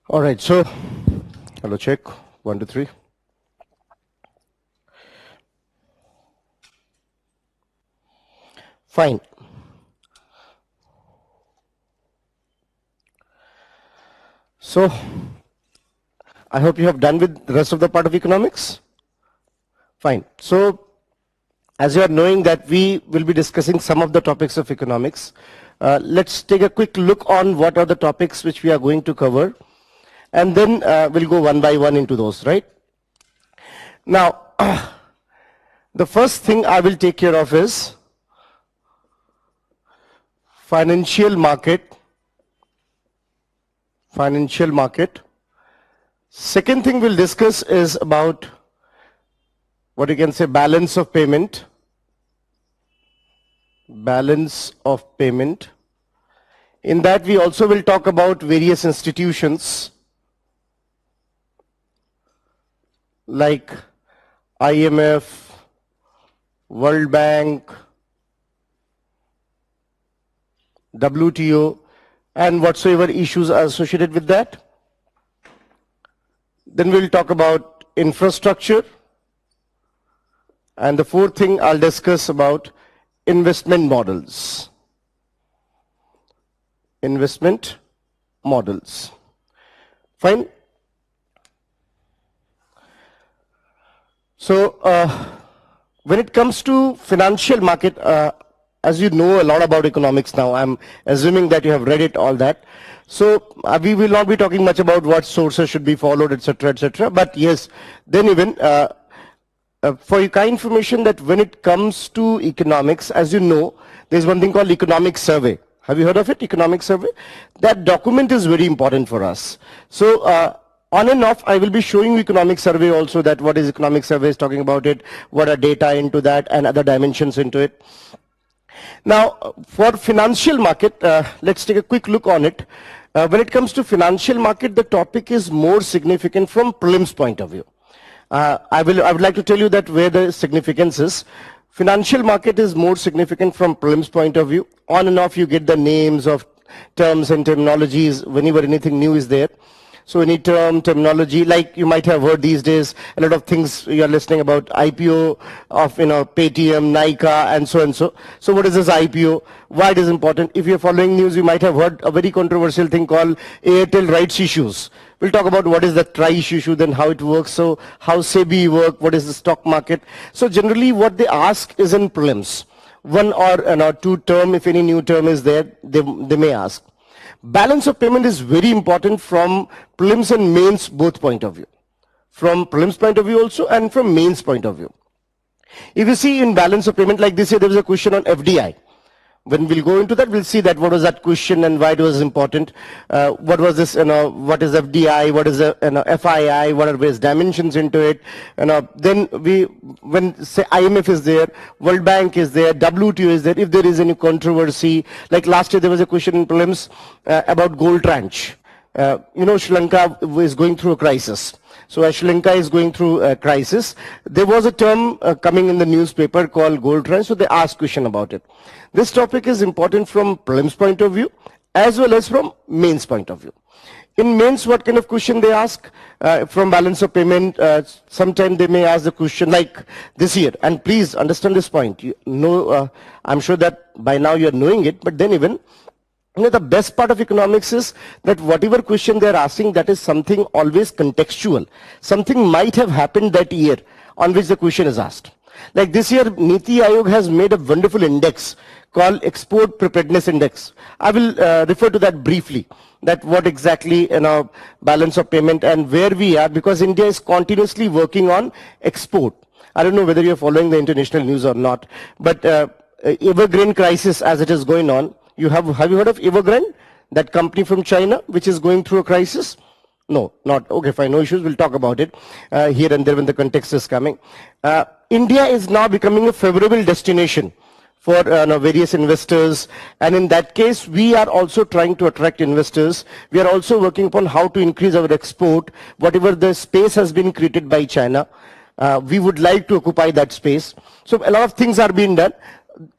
All right, so hello, check 1 2 3. Fine. So I hope you have done with the rest of the part of economics. Fine. So as you are knowing that we will be discussing some of the topics of economics, let's take a quick look on what are the topics which we are going to cover, and then we'll go one by one into those, right? Now, the first thing I will take care of is financial market. Second thing we'll discuss is about what you can say balance of payment. In that we also will talk about various institutions like IMF, World Bank, WTO, and whatsoever issues are associated with that. Then we'll talk about infrastructure. And the fourth thing I'll discuss about investment models. Fine. So when it comes to financial market, as you know a lot about economics now, I'm assuming that you have read it, all that. So we will not be talking much about what sources should be followed, etc., etc. But yes, then even for your kind information that when it comes to economics, as you know, there's one thing called economic survey. Have you heard of it, economic survey? That document is very important for us. So on and off, I will be showing you economic survey also, that what is economic survey is talking about it, what are data into that, and other dimensions into it. Now, for financial market, let's take a quick look on it. When it comes to financial market, the topic is more significant from prelims point of view. I would like to tell you that where the significance is. Financial market is more significant from prelims point of view. On and off, you get the names of terms and terminologies whenever anything new is there. So any term, terminology, like you might have heard these days, a lot of things you are listening about IPO of, Paytm, Nykaa, and so and so. So what is this IPO? Why it is important? If you're following news, you might have heard a very controversial thing called Airtel rights issues. We'll talk about what is the rights issue, then how it works, so how SEBI work, what is the stock market. So generally what they ask is in prelims. One or two term, if any new term is there, they may ask. Balance of payment is very important from prelims and mains both point of view. From prelims point of view also and from mains point of view. If you see in balance of payment, like this year there was a question on FDI. When we'll go into that, we'll see that what was that question and why it was important. What was this, what is FDI, what is FII, what are various dimensions into it. Then when say IMF is there, World Bank is there, WTO is there, if there is any controversy, like last year there was a question in prelims about gold tranche. Sri Lanka is going through a crisis. So as Sri Lanka is going through a crisis, there was a term coming in the newspaper called gold tranche, so they asked question about it. This topic is important from prelims point of view as well as from mains point of view. In mains, what kind of question they ask from balance of payment? Sometimes they may ask the question like this year, and please understand this point. I'm sure that by now you are knowing it, but then even the best part of economics is that whatever question they are asking, that is something always contextual. Something might have happened that year on which the question is asked. Like this year, Niti Aayog has made a wonderful index called Export Preparedness Index. I will refer to that briefly, that what exactly balance of payment and where we are, because India is continuously working on export. I don't know whether you're following the international news or not, but Evergreen crisis as it is going on. Have you heard of Evergreen? That company from China which is going through a crisis? No, not. Okay, fine, no issues. We'll talk about it here and there when the context is coming. India is now becoming a favorable destination for various investors, and in that case we are also trying to attract investors. We are also working upon how to increase our export, whatever the space has been created by China. We would like to occupy that space. So a lot of things are being done.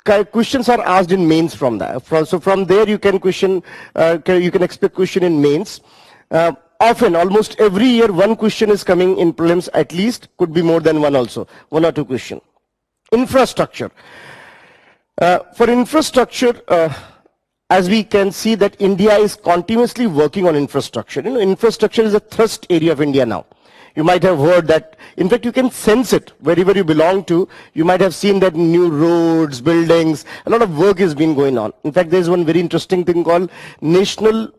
Questions are asked in mains from that. So from there you can you can expect question in mains. Often, almost every year, one question is coming in prelims at least, could be more than one also, one or two question. Infrastructure. For infrastructure, as we can see that India is continuously working on infrastructure. You know, infrastructure is a thrust area of India now. You might have heard that, in fact, you can sense it wherever you belong to. You might have seen that new roads, buildings, a lot of work has been going on. In fact, there's one very interesting thing called National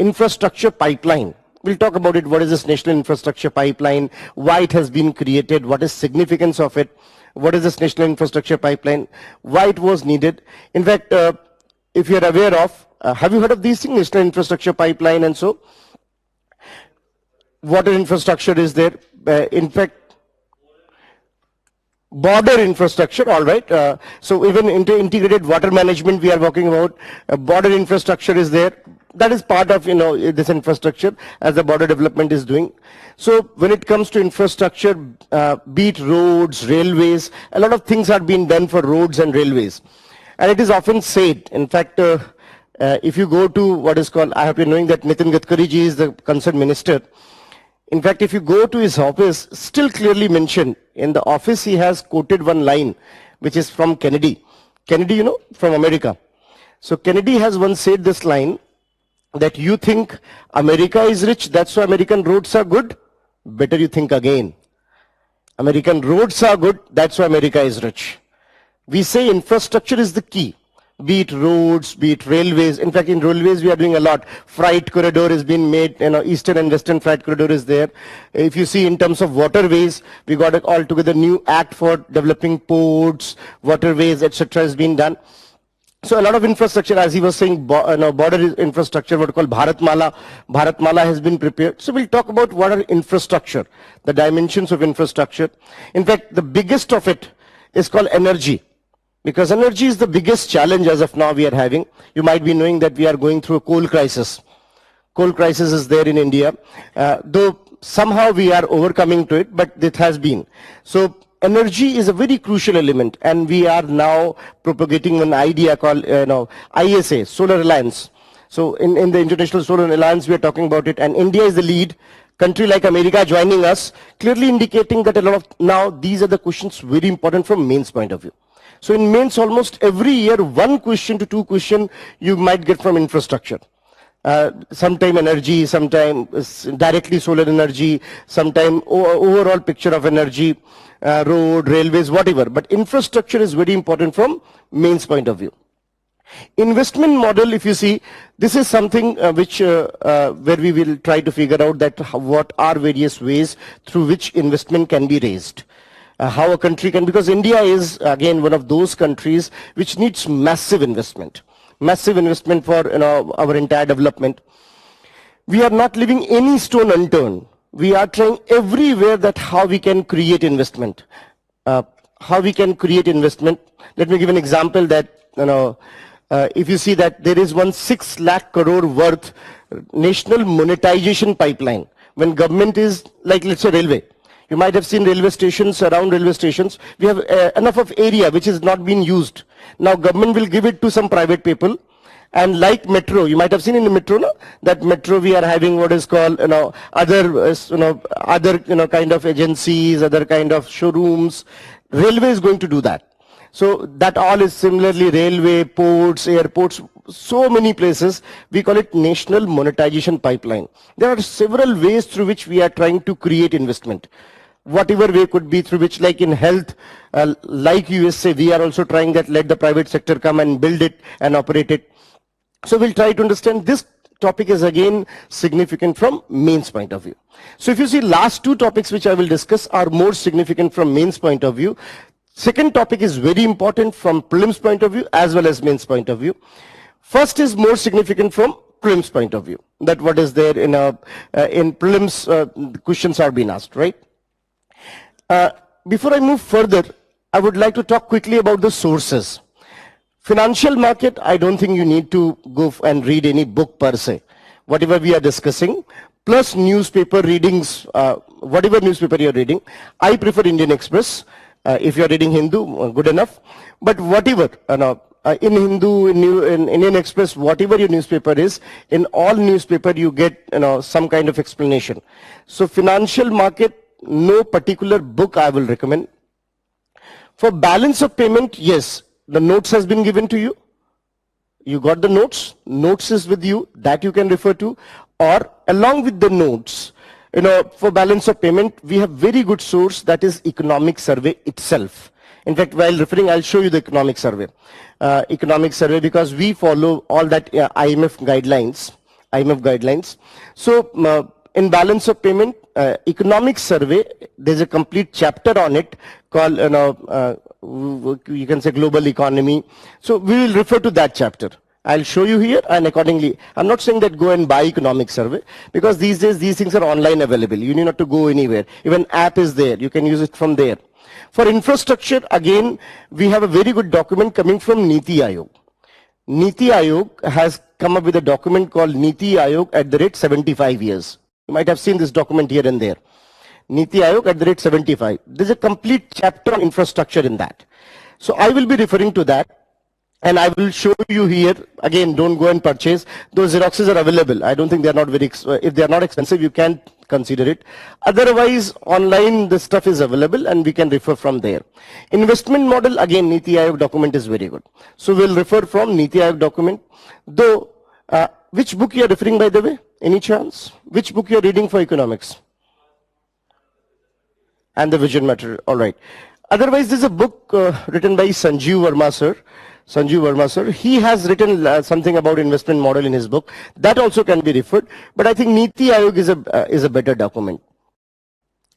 Infrastructure Pipeline. We'll talk about it. What is this National Infrastructure Pipeline? Why it has been created? What is significance of it? What is this National Infrastructure Pipeline? Why it was needed? In fact, if you're aware of, have you heard of these things, National Infrastructure Pipeline and so? Water infrastructure is there. In fact, border infrastructure, all right. So even integrated water management we are talking about. Border infrastructure is there. That is part of, you know, this infrastructure as the border development is doing. So when it comes to infrastructure, be it roads, railways, a lot of things are being done for roads and railways. And it is often said, in fact, if you go to what is called, I have been knowing that Nitin Gadkari ji is the concerned minister. In fact, if you go to his office, still clearly mentioned, in the office he has quoted one line, which is from Kennedy. Kennedy, you know, from America. So Kennedy has once said this line, that you think America is rich, that's why American roads are good. Better you think again. American roads are good, that's why America is rich. We say infrastructure is the key. Be it roads, be it railways. In fact, in railways we are doing a lot. Freight corridor has been made, you know, eastern and western freight corridor is there. If you see in terms of waterways, we got it all together, new act for developing ports, waterways, etc. has been done. So a lot of infrastructure, as he was saying, border infrastructure, what we call Bharatmala. Bharatmala has been prepared. So we'll talk about what are infrastructure, the dimensions of infrastructure. In fact, the biggest of it is called energy. Because energy is the biggest challenge as of now we are having. You might be knowing that we are going through a coal crisis. Coal crisis is there in India. Though somehow we are overcoming to it, but it has been. So energy is a very crucial element, and we are now propagating an idea called ISA, Solar Alliance. So in the International Solar Alliance, we are talking about it, and India is the lead. Country like America joining us, clearly indicating that a lot of, now these are the questions very important from mains point of view. So in mains, almost every year, one question to two question you might get from infrastructure. Sometime energy, sometime directly solar energy, sometime overall picture of energy, road, railways, whatever. But infrastructure is very important from mains point of view. Investment model, if you see, this is something where we will try to figure out that what are various ways through which investment can be raised. How a country can, because India is again one of those countries which needs massive investment for our entire development. We are not leaving any stone unturned. We are trying everywhere that how we can create investment. How we can create investment. Let me give an example that if you see that there is 6 lakh crore worth national monetization pipeline. When government is like, let's say, railway. You might have seen railway stations, around railway stations. We have enough of area which is not being used. Now government will give it to some private people. And like metro, you might have seen in the metro, no? That metro we are having what is called, other kind of agencies, other kind of showrooms. Railway is going to do that. So that all is similarly railway, ports, airports, so many places. We call it national monetization pipeline. There are several ways through which we are trying to create investment. Whatever way could be through which, like in health, like USA, we are also trying that let the private sector come and build it and operate it. So we'll try to understand this topic is again significant from mains point of view. So if you see last two topics which I will discuss are more significant from mains point of view. Second topic is very important from prelims point of view as well as mains point of view. First is more significant from prelims point of view. That what is there in prelims questions are being asked, right? Before I move further, I would like to talk quickly about the sources. Financial market, I don't think you need to go and read any book per se. whatever we are discussing, plus newspaper readings, whatever newspaper you're reading. I prefer Indian Express. If you're reading Hindu, good enough. But whatever, in Hindu, in Indian Express, whatever your newspaper is, in all newspaper you get, some kind of explanation. So financial market, no particular book I will recommend. For balance of payment, yes, the notes has been given to you. You got the notes is with you, that you can refer to, or along with the notes, for balance of payment, we have very good source, that is economic survey itself. In fact, while referring, I'll show you the economic survey. Economic survey, because we follow all that IMF guidelines. So in balance of payment, economic survey, there's a complete chapter on it called, you can say global economy. So we will refer to that chapter. I'll show you here, and accordingly, I'm not saying that go and buy economic survey, because these days these things are online available. You need not to go anywhere. Even app is there. You can use it from there. For infrastructure, again, we have a very good document coming from Niti Aayog. Niti Aayog has come up with a document called Niti Aayog at the rate 75 years. You might have seen this document here and there. Niti Aayog at the rate 75. There's a complete chapter on infrastructure in that. So I will be referring to that. And I will show you here, again, don't go and purchase. Those Xeroxes are available. I don't think they're not very, if they're not expensive, you can consider it. Otherwise, online, this stuff is available and we can refer from there. Investment model, again, Niti Aayog document is very good. So we'll refer from Niti Aayog document. Though, which book you are referring, by the way? Any chance? Which book you are reading for economics? And the vision matter, all right. Otherwise, there's a book written by Sanjeev Verma, sir. Sanjeev Verma, sir. He has written something about investment model in his book. That also can be referred. But I think Niti Aayog is a better document.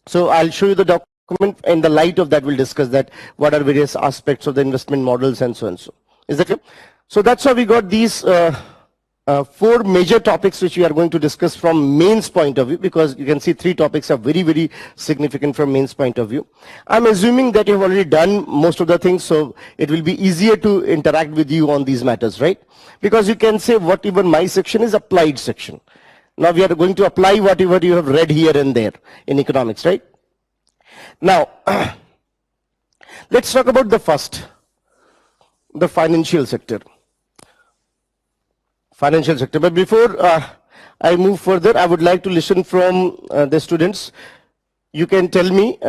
So I'll show you the document. In the light of that, we'll discuss that. What are various aspects of the investment models and so and so. Is that clear? So that's how we got these four major topics which we are going to discuss from mains point of view, because you can see three topics are very, very significant from mains point of view. I'm assuming that you've already done most of the things, so it will be easier to interact with you on these matters, right? Because you can say whatever my section is applied section. Now we are going to apply whatever you have read here and there in economics, right? Now, let's talk about the first, the financial sector. Financial sector. But before I move further, I would like to listen from the students. You can tell me,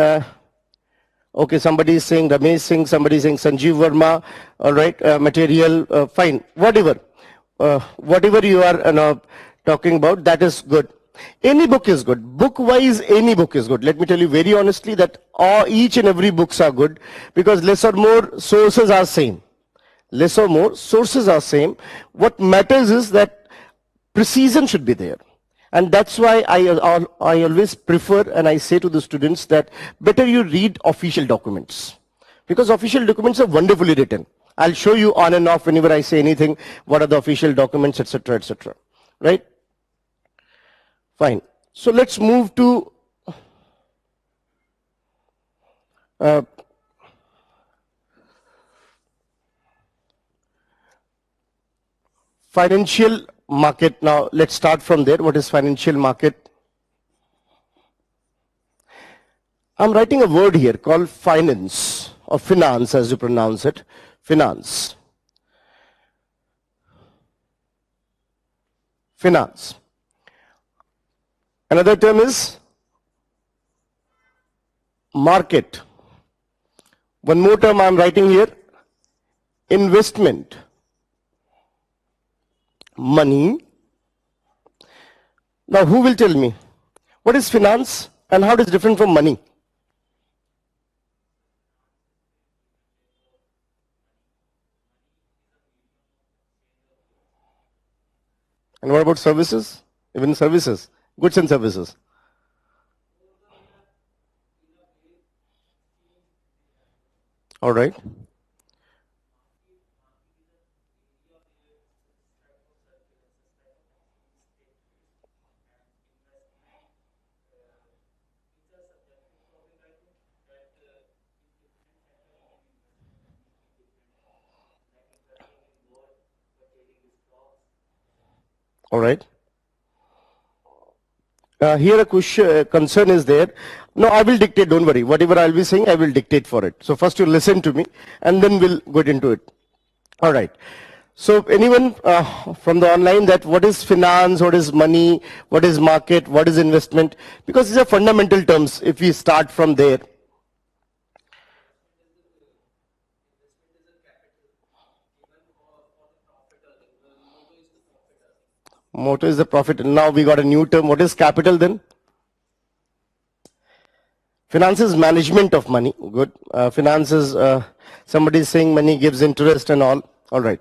okay, somebody is saying Ramesh Singh, somebody is saying Sanjeev Verma, all right, material, fine, whatever. Whatever you are talking about, that is good. Any book is good. Book-wise, any book is good. Let me tell you very honestly that each and every books are good, because less or more sources are same. Less or more sources are same. What matters is that precision should be there. And that's why I always prefer, and I say to the students, that better you read official documents, because official documents are wonderfully written. I'll show you on and off whenever I say anything, what are the official documents, etc., etc. Right? Fine. So let's move to financial market. Now let's start from there. What is financial market? I'm writing a word here called finance, or finance as you pronounce it. Finance. Finance. Another term is market. One more term I'm writing here, investment. Money. Now who will tell me what is finance and how it is different from money? And what about services? Even services, goods and services. All right. All right. Here a question, concern is there. No, I will dictate, don't worry. Whatever I'll be saying, I will dictate for it. So first you listen to me and then we'll get into it. All right. So anyone from the online, that what is finance, what is money, what is market, what is investment? Because these are fundamental terms if we start from there. Motto is the profit. Now we got a new term. What is capital then? Finance is management of money. Good. Finance is, somebody is saying money gives interest and all. All right.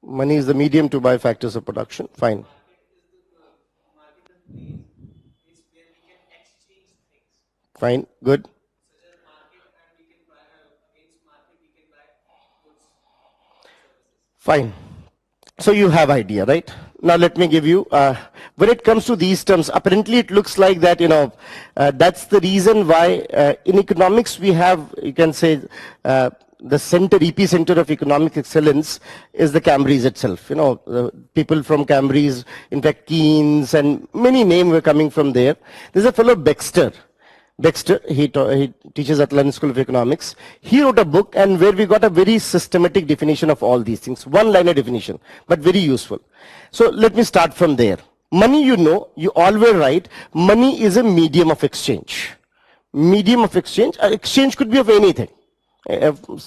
Money is the medium to buy factors of production. Fine. Fine. Good. Fine. So you have idea, right? Now let me give you, when it comes to these terms, apparently it looks like that, that's the reason why in economics we have, you can say, the center, epicenter of economic excellence is the Cambridge itself. The people from Cambridge, in fact Keynes and many names were coming from there. There's a fellow Baxter. He teaches at London School of Economics. He wrote a book and where we got a very systematic definition of all these things. One-liner definition, but very useful. So let me start from there. Money, you always write, money is a medium of exchange. Medium of exchange. Exchange could be of anything.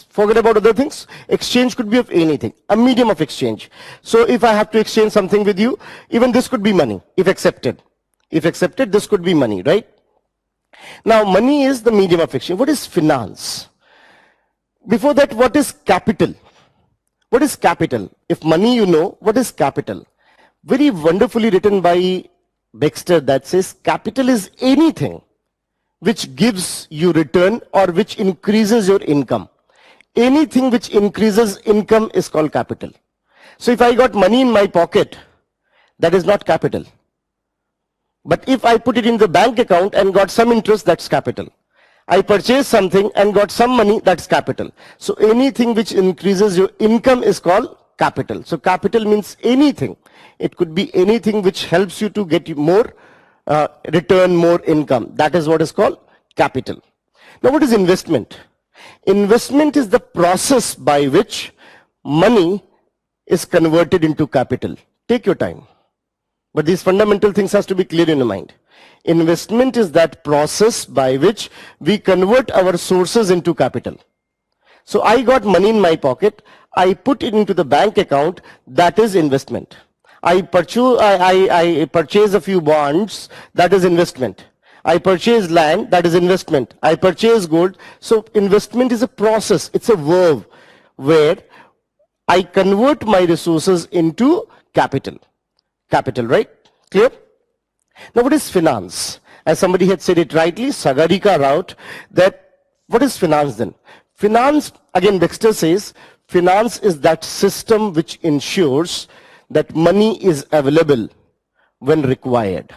Forget about other things. Exchange could be of anything. A medium of exchange. So if I have to exchange something with you, even this could be money, if accepted. If accepted, this could be money, right? Now, money is the medium of exchange. What is finance? Before that, what is capital? What is capital? If money what is capital? Very wonderfully written by Baxter that says capital is anything which gives you return or which increases your income. Anything which increases income is called capital. So if I got money in my pocket, that is not capital. But if I put it in the bank account and got some interest, that's capital. I purchased something and got some money, that's capital. So anything which increases your income is called capital. So capital means anything. It could be anything which helps you to get more return, more income. That is what is called capital. Now what is investment? Investment is the process by which money is converted into capital. Take your time. But these fundamental things has to be clear in your mind. Investment is that process by which we convert our sources into capital. So I got money in my pocket, I put it into the bank account, that is investment. I purchase a few bonds, that is investment. I purchase land, that is investment. I purchase gold. So investment is a process, it's a verb where I convert my resources into capital. Capital, right? Clear? Now what is finance? As somebody had said it rightly, Sagarika route, that what is finance then? Finance, again Baxter says, finance is that system which ensures that money is available when required.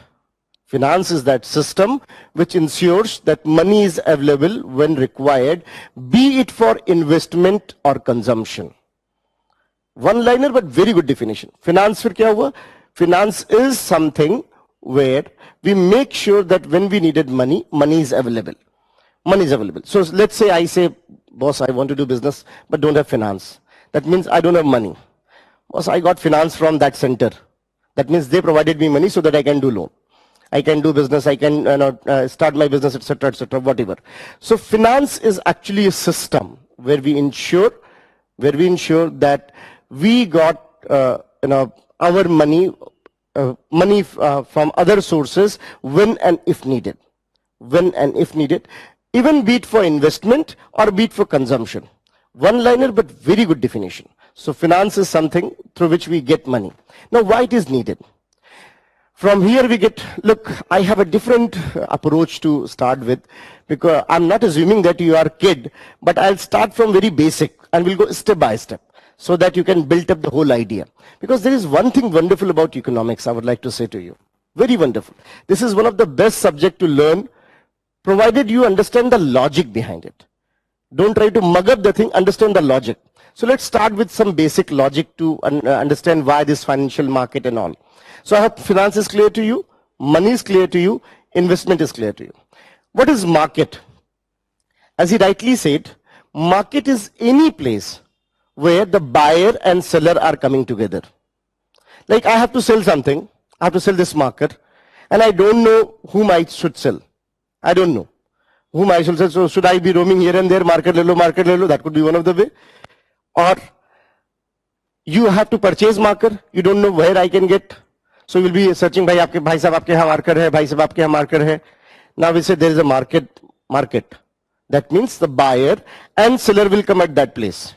Finance is that system which ensures that money is available when required, be it for investment or consumption. One liner but very good definition. Finance fir kya hua? Finance is something where we make sure that when we needed money, money is available. Money is available. So let's say I say, boss, I want to do business, but don't have finance. That means I don't have money. Boss, I got finance from that center. That means they provided me money so that I can do loan. I can do business, I can start my business, etc., whatever. So finance is actually a system where we ensure that we got, our money from other sources when and if needed. When and if needed, even be it for investment or be it for consumption. One liner but very good definition. So finance is something through which we get money. Now why it is needed? From here we get, look, I have a different approach to start with, because I'm not assuming that you are a kid, but I'll start from very basic and we'll go step by step, so that you can build up the whole idea. Because there is one thing wonderful about economics, I would like to say to you. Very wonderful. This is one of the best subjects to learn, provided you understand the logic behind it. Don't try to mug up the thing, understand the logic. So let's start with some basic logic to understand why this financial market and all. So I hope finance is clear to you, money is clear to you, investment is clear to you. What is market? As he rightly said, market is any place where the buyer and seller are coming together. Like I have to sell something, I have to sell this market, and I don't know whom I should sell. I don't know whom I should sell. So should I be roaming here and there, market le lo, that could be one of the way. Or you have to purchase marker, you don't know where I can get. So you'll be searching, bhai sahab aapke yahan marker hai, bhai sahab aapke yahan marker hai. Now we say there is a market. That means the buyer and seller will come at that place.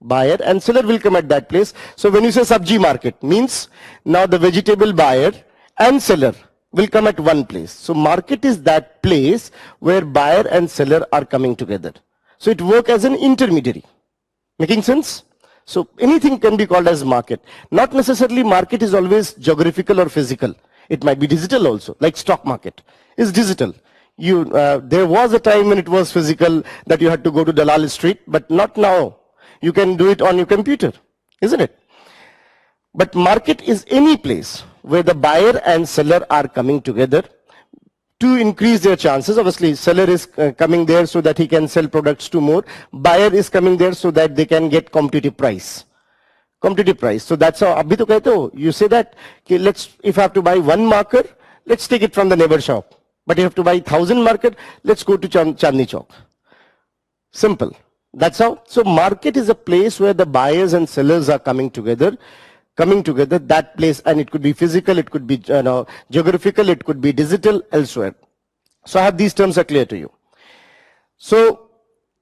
Buyer and seller will come at that place. So when you say sabji market, means now the vegetable buyer and seller will come at one place. So market is that place where buyer and seller are coming together. So it works as an intermediary. Making sense? So anything can be called as market. Not necessarily market is always geographical or physical. It might be digital also, like stock market is digital. There was a time when it was physical that you had to go to Dalal Street, but not now. You can do it on your computer, isn't it? But market is any place where the buyer and seller are coming together to increase their chances. Obviously, seller is coming there so that he can sell products to more. Buyer is coming there so that they can get competitive price. Competitive price. So that's how, abhi to kehte ho, you say that, if I have to buy one marker, let's take it from the neighbor shop. But you have to buy 1,000 marker, let's go to Chandni Chowk. Simple. That's how. So market is a place where the buyers and sellers are coming together, that place, and it could be physical, it could be geographical, it could be digital, elsewhere. So I have these terms are clear to you. So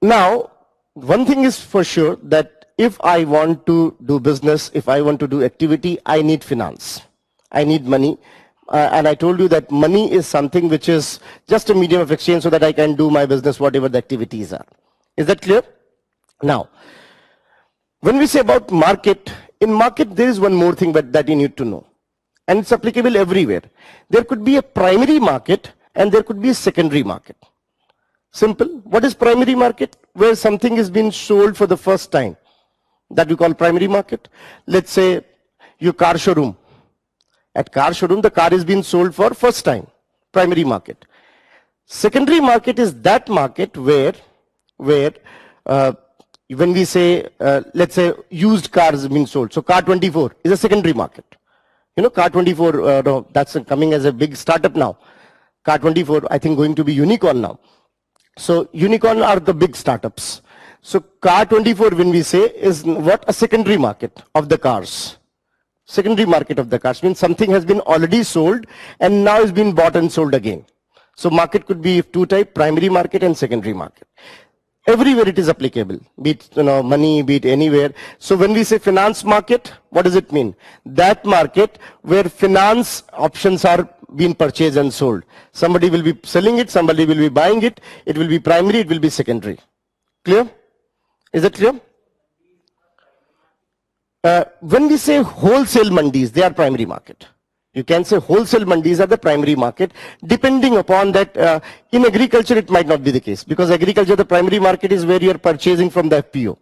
now, one thing is for sure that if I want to do business, if I want to do activity, I need finance. I need money. And I told you that money is something which is just a medium of exchange so that I can do my business, whatever the activities are. Is that clear? Now, when we say about market, in market there is one more thing that you need to know. And it's applicable everywhere. There could be a primary market and there could be a secondary market. Simple. What is primary market? Where something is being sold for the first time. That we call primary market. Let's say your car showroom. At car showroom, the car is being sold for first time. Primary market. Secondary market is that market where when we say, let's say used cars being sold. So car 24 is a secondary market. You know, car 24, no, that's coming as a big startup now. Car 24, I think going to be unicorn now. So unicorn are the big startups. So car 24, when we say, is what? A secondary market of the cars. Secondary market of the cars means something has been already sold and now is being bought and sold again. So market could be two type, primary market and secondary market. Everywhere it is applicable, be it money, be it anywhere. So when we say finance market, what does it mean? That market where finance options are being purchased and sold. Somebody will be selling it, somebody will be buying it. It will be primary, it will be secondary. Clear? Is that clear? When we say wholesale mandis, they are primary market. You can say wholesale mandis are the primary market, depending upon that. In agriculture, it might not be the case, because agriculture, the primary market is where you are purchasing from the FPO.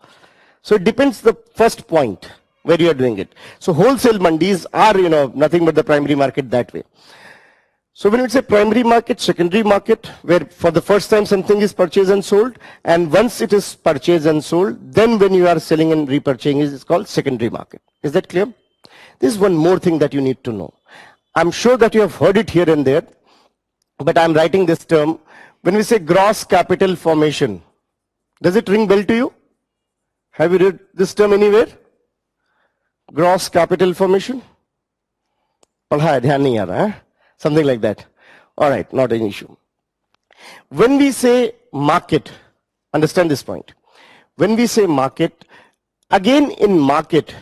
So it depends the first point where you are doing it. So wholesale mandis are, nothing but the primary market that way. So when we say primary market, secondary market, where for the first time something is purchased and sold, and once it is purchased and sold, then when you are selling and repurchasing, it's called secondary market. Is that clear? This is one more thing that you need to know. I'm sure that you have heard it here and there, but I'm writing this term. When we say gross capital formation, does it ring bell to you? Have you read this term anywhere? Gross capital formation? Something like that. All right, not an issue. When we say market, understand this point. When we say market, again in market,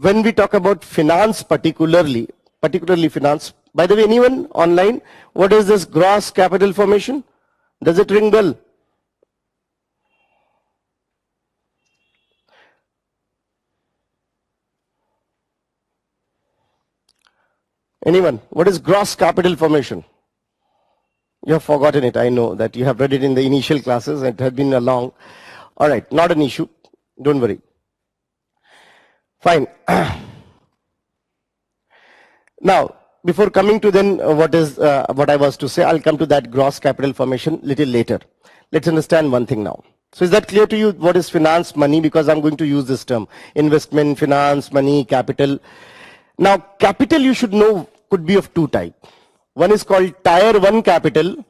when we talk about finance particularly finance, by the way, anyone online, what is this gross capital formation? Does it ring bell? Anyone? What is gross capital formation? You have forgotten it. I know that you have read it in the initial classes. It has been a long. All right, not an issue. Don't worry. Fine. Now, before coming to then what I was to say, I'll come to that gross capital formation little later. Let's understand one thing now. So is that clear to you what is finance, money? Because I'm going to use this term, investment, finance, money, capital. Now, capital you should know could be of two types. One is called tier 1 capital,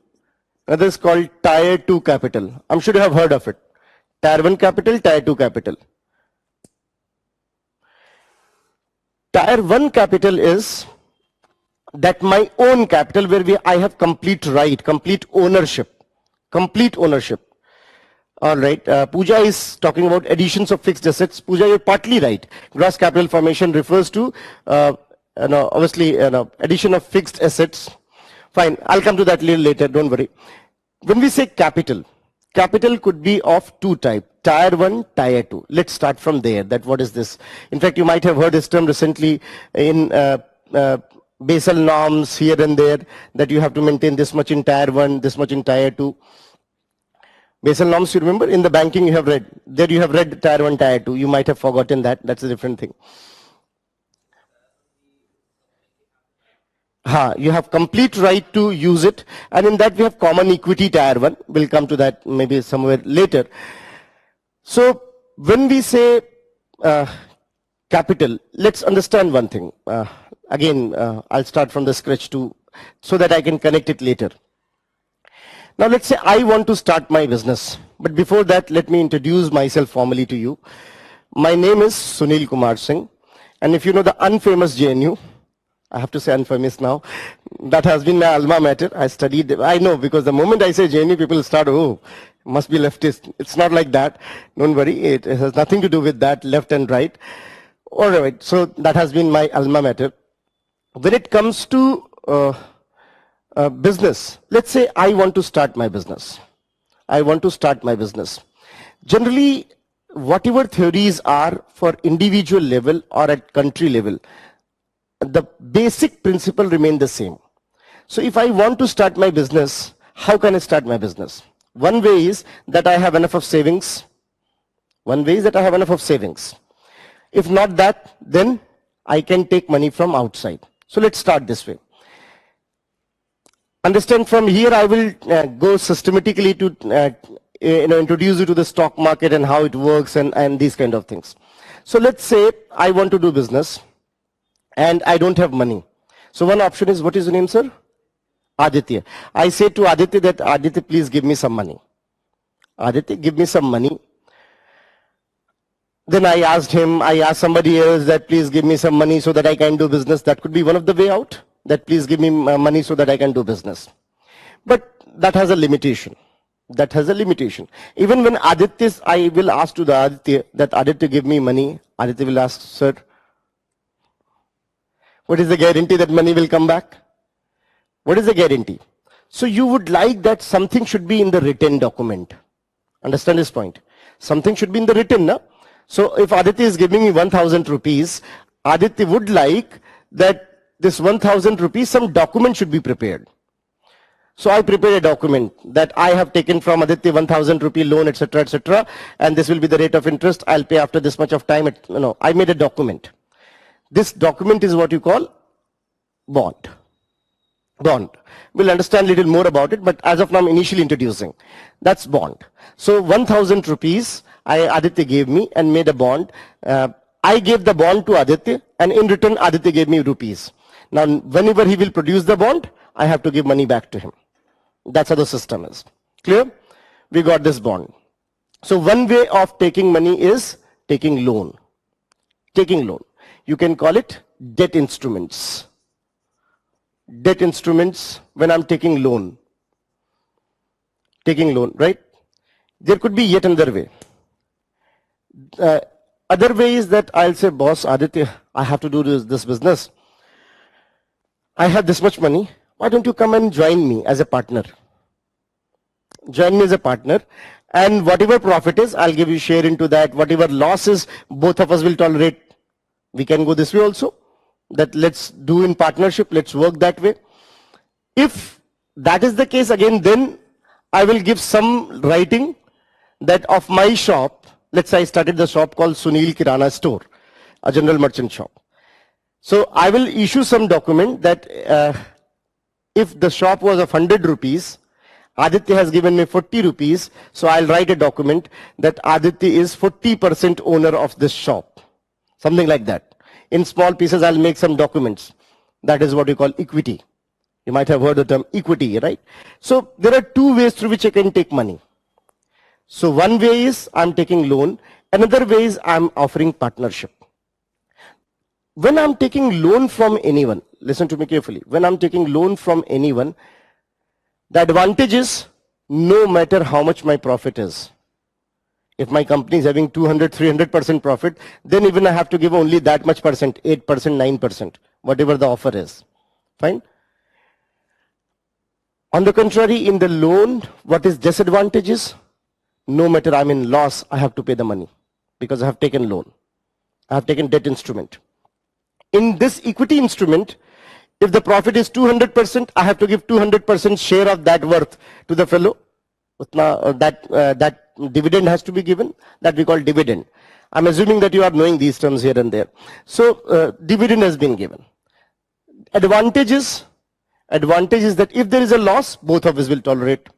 another is called tier 2 capital. I'm sure you have heard of it. Tier 1 capital, tier 2 capital. Tier 1 capital is that my own capital where I have complete right, complete ownership. All right, Pooja is talking about additions of fixed assets. Pooja, you're partly right. Gross capital formation refers to, obviously, addition of fixed assets. Fine, I'll come to that a little later, don't worry. When we say capital, capital could be of two types, tier 1, tier 2. Let's start from there, that what is this? In fact, you might have heard this term recently in Basel norms here and there, that you have to maintain this much in tier 1, this much in tier 2. Basel norms, you remember, in the banking you have read. There you have read tier 1, tier 2. You might have forgotten that. That's a different thing. You have complete right to use it. And in that we have common equity tier 1. We'll come to that maybe somewhere later. So when we say capital, let's understand one thing. Again, I'll start from the scratch too, so that I can connect it later. Now let's say I want to start my business. But before that, let me introduce myself formally to you. My name is Sunil Kumar Singh. And if you know the unfamous JNU, I have to say unfamous now, that has been my alma mater. I studied, I know, because the moment I say JNU, people start, oh, must be leftist. It's not like that. Don't worry, it has nothing to do with that, left and right. All right, so that has been my alma mater. When it comes to business, let's say I want to start my business. Generally, whatever theories are for individual level or at country level, the basic principle remain the same. So if I want to start my business, how can I start my business? One way is that I have enough of savings. If not that, then I can take money from outside. So let's start this way. Understand, from here I will go systematically to introduce you to the stock market and how it works and these kind of things. So let's say I want to do business and I don't have money. So one option is, what is your name, sir? Aditya. I say to Aditya that, Aditya, please give me some money. Aditya, give me some money. Then I asked somebody else that please give me some money so that I can do business. That could be one of the way out, that please give me money so that I can do business. But that has a limitation. Even when Aditya, I will ask to the Aditya that Aditya give me money, Aditya will ask, sir, what is the guarantee that money will come back? What is the guarantee? So you would like that something should be in the written document. Understand this point? Something should be in the written, na? So if Aditya is giving me 1,000 rupees, Aditya would like that this 1,000 rupees, some document should be prepared. So I prepared a document that I have taken from Aditya 1,000 rupee loan, etc., and this will be the rate of interest. I'll pay after this much of time. I made a document. This document is what you call bond. We'll understand a little more about it, but as of now I'm initially introducing. That's bond. So 1,000 rupees Aditya gave me and made a bond. I gave the bond to Aditya, and in return Aditya gave me rupees. Now whenever he will produce the bond, I have to give money back to him. That's how the system is. Clear? We got this bond. So one way of taking money is taking loan. You can call it debt instruments. When I'm taking loan, right? There could be yet another way. Other way is that I'll say, boss, Aditya, I have to do this business. I have this much money. Why don't you come and join me as a partner? And whatever profit is, I'll give you share into that. Whatever losses, both of us will tolerate. We can go this way also, that let's do in partnership, let's work that way. If that is the case, again, then I will give some writing that of my shop, Let's say I started the shop called Sunil Kirana Store, a general merchant shop. So I will issue some document that if the shop was of 100 rupees, Aditya has given me 40 rupees, so I'll write a document that Aditya is 40% owner of this shop. Something like that. In small pieces, I'll make some documents. That is what we call equity. You might have heard the term equity, right? So there are two ways through which I can take money. So one way is I'm taking loan. Another way is I'm offering partnership. When I'm taking loan from anyone, listen to me carefully. When I'm taking loan from anyone, the advantage is no matter how much my profit is. If my company is having 200, 300% profit, then even I have to give only that much percent, 8%, 9%, whatever the offer is. Fine. On the contrary, in the loan, what is disadvantage is, no matter I'm in loss, I have to pay the money because I have taken loan. I have taken debt instrument. In this equity instrument, if the profit is 200%, I have to give 200% share of that worth to the fellow. That dividend has to be given. That we call dividend. I'm assuming that you are knowing these terms here and there. So dividend has been given. Advantage is that if there is a loss, both of us will tolerate.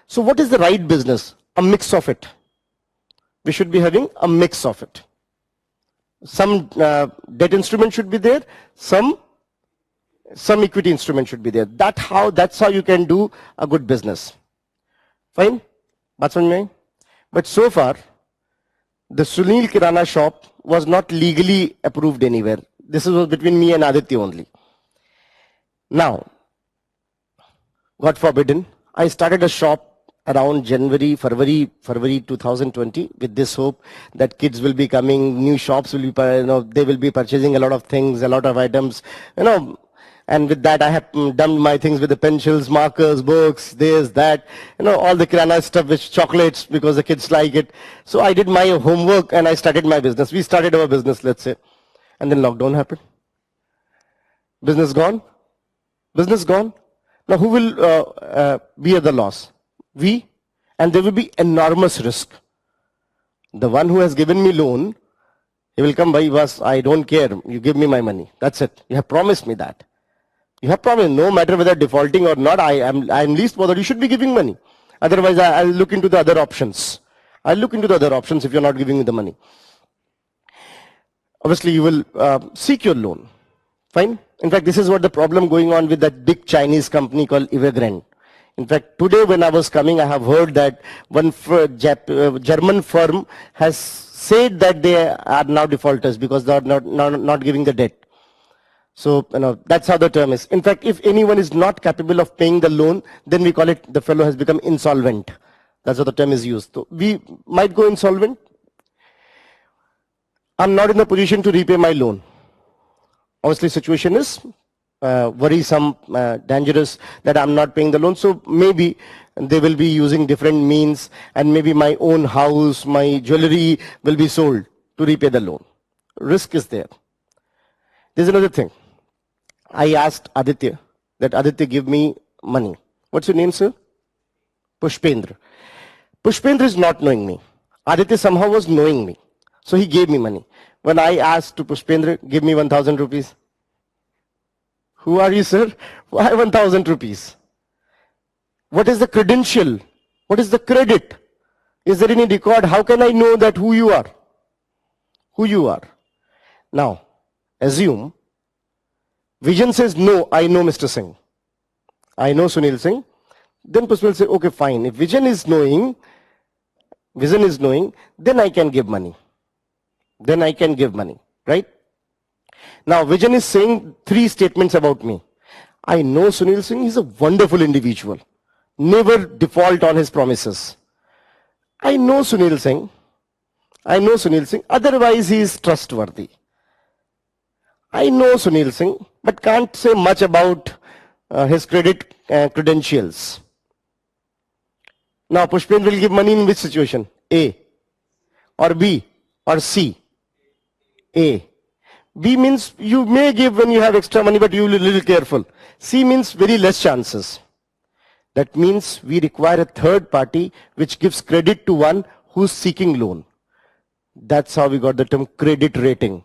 So what is the right business? A mix of it. We should be having a mix of it. Some debt instrument should be there. Some equity instrument should be there. That's how you can do a good business. Fine? But so far, the Sunil Kirana shop was not legally approved anywhere. This was between me and Aditya only. Now, God forbidden, I started a shop around February 2020 with this hope that kids will be coming, new shops will be, they will be purchasing a lot of things, a lot of items, and with that I have done my things with the pencils, markers, books, this, that, all the kirana stuff with chocolates because the kids like it. So I did my homework and I started my business. We started our business, let's say, and then lockdown happened. Business gone. Business gone. Now who will bear the loss? We, and there will be enormous risk. The one who has given me loan, he will come by us, I don't care, you give me my money. That's it. You have promised me that. You have promised, no matter whether defaulting or not, I'm least bothered, you should be giving money. Otherwise, I'll look into the other options. I'll look into the other options if you're not giving me the money. Obviously, you will seek your loan. Fine? In fact, this is what the problem going on with that big Chinese company called Evergrande. In fact, today when I was coming, I have heard that one German firm has said that they are now defaulters because they are not giving the debt. So, that's how the term is. In fact, if anyone is not capable of paying the loan, then we call it the fellow has become insolvent. That's how the term is used. So we might go insolvent. I'm not in the position to repay my loan. Obviously, situation is worrisome, dangerous that I'm not paying the loan. So maybe they will be using different means and maybe my own house, my jewelry will be sold to repay the loan. Risk is there. There's another thing. I asked Aditya that Aditya give me money. What's your name, sir? Pushpendra. Pushpendra is not knowing me. Aditya somehow was knowing me. So he gave me money. When I asked to Pushpendra, give me 1,000 rupees. Who are you, sir? Why 1,000 rupees? What is the credential? What is the credit? Is there any record? How can I know that who you are? Who you are? Now, assume Vision says, no, I know Mr. Singh. I know Sunil Singh. Then Pushpendra will say, okay, fine. If Vision is knowing, then I can give money. Then I can give money, right? Now, Vision is saying 3 statements about me. I know Sunil Singh, he's a wonderful individual. Never default on his promises. I know Sunil Singh. Otherwise, he is trustworthy. I know Sunil Singh, but can't say much about his credentials. Now, Pushpendra will give money in which situation? A, or B, or C? A. B means you may give when you have extra money, but you will be a little careful. C means very less chances. That means we require a third party which gives credit to one who's seeking loan. That's how we got the term credit rating.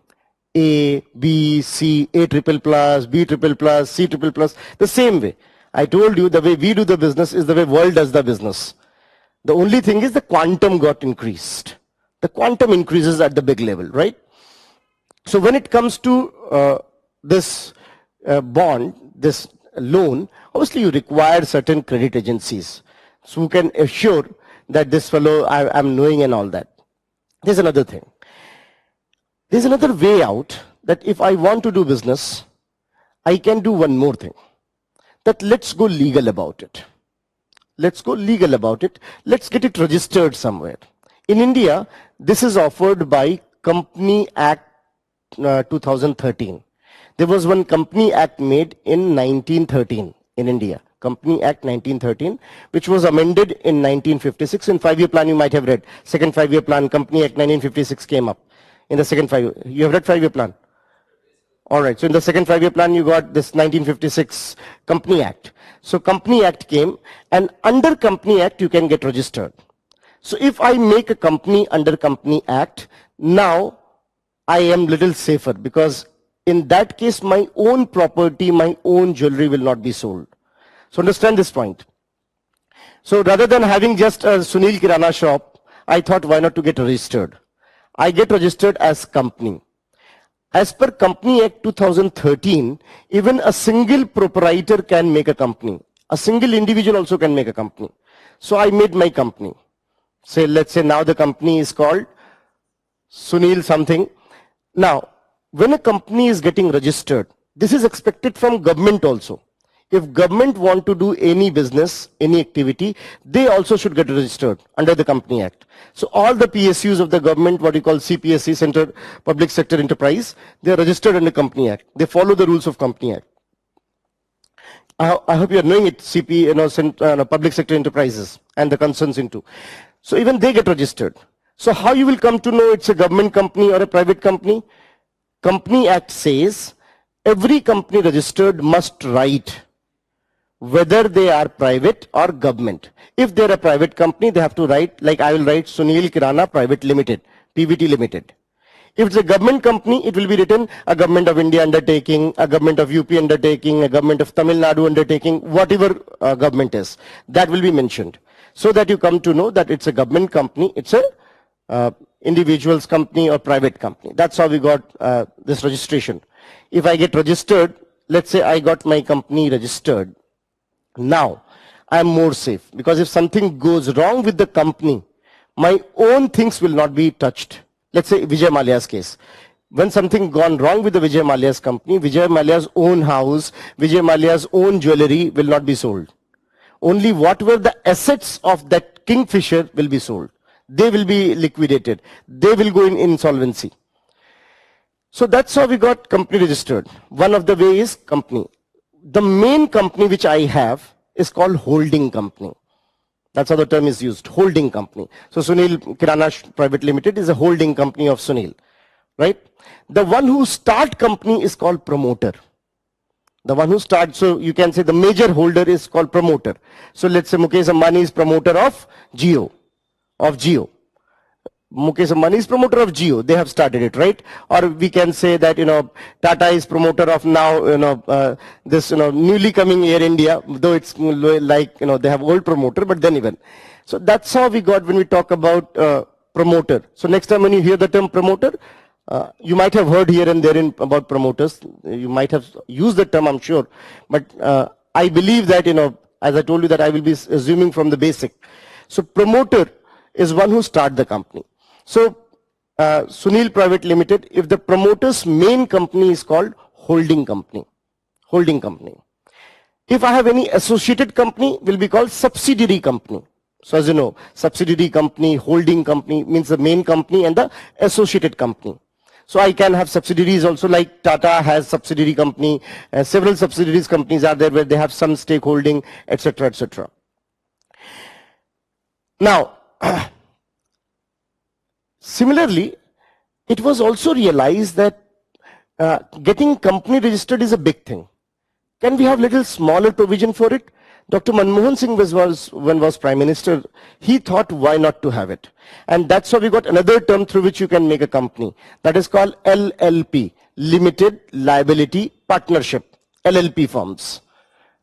A, B, C, A triple plus, B triple plus, C triple plus, the same way. I told you the way we do the business is the way world does the business. The only thing is the quantum got increased. The quantum increases at the big level, right? So when it comes to this bond, this loan, obviously you require certain credit agencies so who can assure that this fellow I'm knowing and all that. There's another thing. There's another way out that if I want to do business, I can do one more thing. That let's go legal about it. Let's go legal about it. Let's get it registered somewhere. In India, this is offered by Company Act 2013. There was one Company Act made in 1913 in India. Company Act 1913, which was amended in 1956. In 5-year plan, you might have read. Second 5-year plan, Company Act 1956 came up. In the second 5-year, you have read 5-year plan? All right, so in the second 5-year plan, you got this 1956 Company Act. So Company Act came, and under Company Act, you can get registered. So if I make a company under Company Act, now I am little safer because in that case, my own property, my own jewelry will not be sold. So understand this point. So rather than having just a Sunil Kirana shop, I thought why not to get registered. I get registered as company. As per Company Act 2013, even a single proprietor can make a company. A single individual also can make a company. So I made my company. Say, let's say now the company is called Sunil something. Now, when a company is getting registered, this is expected from government also. If government want to do any business, any activity, they also should get registered under the Company Act. So all the PSUs of the government, what you call CPSE, Center Public Sector Enterprise, they are registered under Company Act. They follow the rules of Company Act. I hope you are knowing it, Public Sector Enterprises and the concerns into. So even they get registered. So how you will come to know it's a government company or a private company? Company Act says every company registered must write whether they are private or government. If they're a private company, they have to write, like I will write Sunil Kirana Private Limited, PVT Limited. If it's a government company, it will be written a Government of India undertaking, a Government of UP undertaking, a Government of Tamil Nadu undertaking, whatever government is, that will be mentioned. So that you come to know that it's a government company, it's a individual's company or private company. That's how we got this registration. If I get registered, let's say I got my company registered. Now, I am more safe because if something goes wrong with the company, my own things will not be touched. Let's say Vijay Mallya's case. When something gone wrong with the Vijay Mallya's company, Vijay Mallya's own house, Vijay Mallya's own jewelry will not be sold. Only what were the assets of that Kingfisher will be sold. They will be liquidated. They will go in insolvency. So that's how we got company registered. One of the ways is company. The main company which I have is called holding company. That's how the term is used, holding company. So Sunil Kirana Private Limited is a holding company of Sunil, right? The one who start company is called promoter. The one who starts, so you can say the major holder is called promoter. So let's say Mukesh Ambani is promoter of Jio. Mukesh Ambani is promoter of Jio. They have started it, right? Or we can say that, Tata is promoter of now, this, newly coming Air India, though it's like, they have old promoter, but then even. So that's how we got when we talk about promoter. So next time when you hear the term promoter, you might have heard here and there about promoters. You might have used the term, I'm sure. But I believe that, as I told you that I will be assuming from the basic. So promoter is one who start the company. So Sunil Private Limited, if the promoter's main company is called holding company. Holding company. If I have any associated company, will be called subsidiary company. So as you know, subsidiary company, holding company means the main company and the associated company. So I can have subsidiaries also, like Tata has subsidiary company, several subsidiaries companies are there where they have some stakeholding, etc., etc. Now, similarly, it was also realized that getting company registered is a big thing. Can we have little smaller provision for it? Dr. Manmohan Singh when was Prime Minister, he thought why not to have it. And that's how we got another term through which you can make a company. That is called LLP, Limited Liability Partnership. LLP forms.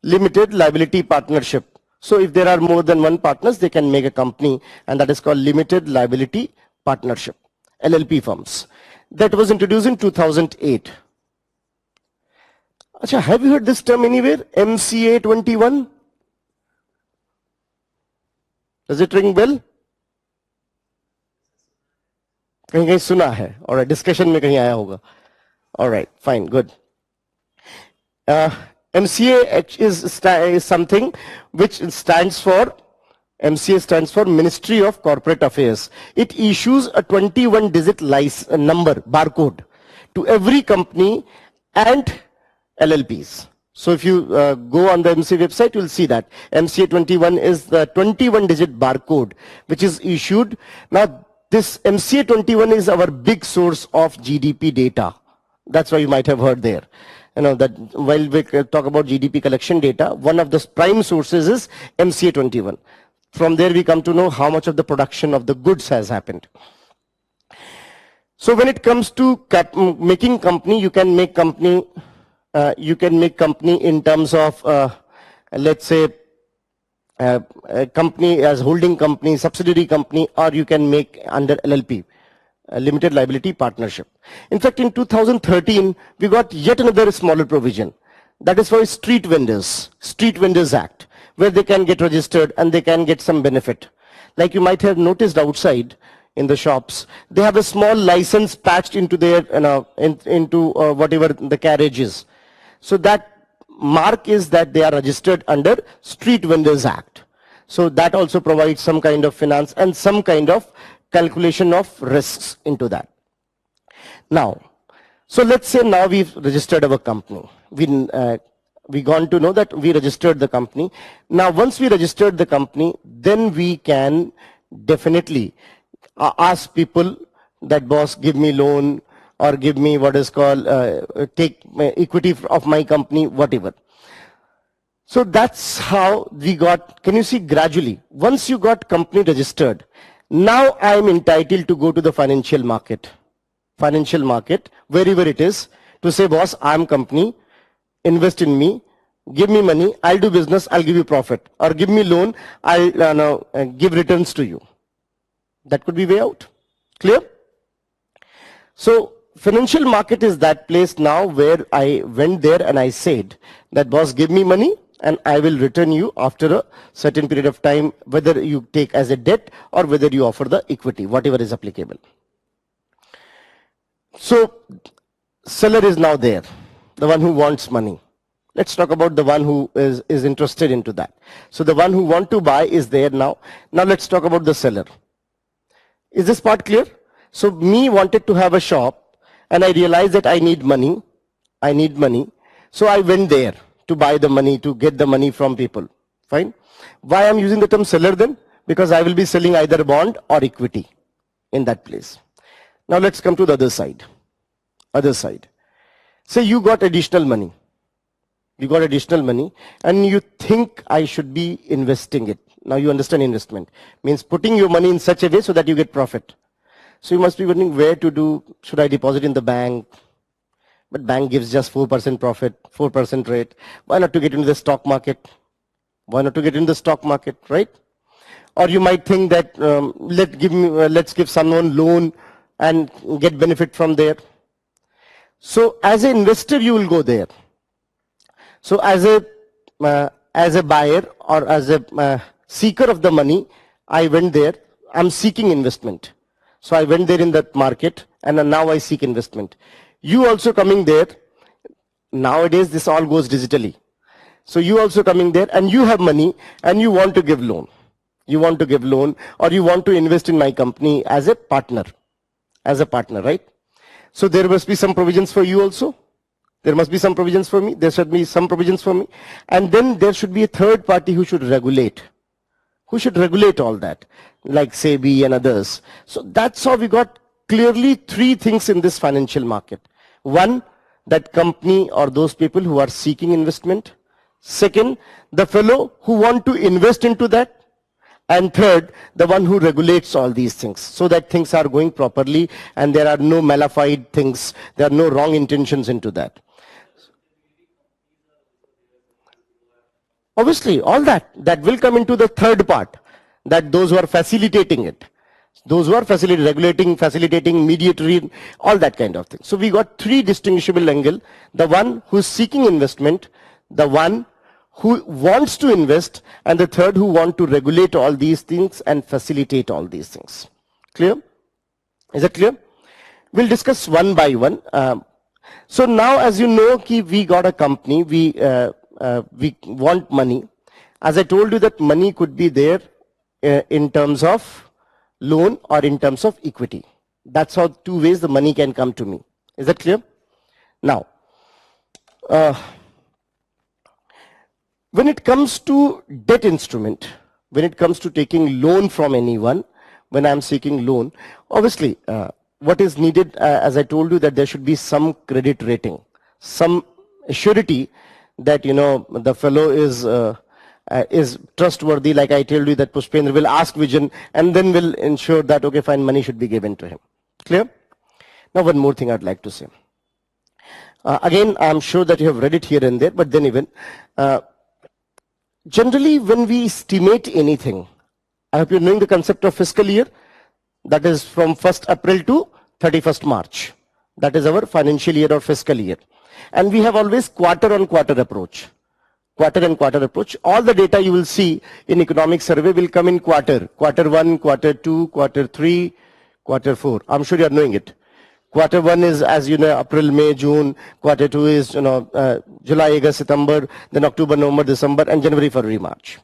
Limited Liability Partnership. So if there are more than one partners, they can make a company, and that is called Limited Liability Partnership. LLP firms. That was introduced in 2008. Achha, have you heard this term anywhere? MCA 21? Does it ring bell? कहीं कहीं सुना है, और discussion में कहीं आया होगा. All right, fine, good. MCA is something which stands for, MCA stands for Ministry of Corporate Affairs. It issues a 21-digit number, barcode, to every company and LLPs. So if you go on the MCA website, you'll see that MCA 21 is the 21-digit barcode which is issued. Now this MCA 21 is our big source of GDP data. That's why you might have heard there. You know that while we talk about GDP collection data, one of the prime sources is MCA 21. From there we come to know how much of the production of the goods has happened. So when it comes to making company, you can make company in terms of let's say a company as holding company, subsidiary company, or you can make under LLP, Limited Liability Partnership. In fact, in 2013, we got yet another smaller provision. That is for Street Vendors Act, where they can get registered and they can get some benefit. Like you might have noticed outside in the shops, they have a small license patched into their, into whatever the carriage is. So that mark is that they are registered under Street Vendors Act. So that also provides some kind of finance and some kind of calculation of risks into that. Now, so let's say now we've registered our company. We gone to know that we registered the company. Now, once we registered the company, then we can definitely ask people that, boss, give me loan, or give me what is called take equity of my company, whatever. So that's how we got, can you see gradually, once you got company registered, now I am entitled to go to the financial market, wherever it is, to say, boss, I am company, invest in me, give me money, I'll do business, I'll give you profit, or give me loan, I'll give returns to you. That could be way out. Clear? So financial market is that place now where I went there and I said that, boss, give me money and I will return you after a certain period of time, whether you take as a debt or whether you offer the equity, whatever is applicable. So seller is now there, the one who wants money. Let's talk about the one who is interested into that. So the one who want to buy is there now. Now let's talk about the seller. Is this part clear? So me wanted to have a shop and I realized that I need money. So I went there to buy the money, to get the money from people. Fine. Why I'm using the term seller then? Because I will be selling either bond or equity in that place. Now let's come to the other side. Say you got additional money. And you think I should be investing it. Now you understand investment. Means putting your money in such a way so that you get profit. So you must be wondering where to do. Should I deposit in the bank? But bank gives just 4% profit, 4% rate. Why not to get into the stock market? Right? Or you might think that let's give someone loan and get benefit from there. So as an investor, you will go there. So as a buyer or as a seeker of the money, I went there. I'm seeking investment. So I went there in that market and now I seek investment. You also coming there. Nowadays this all goes digitally. So you also coming there and you have money and you want to give loan. Or you want to invest in my company as a partner, right? So there must be some provisions for you also. There must be some provisions for me. There should be some provisions for me. And then there should be a third party who should regulate. All that, like SEBI and others. So that's how we got clearly three things in this financial market. One, that company or those people who are seeking investment. Second, the fellow who want to invest into that. And third, the one who regulates all these things so that things are going properly and there are no malified things, there are no wrong intentions into that. Obviously, all that will come into the third part, that those who are facilitating it, those who are regulating, facilitating, mediatory, all that kind of thing. So we got three distinguishable angle: the one who is seeking investment, the one who wants to invest, and the third who want to regulate all these things and facilitate all these things. Clear? Is it clear? We'll discuss one by one. So now, as you know, we got a company, we want money. As I told you, that money could be there in terms of loan or in terms of equity. That's how two ways the money can come to me. Is that clear? Now, when it comes to debt instrument, when it comes to taking loan from anyone, when I'm seeking loan, obviously, what is needed, as I told you, that there should be some credit rating, some surety that, you know, the fellow is trustworthy. Like I told you, that Pushpendra will ask Vision and then will ensure that, okay, fine, money should be given to him. Clear? Now, one more thing I'd like to say. Again, I'm sure that you have read it here and there, but then even, generally, when we estimate anything, I hope you're knowing the concept of fiscal year. That is from 1st April to 31st March. That is our financial year or fiscal year. And we have always quarter on quarter approach. Quarter and quarter approach. All the data you will see in economic survey will come in quarter. Quarter 1, quarter 2, quarter 3, quarter 4. I'm sure you are knowing it. Quarter 1 is, as you know, April, May, June. Quarter 2 is, you know, July, August, September, then October, November, December, and January, February, March.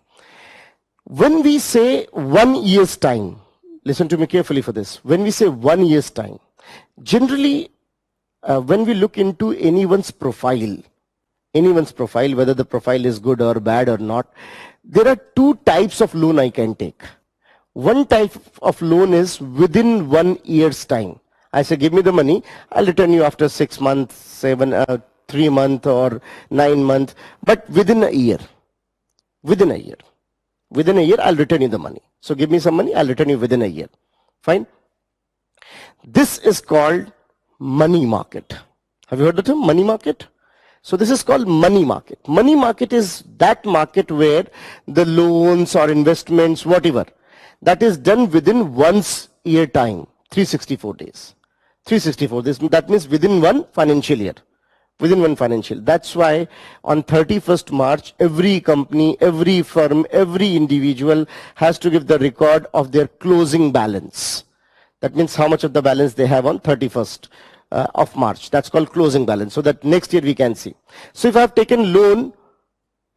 When we say 1 year's time, listen to me carefully for this. When we say 1 year's time, generally, when we look into anyone's profile, whether the profile is good or bad or not, there are two types of loan I can take. One type of loan is within 1 year's time. I say, give me the money, I'll return you after 6 months, 3 months or 9 months, but within a year. Within a year. Within a year, I'll return you the money. So give me some money, I'll return you within a year. Fine. This is called money market. Have you heard the term money market? So this is called money market. Money market is that market where the loans or investments, whatever, that is done within 1 year time, 364 days. 364 days, that means within one financial year. Within one financial. That's why on 31st March, every company, every firm, every individual has to give the record of their closing balance. That means how much of the balance they have on 31st of March. That's called closing balance. So that next year we can see. So if I have taken loan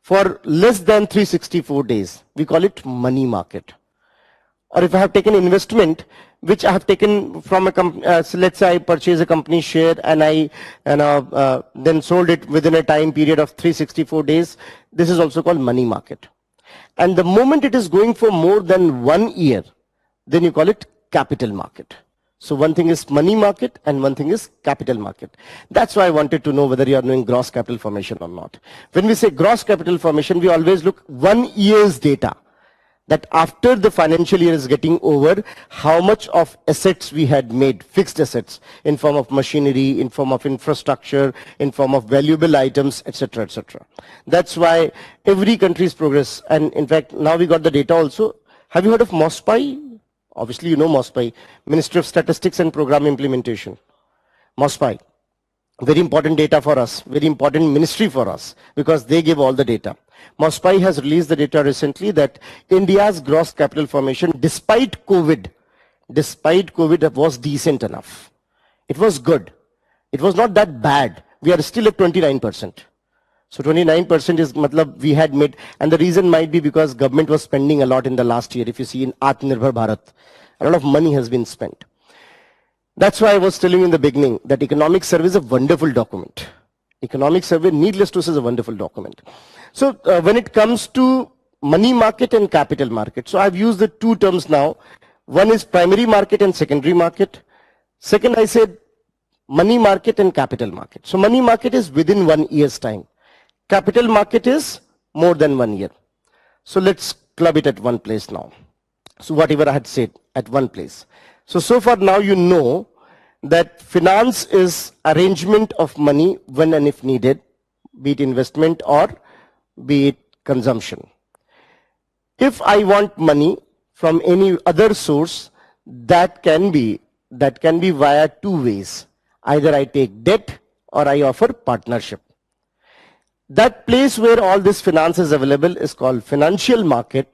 for less than 364 days, we call it money market. Or if I have taken investment, which I have taken from a company, so let's say I purchase a company share and I then sold it within a time period of 364 days. This is also called money market. And the moment it is going for more than 1 year, then you call it capital market. So one thing is money market and one thing is capital market. That's why I wanted to know whether you are knowing gross capital formation or not. When we say gross capital formation, we always look 1 year's data. That after the financial year is getting over, how much of assets we had made, fixed assets, in form of machinery, in form of infrastructure, in form of valuable items, etc., etc. That's why every country's progress, and in fact, now we got the data also. Have you heard of MOSPI? Obviously, you know MOSPI, Ministry of Statistics and Program Implementation. MOSPI. Very important data for us, very important ministry for us, because they give all the data. MOSPI has released the data recently that India's gross capital formation, despite COVID, was decent enough. It was good. It was not that bad. We are still at 29%. So 29% is, matlab, we had made, and the reason might be because government was spending a lot in the last year. If you see in Atmanirbhar Bharat, a lot of money has been spent. That's why I was telling you in the beginning that economic survey is a wonderful document. Economic survey, needless to say, is a wonderful document. So when it comes to money market and capital market, so I've used the two terms now. One is primary market and secondary market. Second, I said money market and capital market. So money market is within 1 year's time. Capital market is more than 1 year. So let's club it at one place now. So whatever I had said at one place. So far now you know that finance is arrangement of money when and if needed, be it investment or be it consumption. If I want money from any other source, that can be via two ways. Either I take debt or I offer partnership. That place where all this finance is available is called financial market,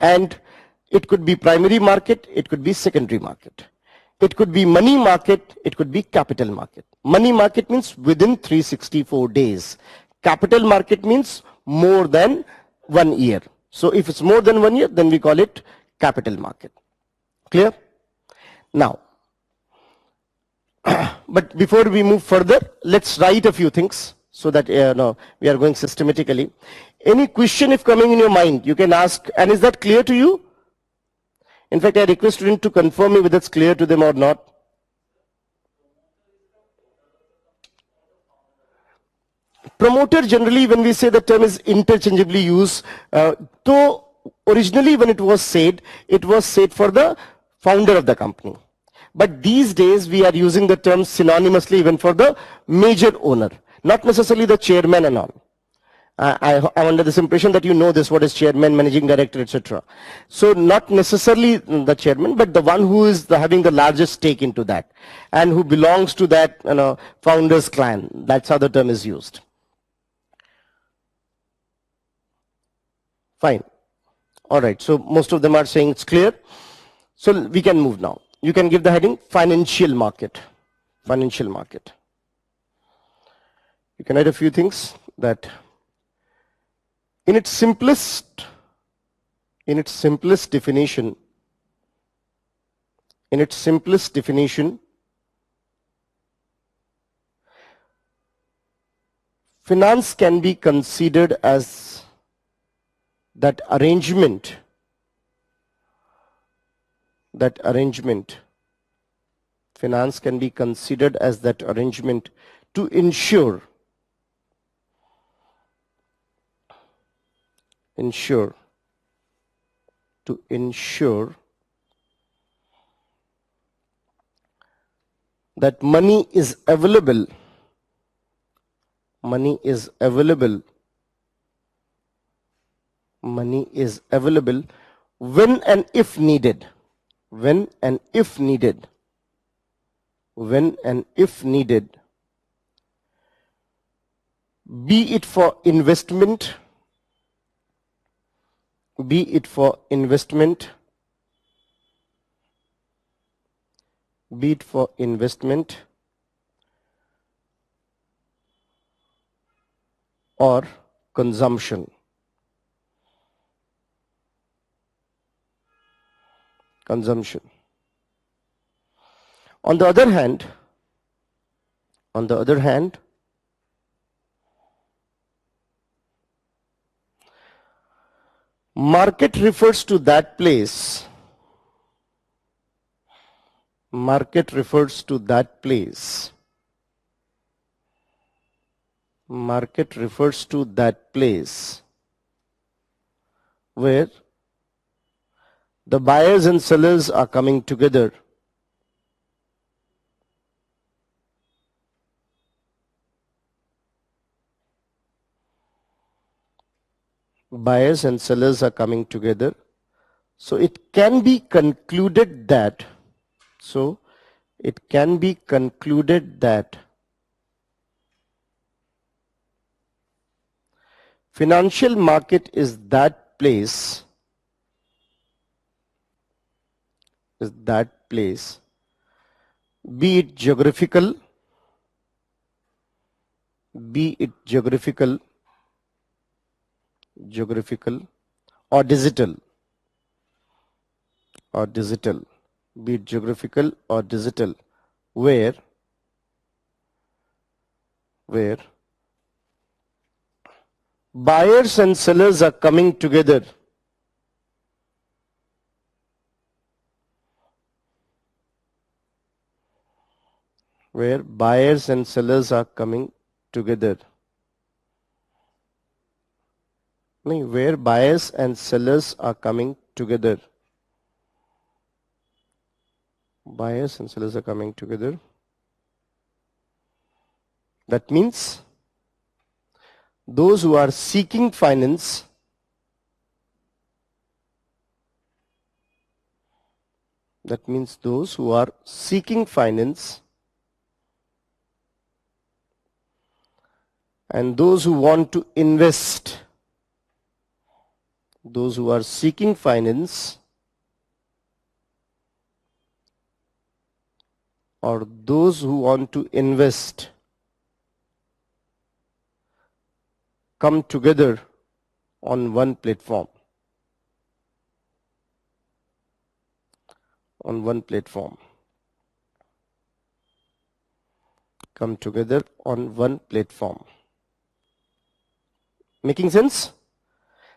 and it could be primary market, it could be secondary market. It could be money market, it could be capital market. Money market means within 364 days. Capital market means more than 1 year. So if it's more than 1 year, then we call it capital market. Clear? Now, but before we move further, let's write a few things so that no, we are going systematically. Any question if coming in your mind, you can ask, and is that clear to you? In fact, I request students to confirm me whether it's clear to them or not. Promoter, generally when we say the term is interchangeably used, though originally when it was said for the founder of the company. But these days we are using the term synonymously even for the major owner, not necessarily the chairman and all. I'm under this impression that you know this, what is chairman, managing director, etc. So not necessarily the chairman, but the one who is having the largest stake into that and who belongs to that founder's clan. That's how the term is used. Fine. All right. So most of them are saying it's clear. So we can move now. You can give the heading financial market. Financial market. You can add a few things that in its simplest definition, finance can be considered as that arrangement finance can be considered as that arrangement to ensure that money is available when and if needed be it for investment or consumption. On the other hand, market refers to that place where the buyers and sellers are coming together so it can be concluded that financial market is that place be it geographical or digital where buyers and sellers are coming together No, where buyers and sellers are coming together. Buyers and sellers are coming together. That means those who are seeking finance those who are seeking finance and those who want to invest, those who are seeking finance or those who want to invest come together on one platform. Come together on one platform. Making sense?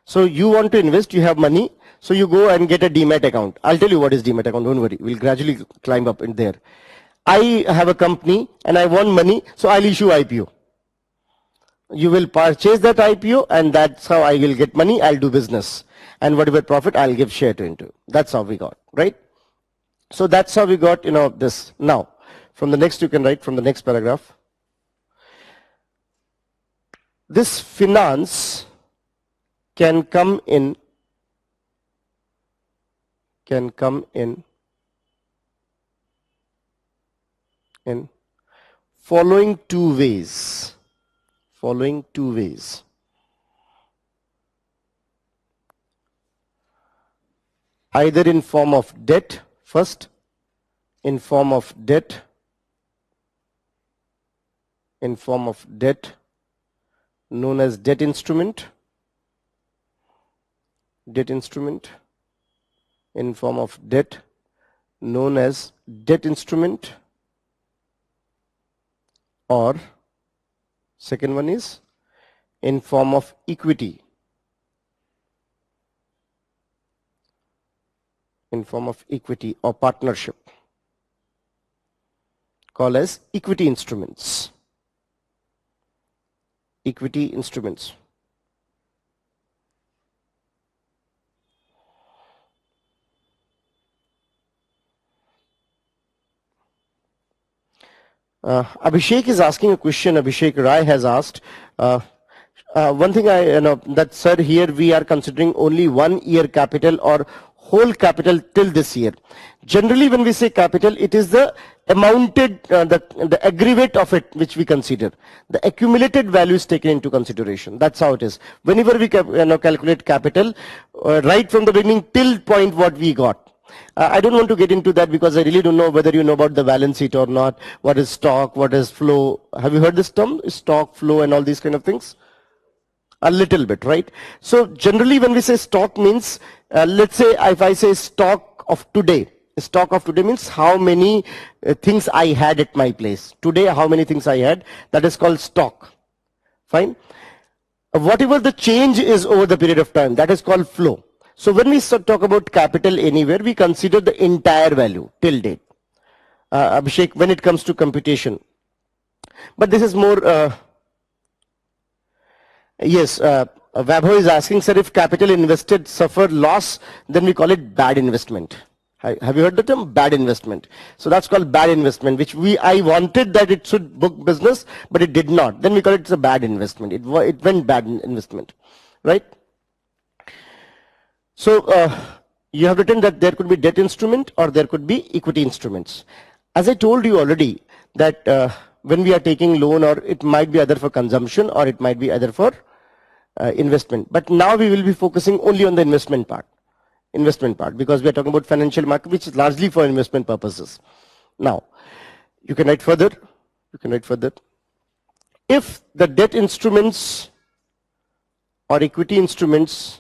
So you want to invest, you have money, so you go and get a demat account. I'll tell you what is demat account, don't worry. We'll gradually climb up in there. I have a company and I want money, so I'll issue IPO. You will purchase that IPO and that's how I will get money, I'll do business. And whatever profit, I'll give share to into. That's how we got, right? So that's how we got, this. Now, from the next, you can write from the next paragraph. This finance can come in following two ways. Either in form of debt, first, in form of debt, known as debt instrument, in form of debt, known as debt instrument, or second one is in form of equity, or partnership, called as equity instruments. Abhishek is asking a question. Abhishek Rai has asked, one thing I know that, sir, here we are considering only 1 year capital or whole capital till this year. Generally, when we say capital, it is the amounted, the aggregate of it which we consider. The accumulated value is taken into consideration. That's how it is. Whenever we calculate capital, right from the beginning till point what we got. I don't want to get into that because I really don't know whether you know about the balance sheet or not. What is stock? What is flow? Have you heard this term? Stock, flow, and all these kind of things? A little bit, right? So generally when we say stock means, let's say if I say stock of today means how many things I had at my place. Today, how many things I had, that is called stock. Fine. Whatever the change is over the period of time, that is called flow. So when we talk about capital anywhere, we consider the entire value till date. Abhishek, when it comes to computation. But this is more, yes, Vaibhav is asking, sir, if capital invested suffer loss, then we call it bad investment. Have you heard the term bad investment? So that's called bad investment, which I wanted that it should book business, but it did not. Then we call it a bad investment. It went bad investment, right? So you have written that there could be debt instrument or there could be equity instruments. As I told you already that when we are taking loan, or it might be either for consumption or it might be either for investment. But now we will be focusing only on the investment part, because we are talking about financial market, which is largely for investment purposes. Now, you can write further. If the debt instruments or equity instruments,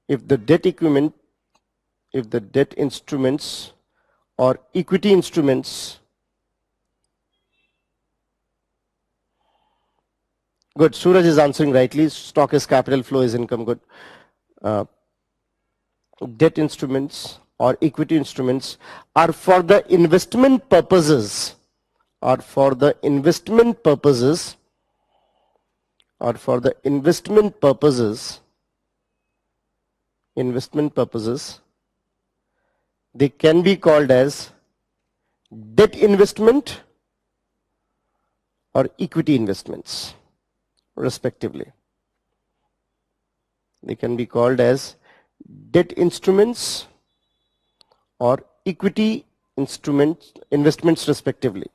if the debt instruments or equity instruments, good, Suraj is answering rightly. Stock is capital, flow is income, good. Debt instruments or equity instruments are for the investment purposes, or for the investment purposes, they can be called as debt investment or equity investments, respectively. They can be called as debt instruments or equity investments, respectively.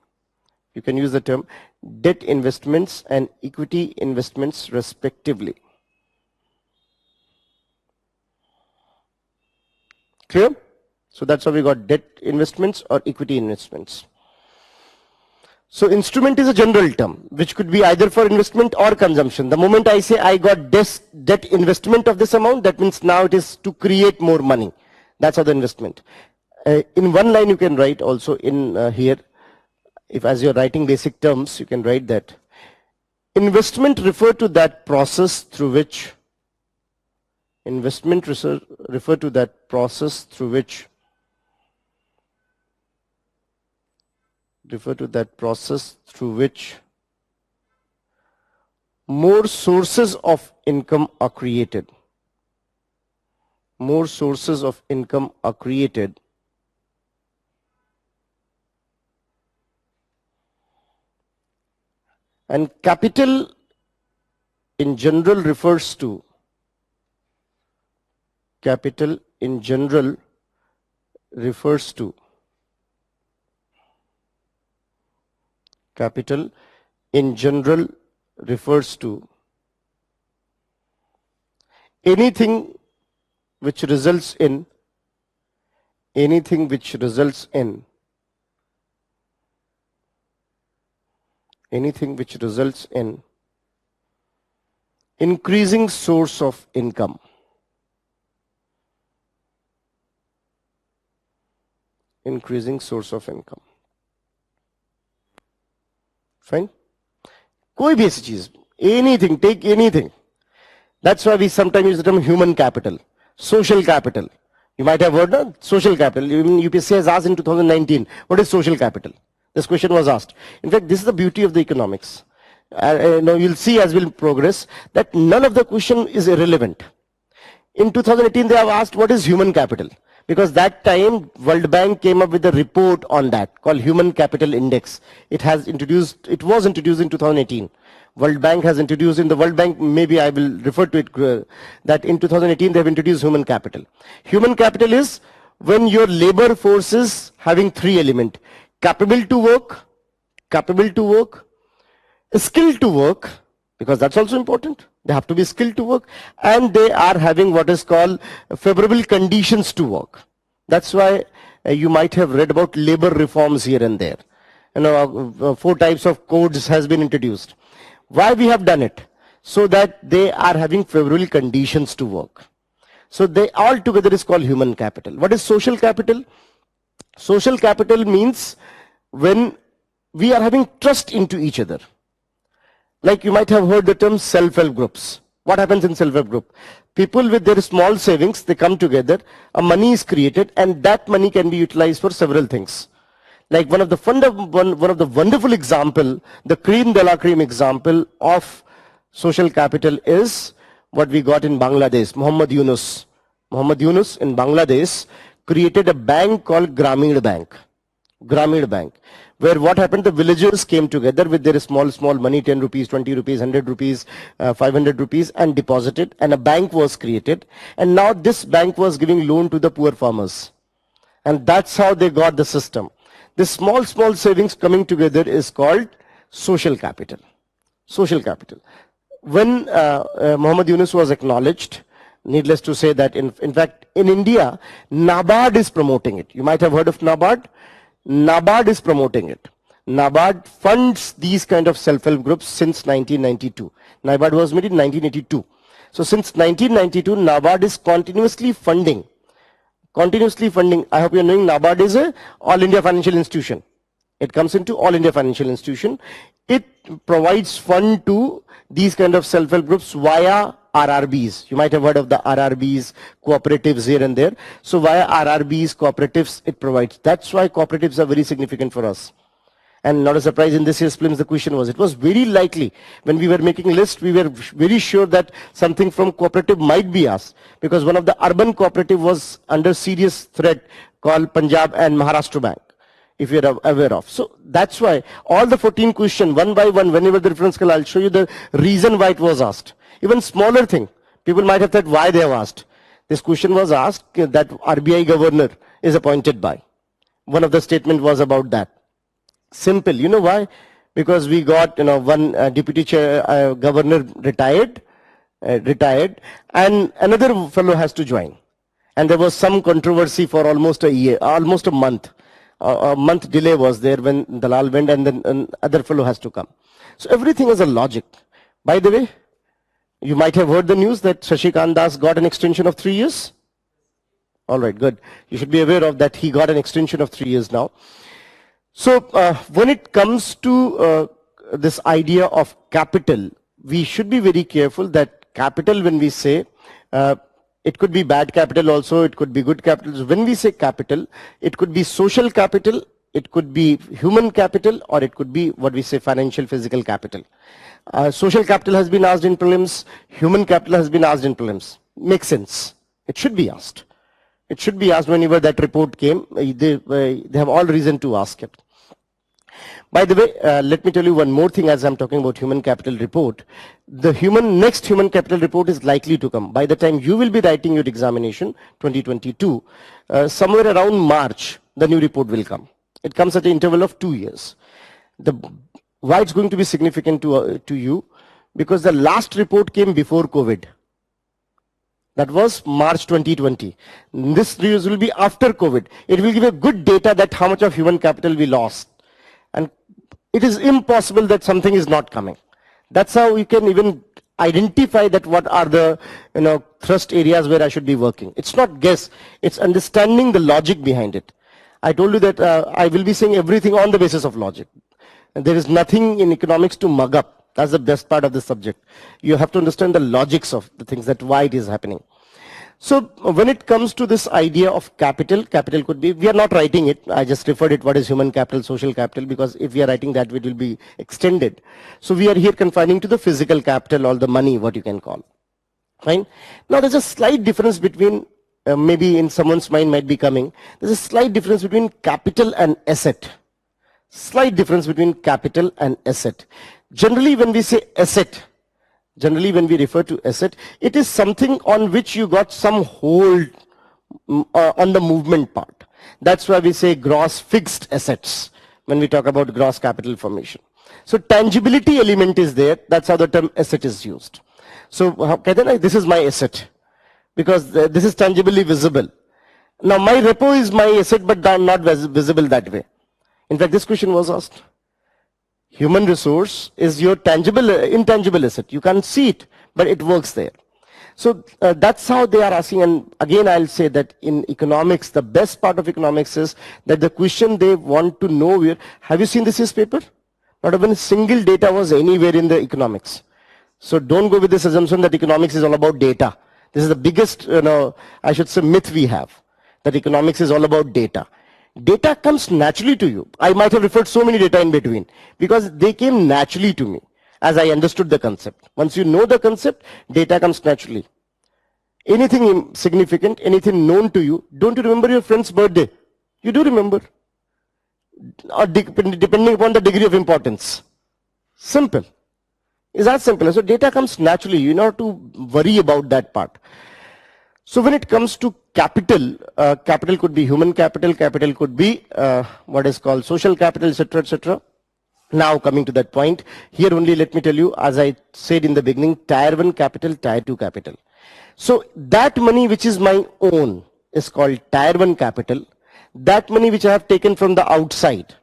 You can use the term debt investments and equity investments, respectively. Clear? So that's how we got debt investments or equity investments. So instrument is a general term which could be either for investment or consumption. The moment I say I got debt investment of this amount, that means now it is to create more money. That's how the investment. In one line you can write also in here, if as you're writing basic terms, you can write that investment refer to that process through which more sources of income are created. More sources of income are created. And capital in general refers to anything which results in increasing source of income. Fine? कोई भी ऐसी चीज, anything, take anything. That's why we sometimes use the term human capital, social capital. You might have heard of social capital. Even UPSC has asked in 2019, what is social capital? This question was asked. In fact, this is the beauty of the economics. You'll see as we'll progress that none of the question is irrelevant. In 2018, they have asked what is human capital, because that time World Bank came up with a report on that called Human Capital Index. It was introduced in 2018. World Bank has introduced, in the World Bank, maybe I will refer to it, that in 2018 they have introduced human capital. Human capital is when your labor force is having three elements: capable to work, skilled to work, because that's also important. They have to be skilled to work, and they are having what is called favorable conditions to work. That's why you might have read about labor reforms here and there. 4 types of codes has been introduced. Why we have done it? So that they are having favorable conditions to work. So they all together is called human capital. What is social capital? Social capital means when we are having trust into each other. Like you might have heard the term self-help groups. What happens in self-help group? People with their small savings, they come together, a money is created, and that money can be utilized for several things. Like one of the wonderful example, the cream de la cream example of social capital is what we got in Bangladesh. Muhammad Yunus in Bangladesh created a bank called Grameen Bank, where what happened, the villagers came together with their small money, 10 rupees, 20 rupees, 100 rupees, 500 rupees, and deposited, and a bank was created. And now this bank was giving loan to the poor farmers. And that's how they got the system. This small savings coming together is called social capital. When Muhammad Yunus was acknowledged, needless to say that in fact in India, NABARD is promoting it. You might have heard of NABARD. NABARD is promoting it. NABARD funds these kind of self-help groups since 1992. NABARD was made in 1982. So since 1992, NABARD is continuously funding. I hope you are knowing NABARD is a All India Financial Institution. It comes into All India Financial Institution. It provides fund to these kind of self-help groups via RRBs. You might have heard of the RRBs, cooperatives here and there. So via RRBs, cooperatives, it provides. That's why cooperatives are very significant for us. And not a surprise in this year's prelims, the question was, it was very likely when we were making list, we were very sure that something from cooperative might be asked, because one of the urban cooperative was under serious threat called Punjab and Maharashtra Bank, if you're aware of. So that's why all the 14 questions, one by one, whenever the reference call, I'll show you the reason why it was asked. Even smaller thing, people might have thought why they have asked. This question was asked that RBI governor is appointed by. One of the statement was about that. Simple. You know why? Because we got, one deputy chair, governor retired, and another fellow has to join. And there was some controversy for almost a year, almost a month. A month delay was there when Dalal went, and then another fellow has to come. So everything is a logic. By the way, you might have heard the news that Shashikant Das got an extension of 3 years. All right, good. You should be aware of that. He got an extension of 3 years now. So when it comes to this idea of capital, we should be very careful that capital, when we say, it could be bad capital also, it could be good capital. So when we say capital, it could be social capital, it could be human capital, or it could be what we say financial physical capital. Social capital has been asked in prelims, human capital has been asked in prelims. Makes sense. It should be asked. It should be asked whenever that report came. They have all reason to ask it. By the way, let me tell you one more thing as I'm talking about human capital report. The next human capital report is likely to come. By the time you will be writing your examination, 2022, somewhere around March, the new report will come. It comes at an interval of 2 years. Why it's going to be significant to you? Because the last report came before COVID. That was March 2020. This news will be after COVID. It will give a good data that how much of human capital we lost. And it is impossible that something is not coming. That's how you can even identify that what are the thrust areas where I should be working. It's not guess. It's understanding the logic behind it. I told you that I will be saying everything on the basis of logic. There is nothing in economics to mug up. That's the best part of the subject. You have to understand the logics of the things, that why it is happening. So when it comes to this idea of capital could be, we are not writing it. I just referred it what is human capital, social capital, because if we are writing that, it will be extended. So we are here confining to the physical capital or the money, what you can call. Fine. Now there's a slight difference between, maybe in someone's mind might be coming, there's a slight difference between capital and asset. Slight difference between capital and asset. Generally, when we say asset, generally when we refer to asset, it is something on which you got some hold on the movement part. That's why we say gross fixed assets when we talk about gross capital formation. So tangibility element is there. That's how the term asset is used. So this is my asset, because this is tangibly visible. Now my repo is my asset, but not visible that way. In fact, this question was asked. Human resource is your intangible asset. You can't see it, but it works there. So that's how they are asking. And again, I'll say that in economics, the best part of economics is that the question they want to know here. Have you seen this year's paper? Not even a single data was anywhere in the economics. So don't go with this assumption that economics is all about data. This is the biggest, I should say, myth we have, that economics is all about data. Data comes naturally to you. I might have referred so many data in between because they came naturally to me as I understood the concept. Once you know the concept, data comes naturally. Anything significant, anything known to you, don't you remember your friend's birthday? You do remember. Or depending upon the degree of importance. Simple. It's that simple. So data comes naturally. You don't have to worry about that part. So when it comes to capital, capital could be human capital could be what is called social capital, etc., etc. Now coming to that point, here only let me tell you, as I said in the beginning, tier 1 capital, tier 2 capital. So that money which is my own is called tier 1 capital. That money which I have taken from the outside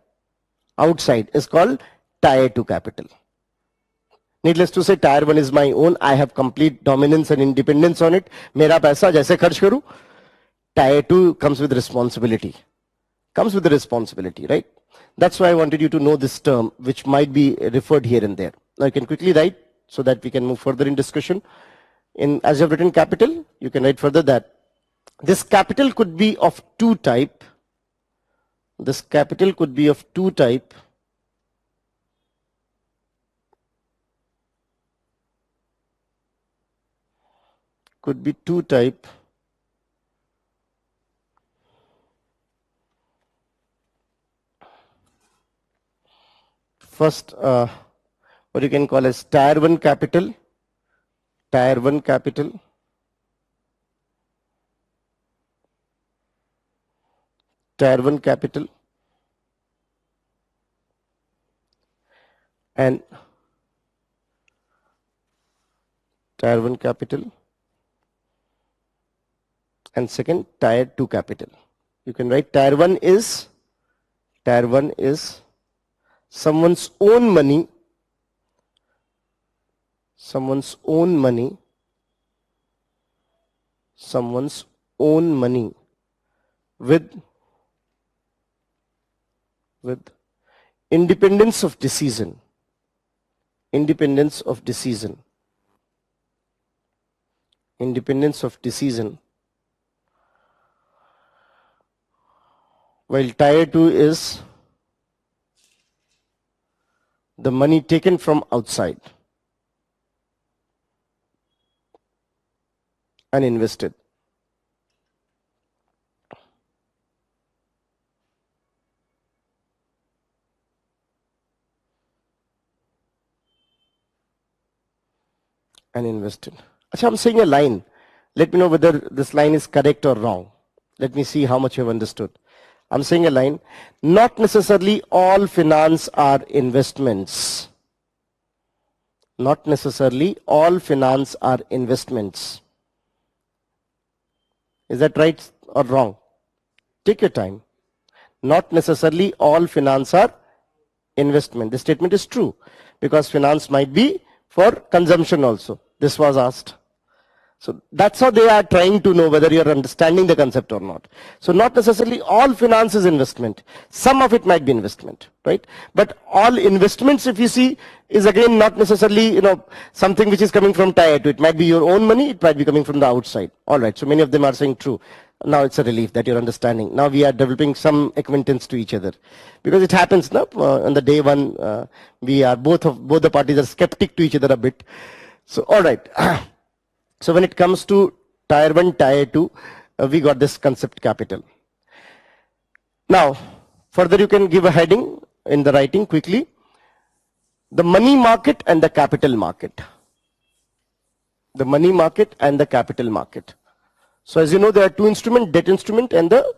is called tier 2 capital. Needless to say, tier 1 is my own. I have complete dominance and independence on it. Mera paisa jaise kharch karu. Tier 2 comes with responsibility. Comes with the responsibility, right? That's why I wanted you to know this term, which might be referred here and there. Now you can quickly write so that we can move further in discussion. As you have written capital, you can write further that this capital could be of two type. This capital could be of two type. could be two type. First, what you can call as tier 1 capital, tier 1 capital, tier 1 capital, and tier 1 capital, and second tier 2 capital. You can write tier 1 is someone's own money, someone's own money, someone's own money with independence of decision, independence of decision, independence of decision, while tier 2 is the money taken from outside and invested. And invested. Achha, I'm saying a line. Let me know whether this line is correct or wrong. Let me see how much you have understood. I'm saying a line. Not necessarily all finance are investments. Not necessarily all finance are investments. Is that right or wrong? Take your time. Not necessarily all finance are investment. This statement is true because finance might be for consumption also. This was asked. So that's how they are trying to know whether you're understanding the concept or not. So not necessarily all finance is investment. Some of it might be investment, right? But all investments, if you see, is again not necessarily, something which is coming from tier 2. It might be your own money. It might be coming from the outside. All right. So many of them are saying true. Now it's a relief that you're understanding. Now we are developing some acquaintance to each other, because it happens now on the day one. We are both the parties are skeptic to each other a bit. So all right. So when it comes to tier 1, tier 2, we got this concept capital. Now, further you can give a heading in the writing quickly. The money market and the capital market. The money market and the capital market. So as you know, there are two instruments, debt instrument and the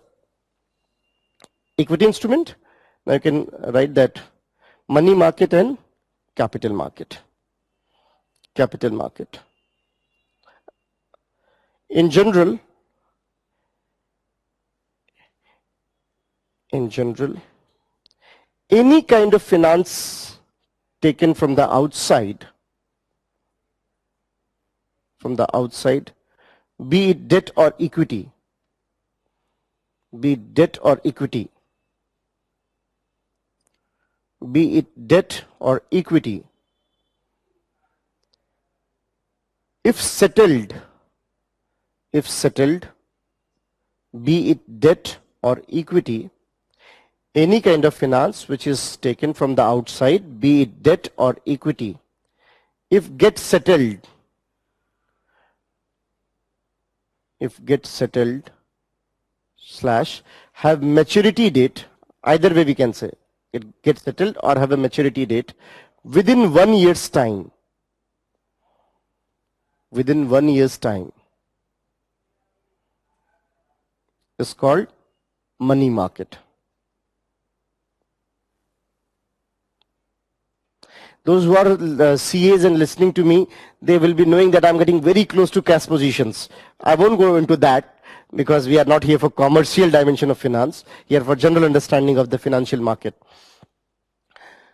equity instrument. Now you can write that money market and capital market. Capital market. In general, any kind of finance taken from the outside, be it debt or equity, be it debt or equity, if settled, be it debt or equity, any kind of finance which is taken from the outside, be it debt or equity, if get settled slash have maturity date, either way we can say it gets settled or have a maturity date within 1 year's time, is called money market. Those who are CAs and listening to me, they will be knowing that I'm getting very close to cash positions. I won't go into that because we are not here for commercial dimension of finance, here for general understanding of the financial market.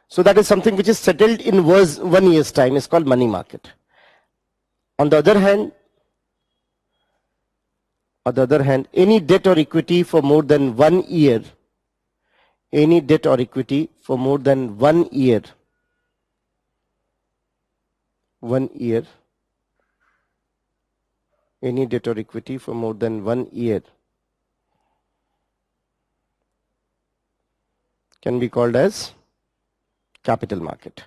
So that is something which is settled in 1 year's time, is called money market. On the other hand, any debt or equity for more than 1 year, any debt or equity for more than 1 year, 1 year, any debt or equity for more than 1 year can be called as capital market.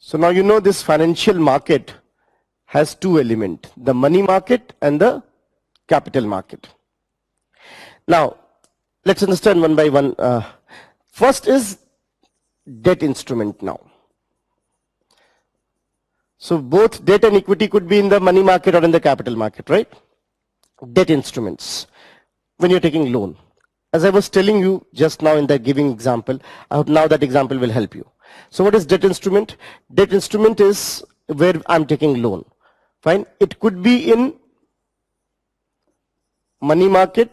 So now you know this financial market has two elements, the money market and the capital market. Now, let's understand one by one. First is debt instrument now. So both debt and equity could be in the money market or in the capital market, right? Debt instruments, when you're taking loan. As I was telling you just now in that giving example, I hope now that example will help you. So what is debt instrument? Debt instrument is where I'm taking loan. Fine. It could be in money market.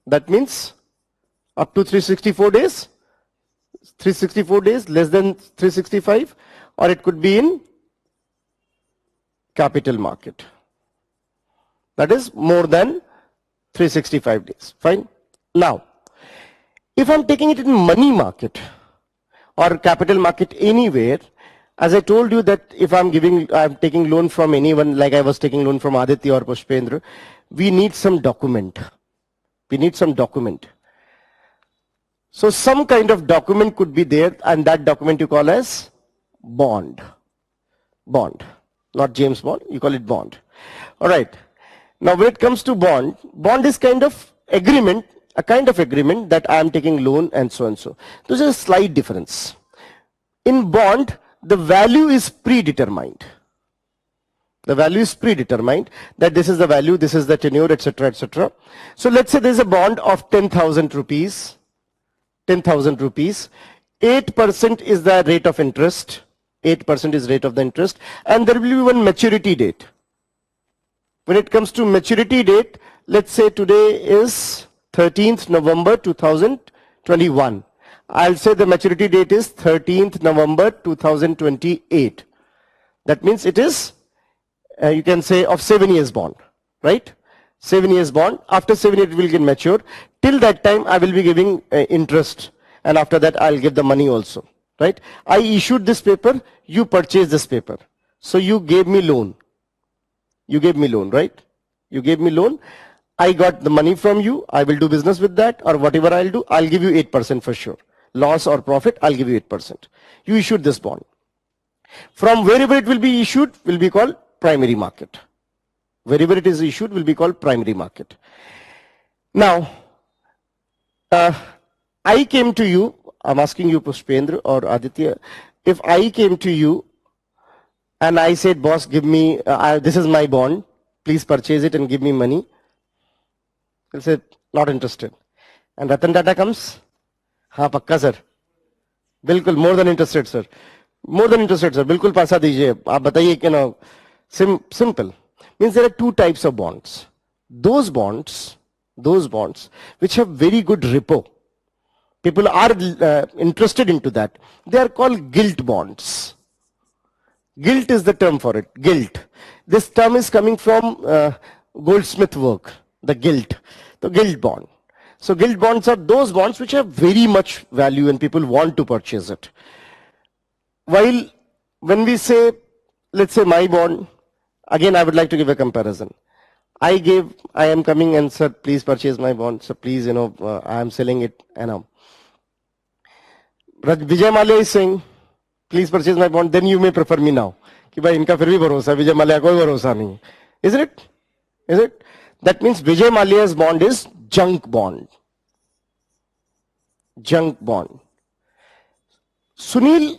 That means up to 364 days, 364 days, less than 365, or it could be in capital market. That is more than 365 days. Fine. Now, if I'm taking it in money market or capital market anywhere, as I told you that if I'm taking loan from anyone, like I was taking loan from Aditya or Pushpendra, we need some document. We need some document. So some kind of document could be there, and that document you call as bond. Bond. Not James Bond, you call it bond. All right. Now when it comes to bond, bond is kind of agreement, a kind of agreement that I am taking loan and so and so. There's a slight difference. In bond, the value is predetermined. The value is predetermined, that this is the value, this is the tenure, etc., etc. So let's say there's a bond of 10,000 rupees. 10,000 rupees. 8% is the rate of interest. 8% is rate of the interest. And there will be one maturity date. When it comes to maturity date, let's say today is 13th November 2021. I'll say the maturity date is 13th November 2028. That means it is, you can say, of 7 years bond, right? 7 years bond. After 7 years it will get matured. Till that time I will be giving interest, and after that I'll give the money also, right? I issued this paper, you purchased this paper. So you gave me loan. You gave me loan, right? You gave me loan. I got the money from you. I will do business with that, or whatever I'll do, I'll give you 8% for sure. Loss or profit, I'll give you 8%. You issued this bond. From wherever it will be issued will be called primary market. Wherever it is issued will be called primary market. Now, I came to you, I'm asking you Pushpendra or Aditya, if I came to you and I said, boss, give me, this is my bond, please purchase it and give me money. He'll say, not interested. And Ratan Tata comes, हाँ पक्का sir, बिल्कुल more than interested sir, more than interested sir, बिल्कुल पैसा दीजिए, आप बताइए कि ना, simple. Means there are two types of bonds. Those bonds which have very good repo, people are interested into that, they are called gilt bonds. Gilt is the term for it, gilt. This term is coming from goldsmith work, the gilt bond. So gilt bonds are those bonds which have very much value and people want to purchase it. While when we say, let's say my bond, again I would like to give a comparison. I am coming and sir, please purchase my bond. So please, I am selling it. Vijay Mallya is saying, please purchase my bond. Then you may prefer me now. कि भाई इनका फिर भी भरोसा, Vijay Mallya कोई भरोसा नहीं. Isn't it? Is it? That means Vijay Mallya's bond is junk bond. Junk bond. Sunil,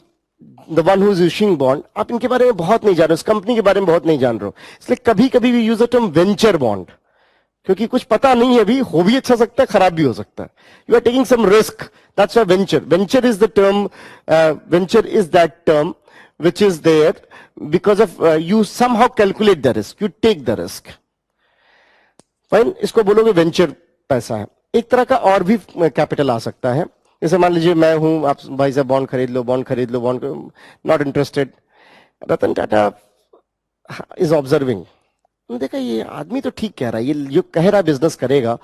the one who is issuing bond, आप इनके बारे में बहुत नहीं जान रहे हो, इस कंपनी के बारे में बहुत नहीं जान रहे हो, इसलिए कभी कभी भी use the term venture bond, क्योंकि कुछ पता नहीं है अभी, हो भी अच्छा सकता है, खराब भी हो सकता है. You are taking some risk. That's why venture. Venture is the term. Venture is that term which is there because of you somehow calculate the risk. You take the risk. Fine. इसको बोलोगे venture पैसा है. एक तरह का और भी capital आ सकता है. जैसे मान लीजिए मैं हूं, आप भाई साहब बॉन्ड खरीद लो, bond not interested. Ratan Tata is observing. देखा ये आदमी तो ठीक कह रहा है, ये जो कह रहा है बिजनेस करेगा,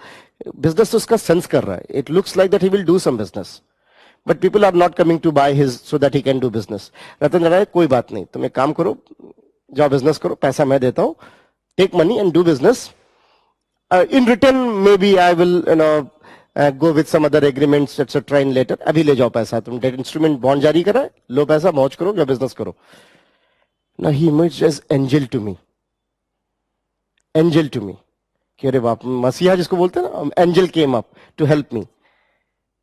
बिजनेस तो उसका सेंस कर रहा है. It looks like that he will do some business, but people are not coming to buy his so that he can do business. Ratan Tata कोई बात नहीं, तुम एक काम करो, जाओ बिजनेस करो, पैसा मैं देता हूं, take money and do business. In return, maybe I will, go with some other agreements, etc. in later. अभी ले जाओ पैसा, तुम debt instrument bond जारी करा है, लो पैसा, मौज करो या business करो. Now he emerged as angel to me. Angel to me. कि अरे बाप, मसीहा जिसको बोलते हैं ना, angel came up to help me.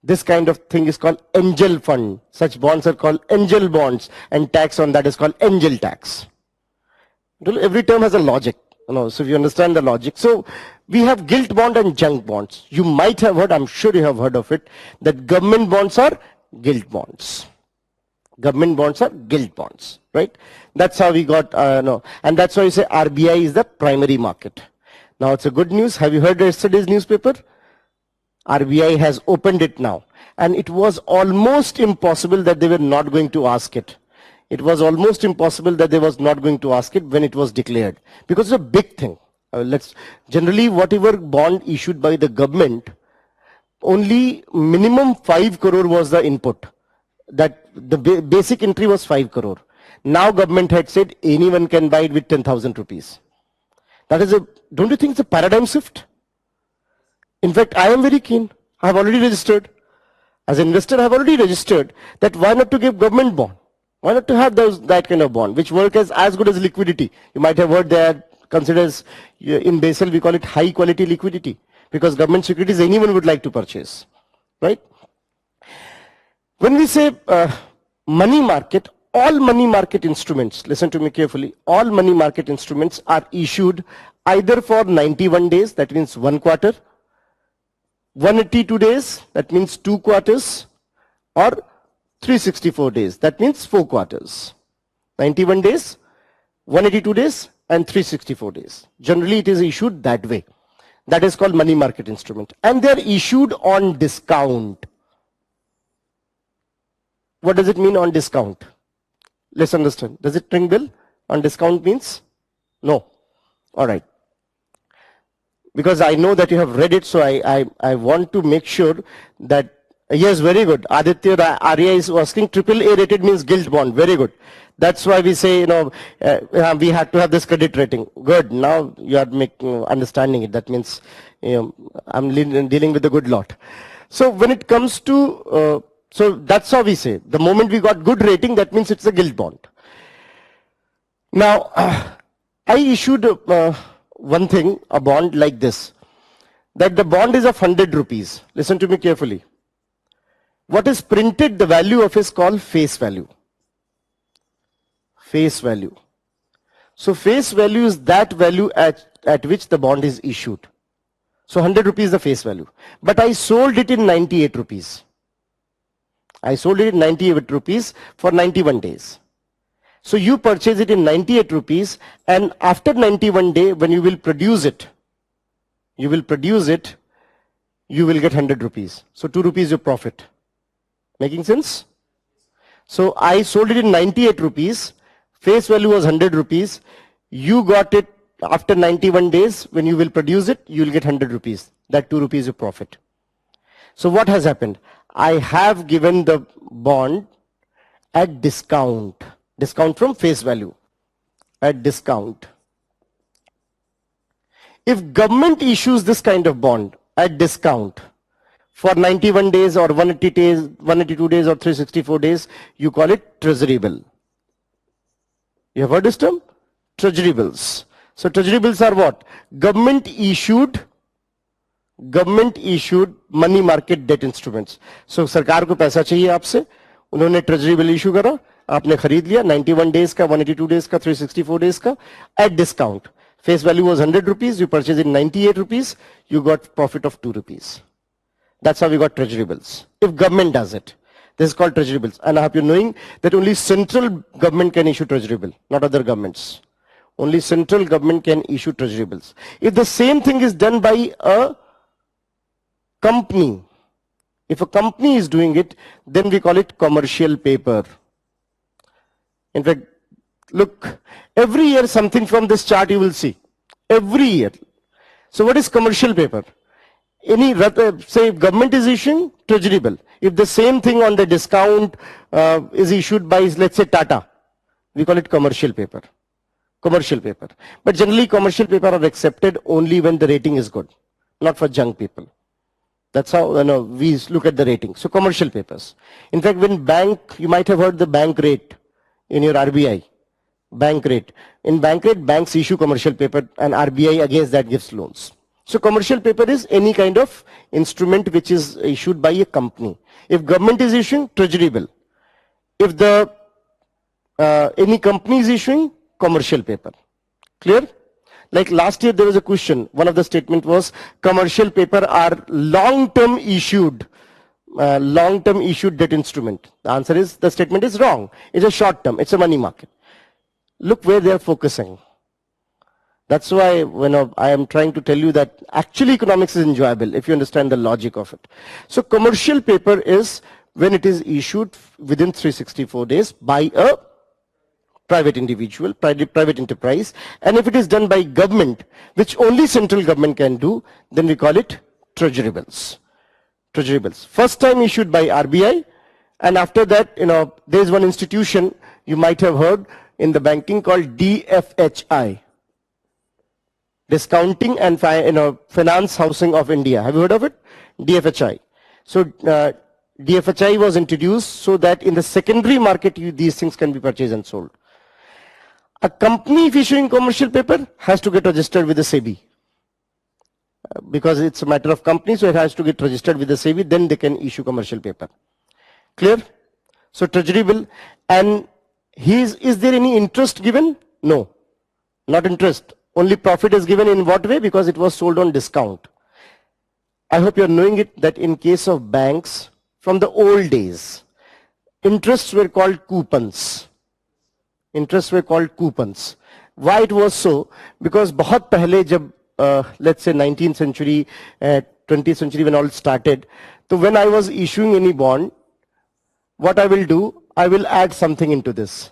This kind of thing is called angel fund. Such bonds are called angel bonds, and tax on that is called angel tax. Every term has a logic, so if you understand the logic. So we have gilt bond and junk bonds. You might have heard, I'm sure you have heard of it, that government bonds are gilt bonds. Government bonds are gilt bonds, right? That's how we got, and that's why you say RBI is the primary market. Now it's a good news. Have you heard yesterday's newspaper? RBI has opened it now, and it was almost impossible that they were not going to ask it. It was almost impossible that they was not going to ask it when it was declared, because it's a big thing. Generally, whatever bond issued by the government, only minimum 5 crore was the input. That the basic entry was 5 crore. Now government had said anyone can buy it with 10,000 rupees. That is don't you think it's a paradigm shift? In fact, I am very keen. I have already registered. As an investor, I have already registered that why not to give government bond? Why not to have that kind of bond, which work as good as liquidity? You might have heard that considers, in Basel, we call it high quality liquidity, because government securities anyone would like to purchase, right? When we say money market, all money market instruments, listen to me carefully, all money market instruments are issued either for 91 days, that means 1 quarter, 182 days, that means 2 quarters, or 364 days, that means 4 quarters. 91 days, 182 days, and 364 days. Generally, it is issued that way. That is called money market instrument. And they are issued on discount. What does it mean on discount? Let's understand. Does it ring bell? On discount means? No. All right. Because I know that you have read it, so I want to make sure that, yes, very good. Aditya Arya is asking, AAA rated means gilt bond. Very good. That's why we say, we had to have this credit rating. Good. Now you are understanding it. That means, I'm dealing with a good lot. So when it comes to, so that's how we say, the moment we got good rating, that means it's a gilt bond. Now, I issued one thing, a bond like this, that the bond is of 100 rupees. Listen to me carefully. What is printed, the value of is called face value. Face value. So face value is that value at which the bond is issued. So 100 rupees is the face value. But I sold it in 98 rupees. I sold it in 98 rupees for 91 days. So you purchase it in 98 rupees, and after 91 day, when you will produce it, you will get 100 rupees. So 2 rupees your profit. Making sense? So I sold it in 98 rupees. Face value was 100 rupees. You got it after 91 days. When you will produce it, you will get 100 rupees. That 2 rupees your profit. So what has happened? I have given the bond at discount. Discount from face value. At discount. If government issues this kind of bond at discount for 91 days or 180 days, 182 days or 364 days, you call it treasury bill. You have heard this term? Treasury bills. So treasury bills are what? Government issued money market debt instruments. So सरकार को पैसा चाहिए आपसे, उन्होंने treasury bill issue करा, आपने खरीद लिया 91 days का, 182 days का, 364 days का at discount. Face value was 100 rupees, you purchased it 98 rupees, you got profit of 2 rupees. That's how we got treasury bills. If government does it, this is called treasury bills. And I hope you're knowing that only central government can issue treasury bill, not other governments. Only central government can issue treasury bills. If the same thing is done by a company, if a company is doing it, then we call it commercial paper. In fact, look, every year something from this chart you will see. Every year. So what is commercial paper? Any, say government is issuing treasury bill. If the same thing on the discount is issued by, let's say, Tata, we call it commercial paper. Commercial paper. But generally commercial paper are accepted only when the rating is good, not for junk people. That's how we look at the rating. So commercial papers. In fact, when bank, you might have heard the bank rate in your RBI. Bank rate. In bank rate, banks issue commercial paper and RBI against that gives loans. So commercial paper is any kind of instrument which is issued by a company. If government is issuing, treasury bill. If the any company is issuing, commercial paper. Clear? Like last year there was a question, one of the statement was commercial paper are long-term issued debt instrument. The answer is, the statement is wrong. It's a short term, it's a money market. Look where they are focusing. That's why I am trying to tell you that actually economics is enjoyable if you understand the logic of it. So commercial paper is when it is issued within 364 days by a private individual, private enterprise, and if it is done by government, which only central government can do, then we call it treasury bills. Treasury bills. First time issued by RBI, and after that, there is one institution you might have heard in the banking called DFHI, Discounting and Finance Housing of India. Have you heard of it? DFHI. So DFHI was introduced so that in the secondary market these things can be purchased and sold. A company if issuing commercial paper has to get registered with the SEBI. Because it's a matter of company, so it has to get registered with the SEBI, then they can issue commercial paper. Clear? So treasury bill. And is there any interest given? No, not interest. Only profit is given in what way? Because it was sold on discount. I hope you're knowing it that in case of banks, from the old days, interests were called coupons. Interests were called coupons. Why it was so? Because बहुत पहले जब let's say 19th century, 20th century when all started, so when I was issuing any bond, what I will do, I will add something into this.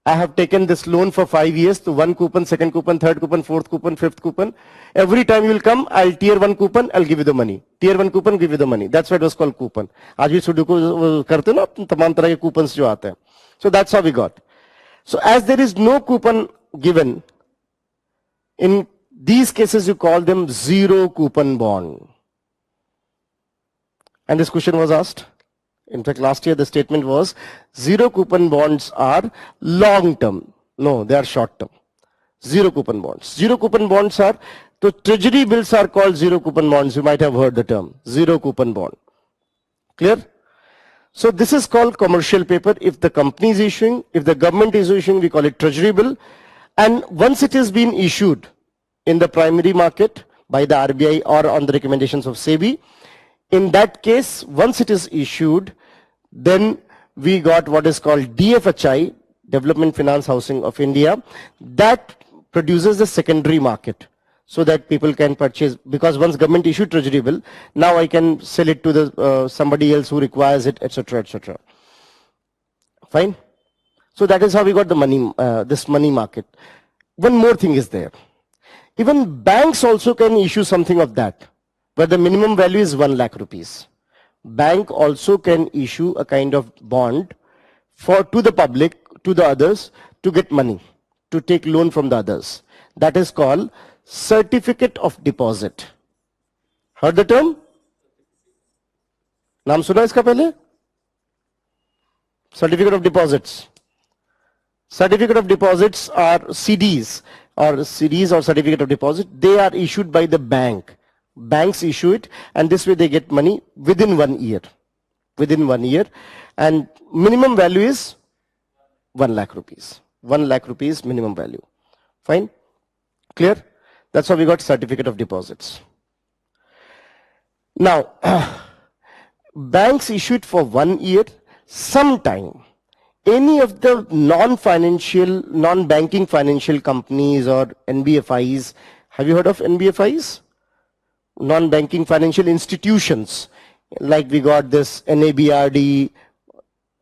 I have taken this loan for 5 years, so one coupon, second coupon, third coupon, fourth coupon, fifth coupon. Every time you will come, I'll tier one coupon, I'll give you the money. Tier one coupon, give you the money. That's why it was called coupon. आज भी sudoku करते हो ना, तमाम तरह के coupons जो आते हैं. So that's how we got. So as there is no coupon given, in these cases you call them zero coupon bond. And this question was asked. In fact, last year the statement was zero coupon bonds are long term. No, they are short term. Zero coupon bonds. Zero coupon bonds are, so treasury bills are called zero coupon bonds. You might have heard the term zero coupon bond. Clear? So this is called commercial paper. If the company is issuing, if the government is issuing, we call it treasury bill. And once it has been issued in the primary market by the RBI or on the recommendations of SEBI, in that case, once it is issued, then we got what is called DFHI, Development Finance Housing of India, that produces the secondary market so that people can purchase, because once government issued treasury bill, now I can sell it to the somebody else who requires it, etc., etc. Fine. So that is how we got the money, this money market. One more thing is there. Even banks also can issue something of that, where the minimum value is 1 lakh rupees. Bank also can issue a kind of bond to the public, to the others, to get money, to take loan from the others. That is called certificate of deposit. Heard the term? नाम सुना इसका पहले? Certificate of deposits. Certificate of deposits are CDs or certificate of deposit. They are issued by the bank. Banks issue it, and this way they get money within 1 year. Within 1 year, and minimum value is 1 lakh rupees. 1 lakh rupees minimum value. Fine? Clear? That's how we got certificate of deposits. Now, banks issue it for 1 year. Sometime, any of the non-banking financial companies or NBFIs, have you heard of NBFIs? Non-banking financial institutions, like we got this NABRD.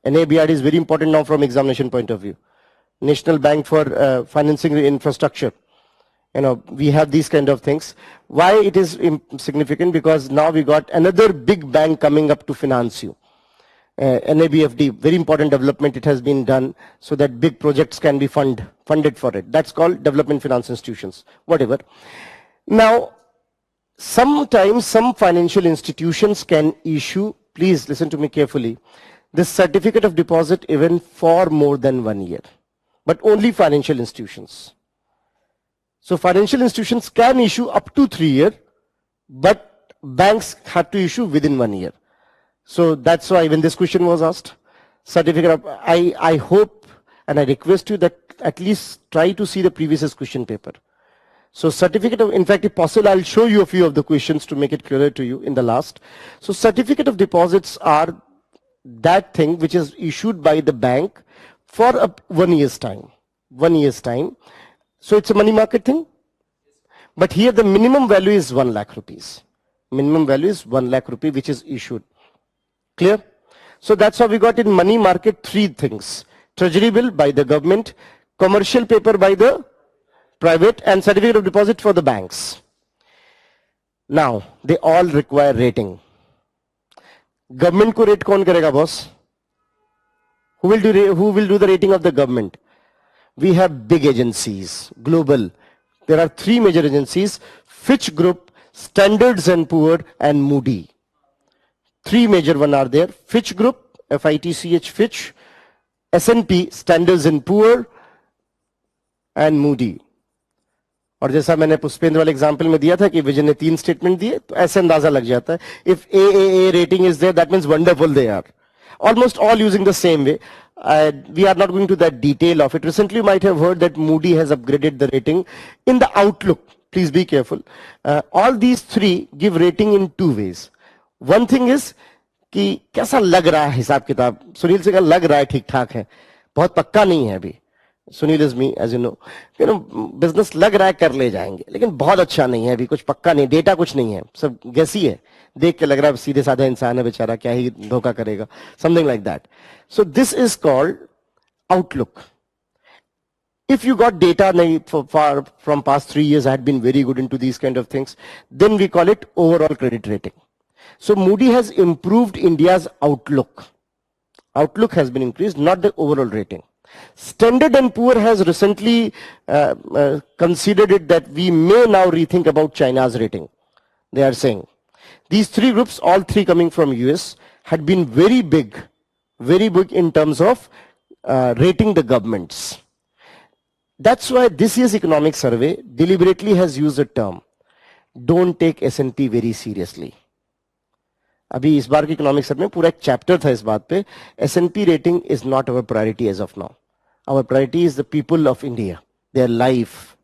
NABRD is very important now from examination point of view. National Bank for Financing the Infrastructure. We have these kind of things. Why it is significant? Because now we got another big bank coming up to finance you. NABFD, very important development. It has been done so that big projects can be funded for it. That's called Development Finance Institutions, whatever. Now, Sometimes some financial institutions can issue, please listen to me carefully, this certificate of deposit even for more than 1 year, but only financial institutions. So financial institutions can issue up to 3 years, but banks have to issue within 1 year. So that's why when this question was asked, certificate of, I hope and I request you that at least try to see the previous question paper. So certificate of, in fact, if possible, I'll show you a few of the questions to make it clearer to you in the last. So certificate of deposits are that thing which is issued by the bank for 1 year's time. 1 year's time. So it's a money market thing. But here the minimum value is 1 lakh rupees. Minimum value is 1 lakh rupee which is issued. Clear? So that's how we got in money market 3 things. Treasury bill by the government, commercial paper by the private, and certificate of deposit for the banks. Now, they all require rating. Government ko rate kaun karega, boss? Who will do the rating of the government? We have big agencies, global. There are 3 major agencies, Fitch Group, Standards and Poor, and Moody. 3 major one are there, Fitch Group, FITCH Fitch, S&P, Standards and Poor, and Moody. और जैसा मैंने पुष्पेंद्र वाले example में दिया था कि vision ने 3 statement दिए, तो ऐसे अंदाजा लग जाता है. If AAA rating is there, that means wonderful they are. Almost all using the same way. We are not going to that detail of it. Recently you might have heard that Moody has upgraded the rating in the outlook. Please be careful. All these 3 give rating in 2 ways. One thing is कि कैसा लग रहा है हिसाब किताब. सुनील से कहा लग रहा है ठीक ठाक है, बहुत पक्का नहीं है अभी. Sunil is me, as you know, business लग रहा है कर ले जाएंगे, लेकिन बहुत अच्छा नहीं है अभी, कुछ पक्का नहीं, डेटा कुछ नहीं है, सब गैसी है, देख के लग रहा है सीधे साधा इंसान है बेचारा, क्या ही धोखा करेगा, something like that. So this is called outlook. If you got data from past 3 years, I had been very good into these kind of things, then we call it overall credit rating. So Moody has improved India's outlook. Outlook has been increased, not the overall rating. Standard and Poor has recently considered it that we may now rethink about China's rating. They are saying these 3 groups, all 3 coming from US, had been very big in terms of rating the governments. That's why this year's economic survey deliberately has used a term, don't take S&P very seriously. अभी इस बार की economic survey में पूरा एक chapter था इस बात पे. S&P rating is not our priority as of now. Our priority is the people of India, their life.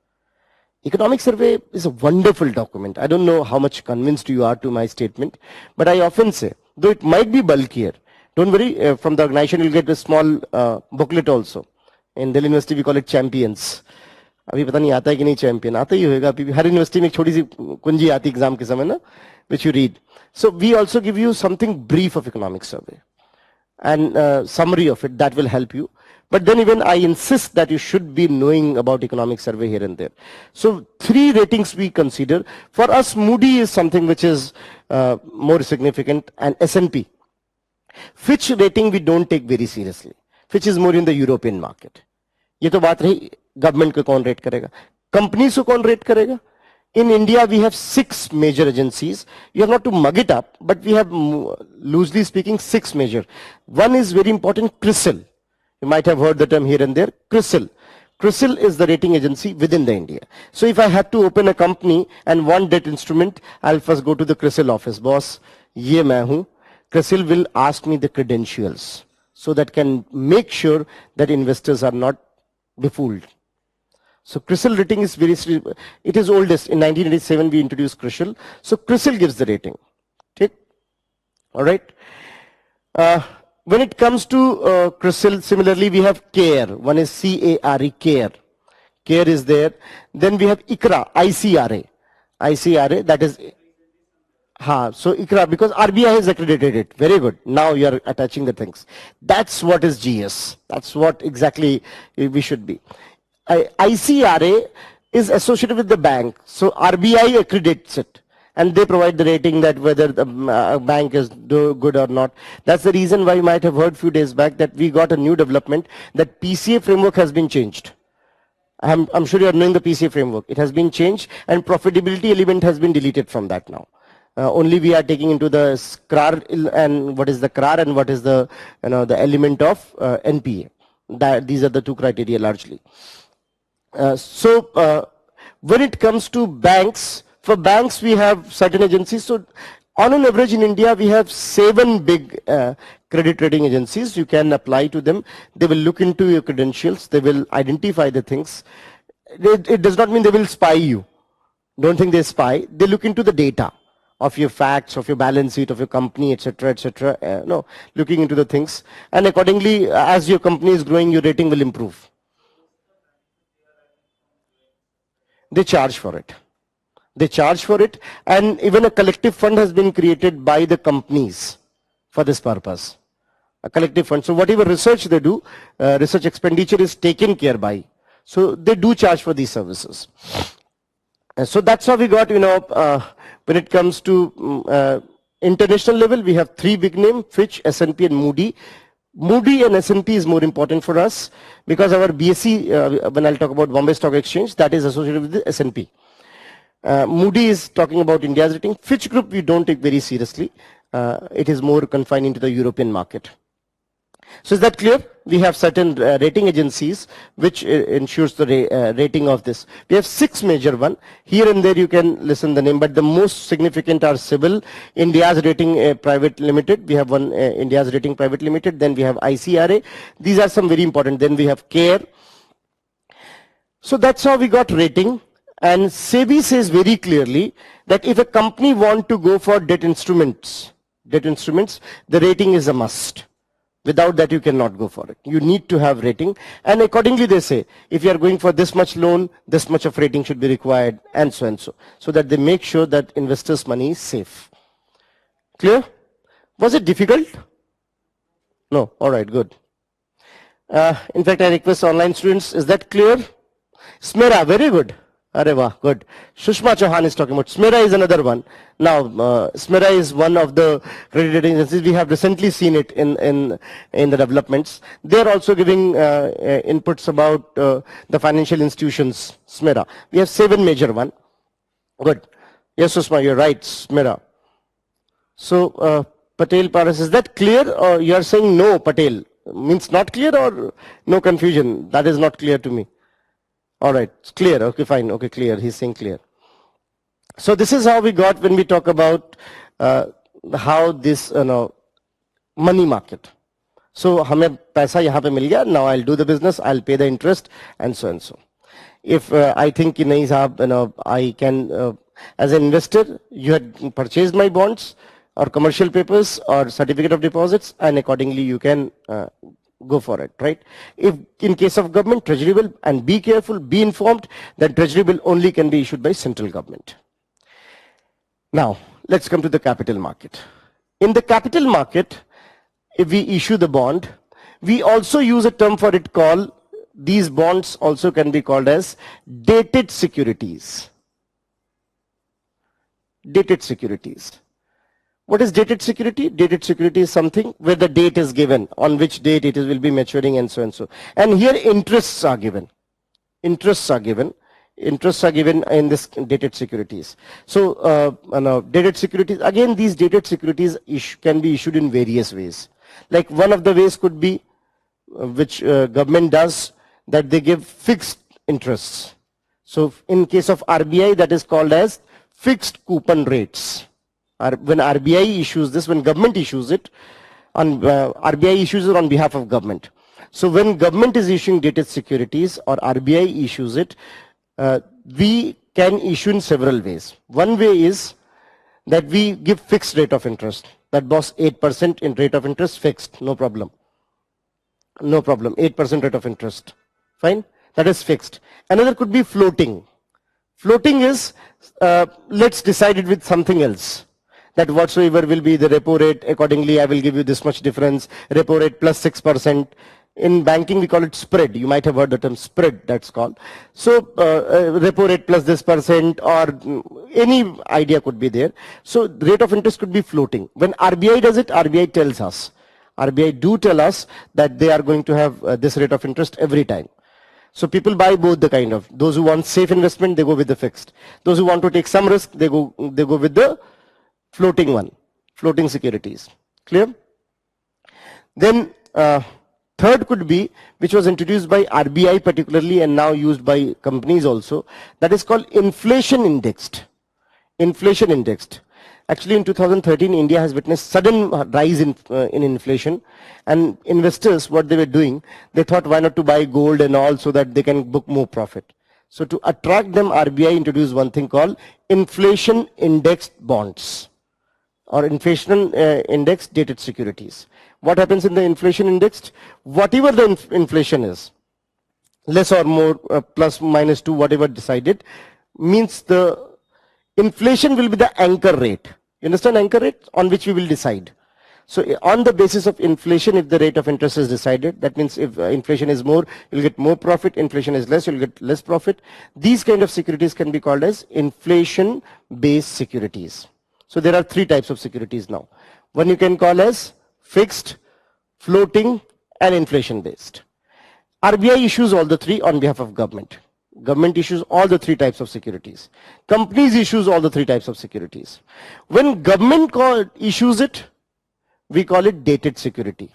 Economic survey is a wonderful document. I don't know how much convinced you are to my statement, but I often say, though it might be bulkier, don't worry, from the organization you'll get a small booklet also. In Delhi University we call it champions. अभी पता नहीं आता है कि नहीं champion, आता ही होगा, अभी हर यूनिवर्सिटी में एक छोटी सी कुंजी आती एग्जाम के समय ना, which you read. So we also give you something brief of economic survey and summary of it that will help you. But then even I insist that you should be knowing about economic survey here and there. So 3 ratings we consider. For us, Moody is something which is more significant, and S&P. Fitch rating we don't take very seriously. Fitch is more in the European market. ये तो बात रही government को कौन rate करेगा, companies को कौन rate करेगा. In India, we have 6 major agencies. You have not to mug it up, but we have, loosely speaking, 6 major. One is very important, CRISIL. You might have heard the term here and there, CRISIL. CRISIL is the rating agency within the India. So if I have to open a company and want that instrument, I'll first go to the CRISIL office. Boss, ye main hu. CRISIL will ask me the credentials, so that can make sure that investors are not befooled. So CRISIL rating is very, it is oldest. In 1987 we introduced CRISIL. So CRISIL gives the rating. Okay? All right. When it comes to CRISIL, similarly we have CARE. One is CARE, CARE. CARE is there. Then we have ICRA, ICRA. ICRA, that is, so ICRA, because RBI has accredited it. Very good. Now you are attaching the things. That's what is GS. That's what exactly we should be. ICRA is associated with the bank, so RBI accredits it, and they provide the rating that whether the bank is good or not. That's the reason why you might have heard few days back that we got a new development, that PCA framework has been changed. I'm sure you are knowing the PCA framework. It has been changed and profitability element has been deleted from that now. Only we are taking into the CRAR and what is the CRAR and what is the the element of NPA. These are the two criteria largely. When it comes to banks, for banks we have certain agencies. So on an average in India we have 7 big credit rating agencies. You can apply to them. They will look into your credentials. They will identify the things. It does not mean they will spy you. Don't think they spy. They look into the data of your facts, of your balance sheet, of your company, etc., etc. No, looking into the things, and accordingly, as your company is growing, your rating will improve. They charge for it. They charge for it, and even a collective fund has been created by the companies for this purpose. A collective fund. So whatever research they do, research expenditure is taken care by. So they do charge for these services. So that's how we got, when it comes to international level, we have 3 big names, Fitch, S&P and Moody. Moody and S&P is more important for us because our BSE, when I'll talk about Bombay Stock Exchange, that is associated with the S&P. Moody is talking about India's rating. Fitch Group we don't take very seriously. It is more confined into the European market. So is that clear? We have certain rating agencies which ensures the rating of this. We have 6 major one. Here and there you can listen the name, but the most significant are CIBIL, India's Rating Private Limited. We have one India's Rating Private Limited. Then we have ICRA. These are some very important. Then we have CARE. So that's how we got rating. And SEBI says very clearly that if a company want to go for debt instruments, the rating is a must. Without that, you cannot go for it. You need to have rating. And accordingly, they say, if you are going for this much loan, this much of rating should be required, and so and so. So that they make sure that investors' money is safe. Clear? Was it difficult? No. All right, good. In fact, I request online students, is that clear? Smera, very good. Areva, good. Shushma Chauhan is talking about. Smera is another one. Now, Smera is one of the credit rating agencies. We have recently seen it in the developments. They are also giving inputs about the financial institutions. Smera. We have 7 major one. Good. Yes, Shushma, you're right. Smera. So, Patel Paras, is that clear, or you are saying no? Patel means not clear or no confusion? That is not clear to me. All right, it's clear. Okay, fine. Okay, clear. He's saying clear. So this is how we got when we talk about how this money market. So हमें पैसा यहाँ पे मिल गया. Now I'll do the business. I'll pay the interest and so and so. If I think कि नहीं साहब, I can as an investor, you had purchased my bonds or commercial papers or certificate of deposits, and accordingly you can go for it, right? If in case of government, treasury bill, and be careful, be informed that treasury bill only can be issued by central government. Now, let's come to the capital market. In the capital market, if we issue the bond, we also use a term for it called, these bonds also can be called as dated securities. Dated securities. What is dated security? Dated security is something where the date is given, on which date it will be maturing and so and so. And here interests are given. Interests are given. Interests are given in this dated securities. So, dated securities, again these dated securities can be issued in various ways. Like one of the ways could be, which government does, that they give fixed interests. So in case of RBI, that is called as fixed coupon rates. When RBI issues this, when government issues it, RBI issues it on behalf of government. So when government is issuing dated securities or RBI issues it, we can issue in several ways. One way is that we give fixed rate of interest. That boss 8% in rate of interest fixed, no problem. No problem, 8% rate of interest. Fine, that is fixed. Another could be floating. Floating is, let's decide it with something else. That whatsoever will be the repo rate, accordingly I will give you this much difference, repo rate plus 6%. In banking we call it spread. You might have heard the term spread, that's called. So repo rate plus this percent, or any idea could be there. So rate of interest could be floating. When RBI does it, RBI tells us. RBI do tell us that they are going to have this rate of interest every time. So people buy both the kind of. Those who want safe investment, they go with the fixed. Those who want to take some risk, they go with the floating one, floating securities. Clear? Then third could be, which was introduced by RBI particularly and now used by companies also, that is called inflation indexed. Inflation indexed. Actually, in 2013, India has witnessed sudden rise in inflation, and investors, what they were doing, they thought why not to buy gold and all so that they can book more profit. So to attract them, RBI introduced one thing called inflation indexed bonds or inflation index dated securities. What happens in the inflation indexed? Whatever the inflation is, less or more, plus minus 2, whatever decided, means the inflation will be the anchor rate. You understand anchor rate on which we will decide. So on the basis of inflation, if the rate of interest is decided, that means if inflation is more, you'll get more profit. Inflation is less, you'll get less profit. These kind of securities can be called as inflation-based securities. So there are three types of securities now. One you can call as fixed, floating, and inflation-based. RBI issues all the three on behalf of government. Government issues all the three types of securities. Companies issues all the three types of securities. When government issues it, we call it dated security.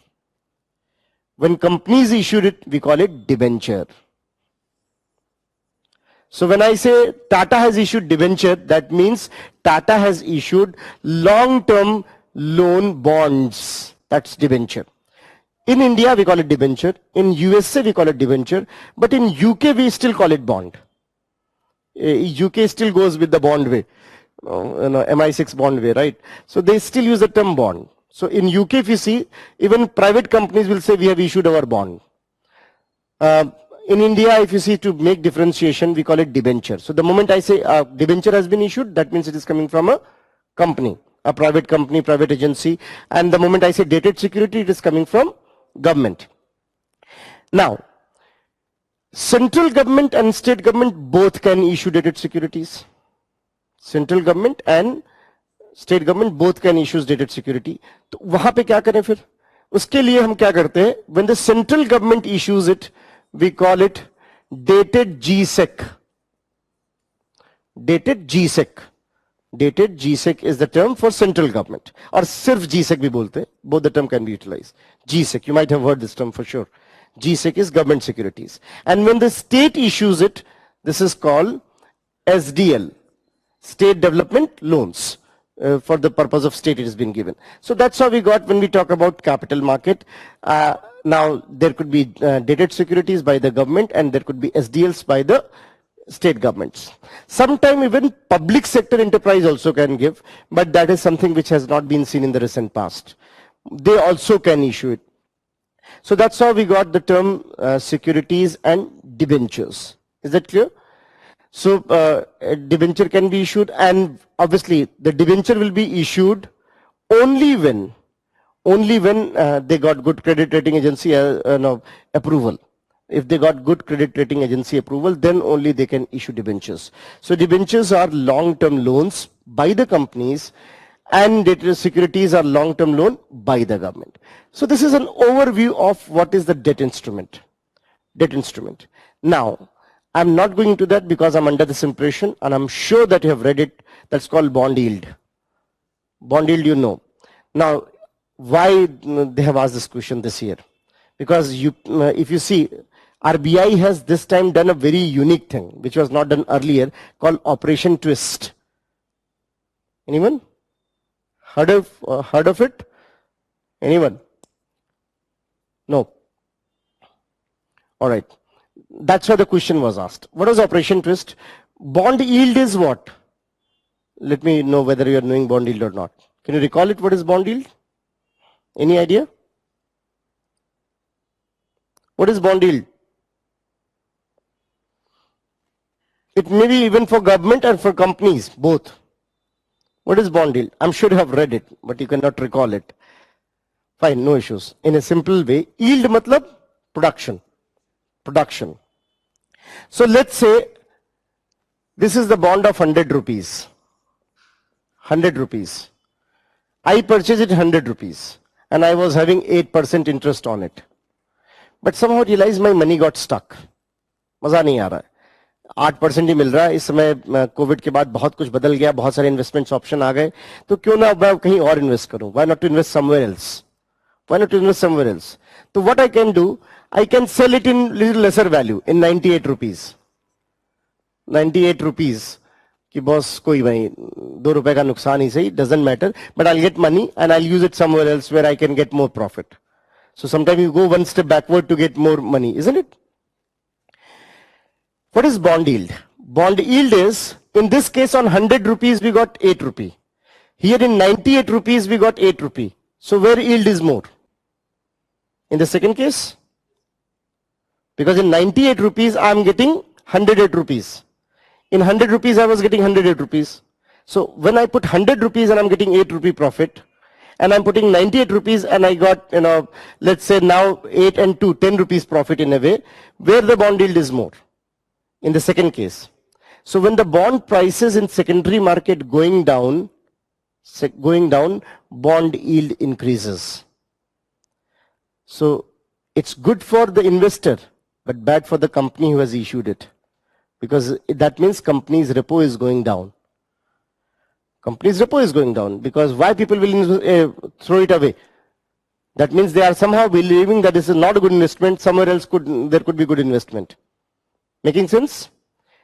When companies issued it, we call it debenture. So when I say Tata has issued debenture, that means Tata has issued long-term loan bonds. That's debenture. In India, we call it debenture. In USA, we call it debenture. But in UK, we still call it bond. UK still goes with the bond way. MI6 bond way, right? So they still use the term bond. So in UK, if you see, even private companies will say we have issued our bond. In India, if you see, to make differentiation, we call it debenture. So the moment I say debenture has been issued, that means it is coming from a company, a private company, private agency. And the moment I say dated security, it is coming from government. Now, central government and state government both can issue dated securities. Central government and state government both can issue dated security. तो वहां पे क्या करें फिर? उसके लिए हम क्या करते हैं? When the central government issues it, we call it dated GSEC. Dated GSEC. Dated GSEC is the term for central government. Or सिर्फ GSEC भी बोलते हैं. Both the term can be utilized. GSEC, you might have heard this term for sure. GSEC is government securities. And when the state issues it, this is called SDL, State Development Loans. For the purpose of state it has been given. So that's how we got when we talk about capital market. Now there could be dated securities by the government and there could be SDLs by the state governments. Sometime even public sector enterprise also can give, but that is something which has not been seen in the recent past. They also can issue it. So that's how we got the term securities and debentures. Is that clear? So a debenture can be issued, and obviously the debenture will be issued only when they got good credit rating agency approval. If they got good credit rating agency approval, then only they can issue debentures. So debentures are long-term loans by the companies, and dated securities are long-term loan by the government. So this is an overview of what is the debt instrument. Debt instrument. Now, I'm not going into that because I'm under this impression, and I'm sure that you have read it. That's called bond yield. Bond yield, you know. Now, why they have asked this question this year? Because if you see, RBI has this time done a very unique thing, which was not done earlier, called Operation Twist. Anyone heard of it? Anyone? No. All right. That's why the question was asked. What was Operation Twist? Bond yield is what? Let me know whether you are knowing bond yield or not. Can you recall it? What is bond yield? Any idea? What is bond yield? It may be even for government and for companies, both. What is bond yield? I'm sure you have read it, but you cannot recall it. Fine, no issues. In a simple way, yield matlab production. Production. So let's say this is the bond of 100 rupees. 100 rupees. I purchased it 100 rupees and I was having 8% interest on it. But somehow realized my money got stuck. मजा नहीं आ रहा है, 8% ही मिल रहा है इस समय। Covid के बाद बहुत कुछ बदल गया, बहुत सारे इन्वेस्टमेंट्स ऑप्शन आ गए, तो क्यों ना मैं कहीं और इन्वेस्ट करूं? Why not to invest somewhere else? Why not to invest somewhere else? तो what I can do, I can sell it in little lesser value, in 98 rupees. 98 rupees कि बॉस कोई भाई ₹2 का नुकसान ही सही, doesn't matter, but I get money and I use it somewhere else where I can get more profit. So sometimes you go one step backward to get more money, isn't it? What is bond yield? Bond yield is, in this case on 100 rupees we got 8 rupee. Here in 98 rupees we got 8 rupee. So where yield is more? In the second case? Because in 98 rupees I am getting 108 rupees. In 100 rupees I was getting 108 rupees. So when I put 100 rupees and I am getting 8 rupee profit, and I'm putting 98 rupees and I got, let's say now 8 and 2, 10 rupees profit in a way, where the bond yield is more in the second case. So when the bond prices in secondary market going down, bond yield increases. So it's good for the investor, but bad for the company who has issued it, because that means company's repo is going down. Company's repo is going down, because why people will throw it away? That means they are somehow believing that this is not a good investment, somewhere else there could be good investment. Making sense?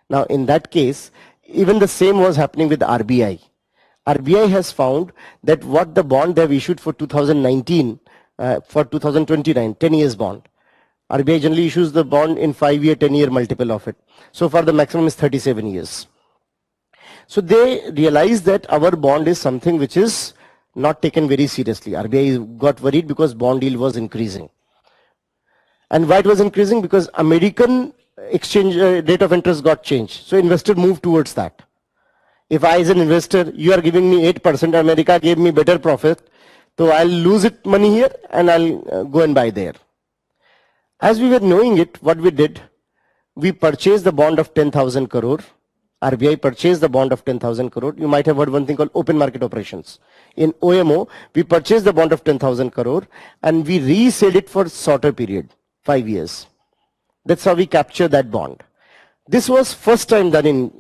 Now in that case, even the same was happening with RBI. RBI has found that what the bond they have issued for 2019, for 2029, 10 years bond. RBI generally issues the bond in 5-year, 10-year multiple of it. So far the maximum is 37 years. So they realized that our bond is something which is not taken very seriously. RBI got worried because bond yield was increasing. And why it was increasing? Because American exchange rate of interest got changed. So investor moved towards that. If I as an investor, you are giving me 8%, America gave me better profit, so I'll lose it money here and I'll go and buy there. As we were knowing it, what we did, we purchased the bond of 10,000 crore. RBI purchased the bond of 10,000 crore. You might have heard one thing called open market operations. In OMO, we purchased the bond of 10,000 crore and we resold it for shorter period, 5 years. That's how we captured that bond. This was first time done in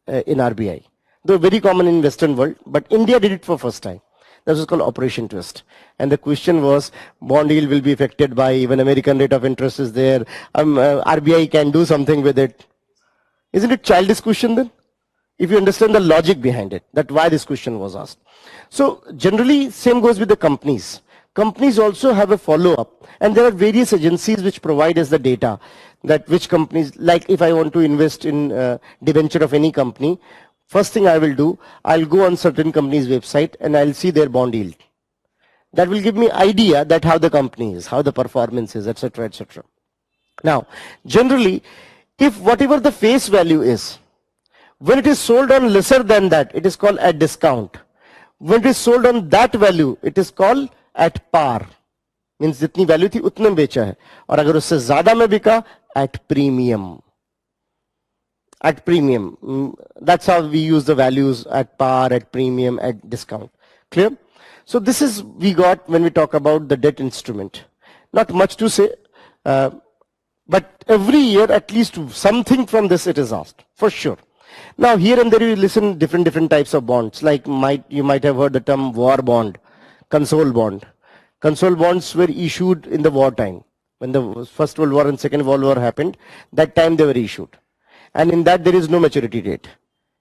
RBI. Though very common in Western world, but India did it for first time. That was called Operation Twist. And the question was, bond yield will be affected by even American rate of interest is there. RBI can do something with it. Isn't it childish question then? If you understand the logic behind it, that why this question was asked. So generally same goes with the companies. Companies also have a follow-up, and there are various agencies which provide us the data that which companies, like if I want to invest in debenture of any company, first thing I will do, I'll go on certain company's website and I'll see their bond yield. That will give me idea that how the company is, how the performance is, etc., etc. Now, generally, if whatever the face value is, when it is sold on lesser than that, it is called at discount. When it is sold on that value, it is called at par. Means जितनी value थी उतने में बेचा है, और अगर उससे ज़्यादा में बिका, at premium. At premium. That's how we use the values, at par, at premium, at discount. Clear? So this is we got when we talk about the debt instrument. Not much to say. But every year, at least something from this it is asked, for sure. Now, here and there you listen different types of bonds. Like you might have heard the term war bond, console bond. Console bonds were issued in the wartime. When the First World War and Second World War happened, that time they were issued. And in that there is no maturity date.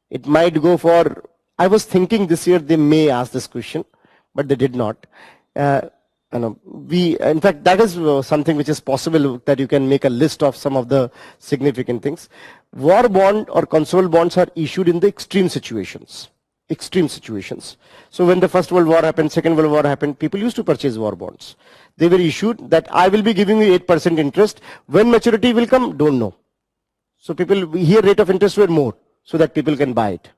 It might go for, I was thinking this year they may ask this question, but they did not. In fact, that is something which is possible, that you can make a list of some of the significant things. War bond or console bonds are issued in the extreme situations. Extreme situations. So when the First World War happened, Second World War happened, people used to purchase war bonds. They were issued that I will be giving you 8% interest. When maturity will come, don't know. So people, here rate of interest were more, so that people can buy it.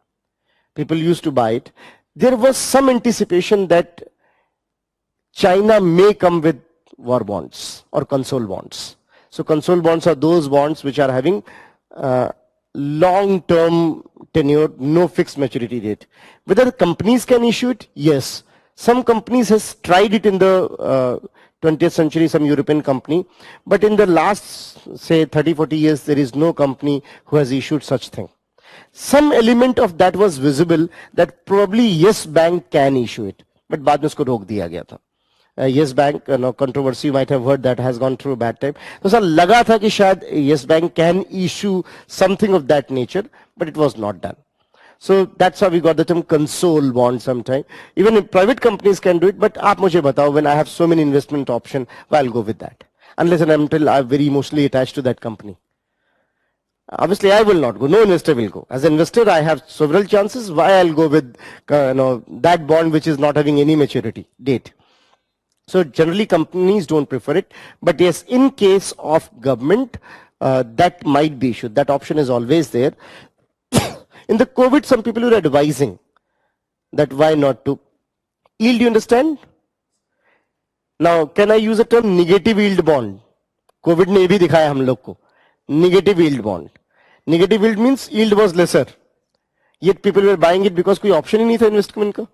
People used to buy it. There was some anticipation that China may come with war bonds or console bonds. So console bonds are those bonds which are having long-term tenure, no fixed maturity date. Whether companies can issue it? Yes. Some companies has tried it in the 20th century, some European company. But in the last, say, 30, 40 years, there is no company who has issued such thing. Some element of that was visible that probably Yes Bank can issue it. But बाद में उसको रोक दिया गया था. Yes Bank, controversy, you might have heard that has gone through a bad time. तो sir लगा था कि शायद Yes Bank can issue something of that nature, but it was not done. So that's how we got the term console bond sometime. Even if private companies can do it, but आप मुझे बताओ, when I have so many investment option, well, I'll go with that. Unless and until I'm very emotionally attached to that company. Obviously, I will not go. No investor will go. As an investor, I have several chances. Why I'll go with that bond which is not having any maturity date. So generally, companies don't prefer it. But yes, in case of government, that might be issued. That option is always there. In the COVID, some people were advising that why not to. Yield, you understand? Now, can I use a term negative yield bond? COVID ने ये भी दिखाया हम लोग को. Negative yield bond. Negative yield means yield was lesser. Yet people were buying it because कोई option ही नहीं था investment का.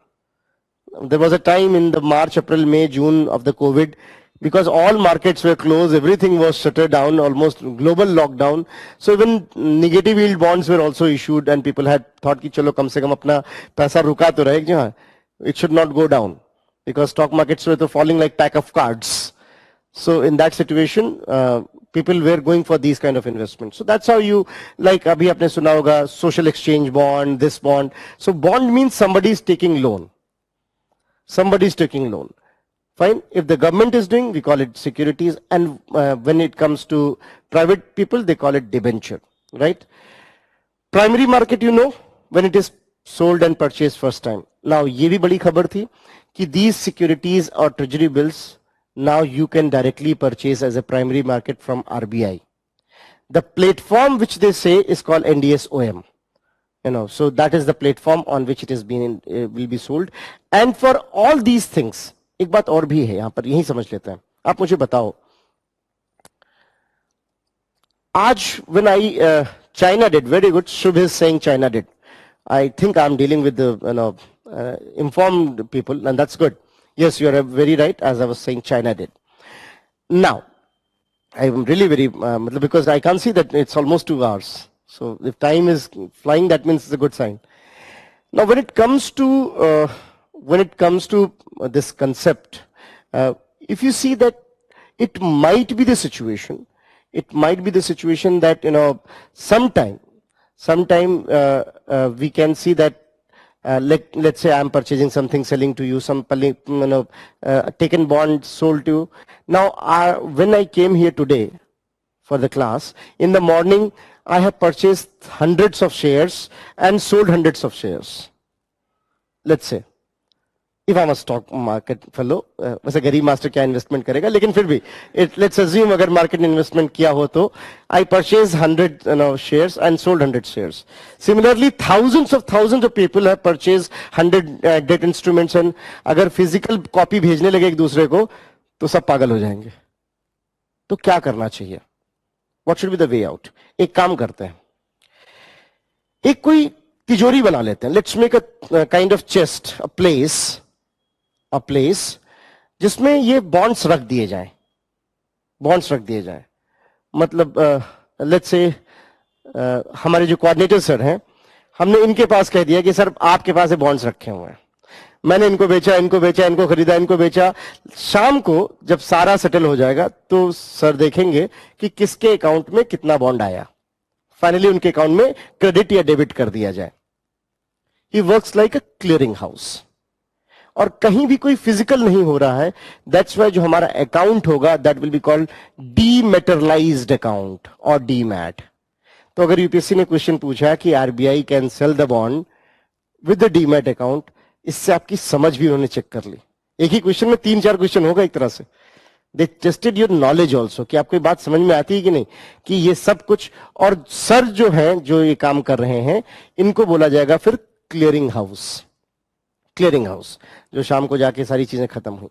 There was a time in the March, April, May, June of the COVID, because all markets were closed, everything was shuttered down, almost global lockdown. So even negative yield bonds were also issued, and people had thought कि चलो कम से कम अपना पैसा रुका तो रहे जहाँ. It should not go down because stock markets were falling like pack of cards. So in that situation, people were going for these kind of investments. So that's how you, like अभी आपने सुना होगा social exchange bond, this bond. So bond means somebody is taking loan. Somebody is taking loan. Fine. If the government is doing, we call it securities, and when it comes to private people, they call it debenture, right? Primary market, you know, when it is sold and purchased first time. Now, ये भी बड़ी खबर थी कि these securities or treasury bills now you can directly purchase as a primary market from RBI. The platform which they say is called NDS-OM. So that is the platform on which it is being will be sold. And for all these things, एक बात और भी है यहाँ पर, यही समझ लेते हैं. आप मुझे बताओ, आज when China did, very good, Shubh is saying China did. I think I'm dealing with the informed people, and that's good. Yes, you are very right, as I was saying, China did. Now, I am really very, because I can't see that it's almost 2 hours. So if time is flying, that means it's a good sign. Now, when it comes to this concept, if you see that it might be the situation that sometime we can see that let's say I'm purchasing something, selling to you, some taken bond sold to you. Now, when I came here today for the class, in the morning I have purchased hundreds of shares and sold hundreds of shares. Let's say, if I'm a stock market fellow, वैसे गरीब master क्या investment करेगा, लेकिन फिर भी let's assume अगर market investment किया हो तो I purchased 100 shares and sold 100 shares. Similarly, thousands of people have purchased 100 debt instruments, and अगर physical copy भेजने लगे एक दूसरे को तो सब पागल हो जाएंगे. तो क्या करना चाहिए? What should be the way out? एक काम करते हैं, एक कोई तिजोरी बना लेते हैं. Let's make a kind of chest, a place जिसमें ये bonds रख दिए जाएं. मतलब लेट्स से हमारे जो कोऑर्डिनेटर सर हैं, हमने इनके पास कह दिया कि सर आपके पास ये बॉन्ड्स रखे हुए हैं, मैंने इनको बेचा, इनको खरीदा, इनको बेचा. शाम को जब सारा सेटल हो जाएगा तो सर देखेंगे कि किसके अकाउंट में कितना बॉन्ड आया. फाइनली उनके अकाउंट में क्रेडिट या डेबिट कर दिया जाए. He works like a clearing house. और कहीं भी कोई फिजिकल नहीं हो रहा है. दैट्स वाई जो हमारा अकाउंट होगा that will be called dematerialised account और डीमैट. तो अगर यूपीएससी ने क्वेश्चन पूछा कि RBI can sell the bond with the demat account, इससे आपकी समझ भी उन्होंने चेक कर ली. एक ही क्वेश्चन में 3-4 क्वेश्चन होगा एक तरह से. दे टेस्टेड योर नॉलेज ऑल्सो कि आपको बात समझ में आती है कि नहीं, कि ये सब कुछ. और सर जो है जो ये काम कर रहे हैं, इनको बोला जाएगा फिर क्लियरिंग हाउस. जो शाम को जाके सारी चीजें खत्म हुई.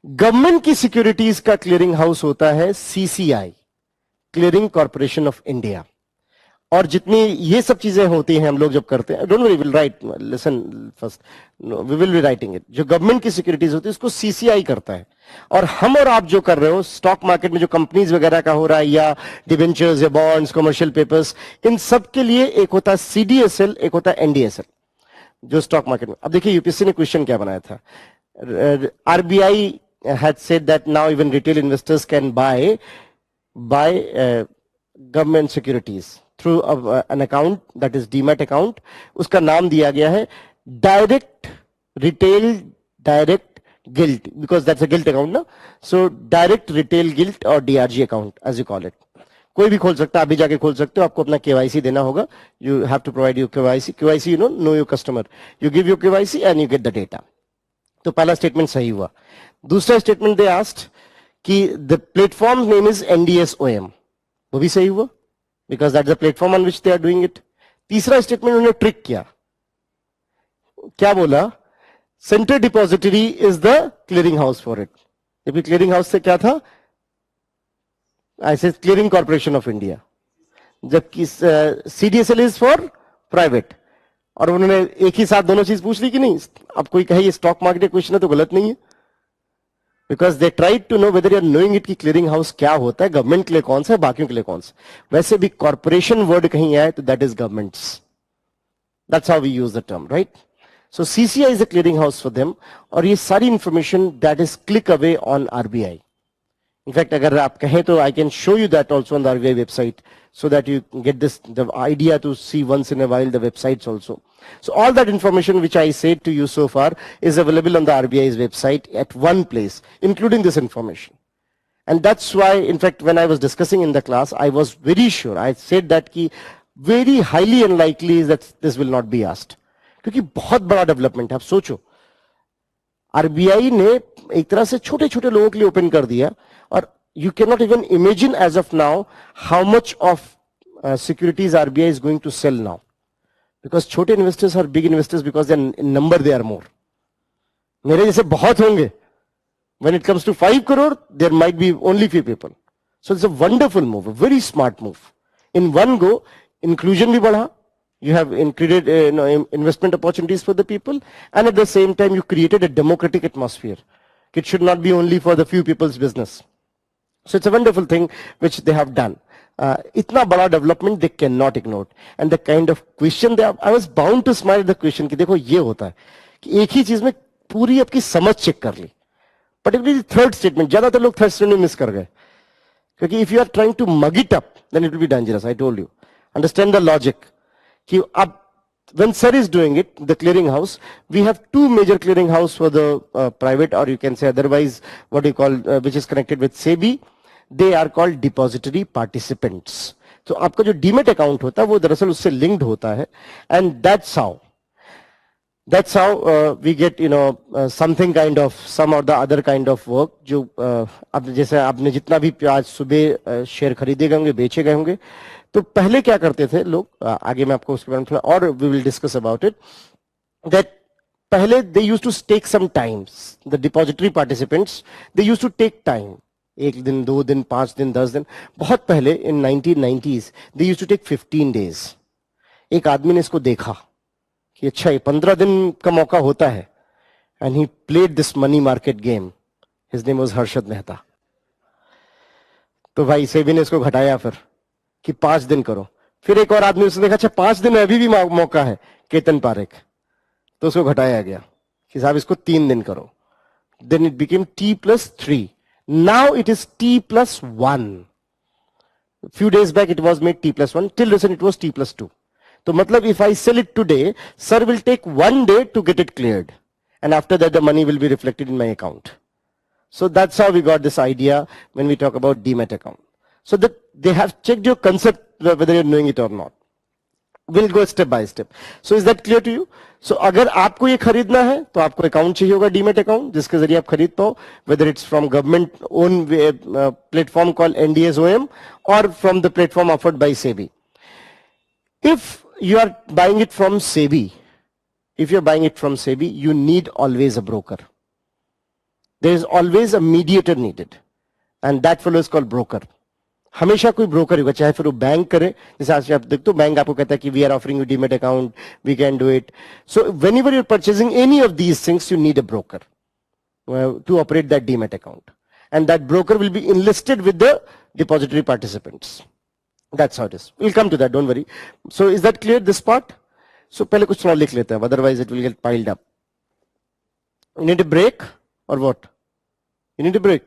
गवर्नमेंट की सिक्योरिटीज का क्लियरिंग हाउस होता है CCI, clearing corporation of India. और जितनी ये सब चीजें होती हैं हम लोग जब करते हैं, don't worry, will write, listen first, we will be writing it, जो गवर्नमेंट की सिक्योरिटीज होती है उसको सीसीआई करता है, और हम और आप जो कर रहे हो स्टॉक मार्केट में जो कंपनीज वगैरह का हो रहा है, या डिबेंचर्स या बॉन्ड्स, कमर्शियल पेपर्स, इन सब के लिए एक होता है सीडीएसएल, एक होता है एनडीएसएल, जो स्टॉक मार्केट में। अब देखिए यूपीएससी ने क्वेश्चन क्या बनाया था, RBI had said that now even retail investors can buy government securities through an account that is demat account. उसका नाम दिया गया है direct retail direct gilt, because that's a gilt account ना, so direct retail gilt or DRG account as you call it. कोई भी खोल सकता है, अभी जाके खोल सकते हो, आपको अपना केवाईसी देना होगा, you have to provide your KYC you know your customer, you give your KYC and you get the data. तो पहला स्टेटमेंट सही हुआ। दूसरा स्टेटमेंट दे आस्क्ड कि the platform name is NDSOM, वो भी सही हुआ, because that is the platform on which they are doing it. तीसरा स्टेटमेंट उन्होंने ट्रिक किया, क्या बोला, central depository is the clearing house for it, जबकि क्लियरिंग हाउस से क्या था, ऐसे क्लियरिंग कॉर्पोरेशन ऑफ इंडिया, जबकि सीडीएसएल इज फॉर प्राइवेट। और उन्होंने एक ही साथ दोनों चीज पूछ ली कि नहीं। अब कोई कहे ये स्टॉक मार्केट क्वेश्चन है तो गलत नहीं है, because they tried to know whether you are knowing it कि क्लियरिंग हाउस क्या होता है, गवर्नमेंट के लिए कौन सा है, बाकियों के लिए कौन सा। वैसे भी कॉर्पोरेशन वर्ड कहीं आए तो that is governments, that's how we use the term, right. So CCI is the clearing house for them, और ये सारी information that is click away on RBI. In fact अगर आप कहें तो I can show you that also on the RBI website, so that you get this the idea to see once in a while the websites also. So all that information which I said to you so far is available on the RBI's website at one place, including this information. And that's why, in fact, when I was discussing in the class, I was very sure, I said that ki very highly unlikely is that this will not be asked, क्योंकि बहुत बड़ा development है। आप सोचो, RBI ने एक तरह से छोटे छोटे लोगों के लिए ओपन कर दिया, और you cannot even imagine as of now how much of securities RBI is going to sell now, because छोटे investors are big investors because they in number they are more. मेरे जैसे बहुत होंगे, when it comes to 5 crore there might be only few people. So it's a wonderful move, a very smart move. In one go inclusion भी बढ़ा, you have created investment opportunities for the people, and at the same time you created a democratic atmosphere. It should not be only for the few people's business. So it's a wonderful thing which they have done. इतना बड़ा development they cannot ignore, and the kind of question they have, I was bound to smile at the question कि देखो ये होता है कि एक ही चीज में पूरी आपकी समझ चेक कर ली, particularly थर्ड स्टेटमेंट, ज्यादातर लोग थर्ड स्टेटमेंट मिस कर गए, क्योंकि if you are trying to mug it up then it will be dangerous. I told you, understand the logic कि अब when sir is doing it, the clearing house, we have two major clearing house for the private, or you can say otherwise what you call which is connected with SEBI. They are called depository participants. तो आपका जो demat account होता है वो दरअसल उससे linked होता है, and that's how we get something kind of some or the other kind of work. जो अब जैसे आपने जितना भी आज सुबह शेयर खरीदे गए होंगे, बेचे गए होंगे, तो पहले क्या करते थे लोग, आगे मैं आपको उसके बारे में थोड़ा और we will discuss about it, that पहले they used to take some times, the depository participants they used to take time, 1 दिन 2 दिन 5 दिन 10 दिन, बहुत पहले in 1990s they used to take 15 days. एक आदमी ने इसको देखा कि अच्छा ये 15 दिन का मौका होता है, and he played this money market game, his name was Harshad Mehta. तो भाई सेबी ने इसको घटाया फिर कि 5 दिन करो, फिर एक और आदमी उसने देखा अच्छा 5 दिन अभी भी मौका है, केतन पारेख, तो उसको घटाया गया कि साहब इसको 3 दिन करो, then it became T+3, now it is T+1, few days back it was made T+1, till recent it was T+2. तो मतलब if I sell it today, sir will take 1 day to get it cleared, and after that the money will be reflected in my account. So that's how we got this idea when we talk about demat account. So that they have checked your concept whether you're knowing it or not. We'll go step by step. So is that clear to you? So अगर आपको ये खरीदना है तो आपको account चाहिए होगा, demat account, जिसके जरिए आप खरीद पाओ, whether it's from government own platform called NDSOM or from the platform offered by SEBI. If you are buying it from SEBI, you need always a broker. There is always a mediator needed, and that fellow is called broker. हमेशा कोई broker होगा, चाहे फिर वो bank करे, जैसे आज आप देखते हो बैंक आपको कहता है कि we are offering you demat account, we can do it. So whenever you're purchasing any of these things, you need a broker to operate that demat account, and that broker will be enlisted with the depository participants. That's how it is. We'll come to that, don't worry. So is that clear, this part? So पहले कुछ और लिख लेते हैं, otherwise it will get piled up. You need a break or what? You need a break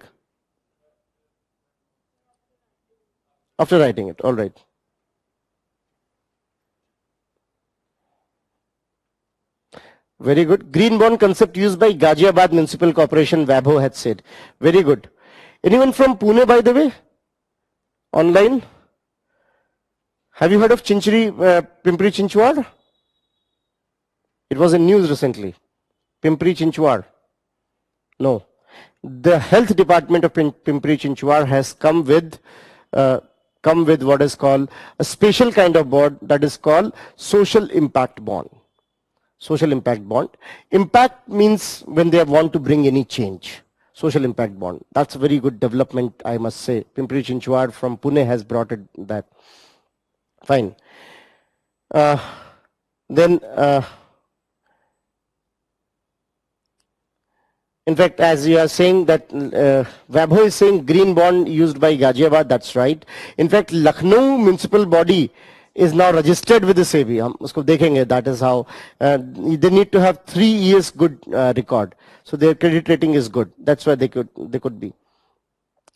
after writing it. All right. Very good. Green bond concept used by Ghaziabad Municipal Corporation, Vaibhav had said. Very good. Anyone from Pune, by the way? Online? Have you heard of Pimpri Chinchwad? It was in news recently. Pimpri Chinchwad. No. The health department of Pimpri Chinchwad has come with what is called a special kind of bond that is called social impact bond. Social impact bond. Impact means when they want to bring any change. Social impact bond. That's a very good development, I must say. Pimpri Chinchwad from Pune has brought it that. Fine. Then, in fact, as you are saying that Vaibhav is saying green bond used by Ghaziabad, that's right. In fact, Lucknow municipal body is now registered with the SEBI. हम उसको देखेंगे. That is how they need to have 3 years good record. So their credit rating is good. That's why they could be.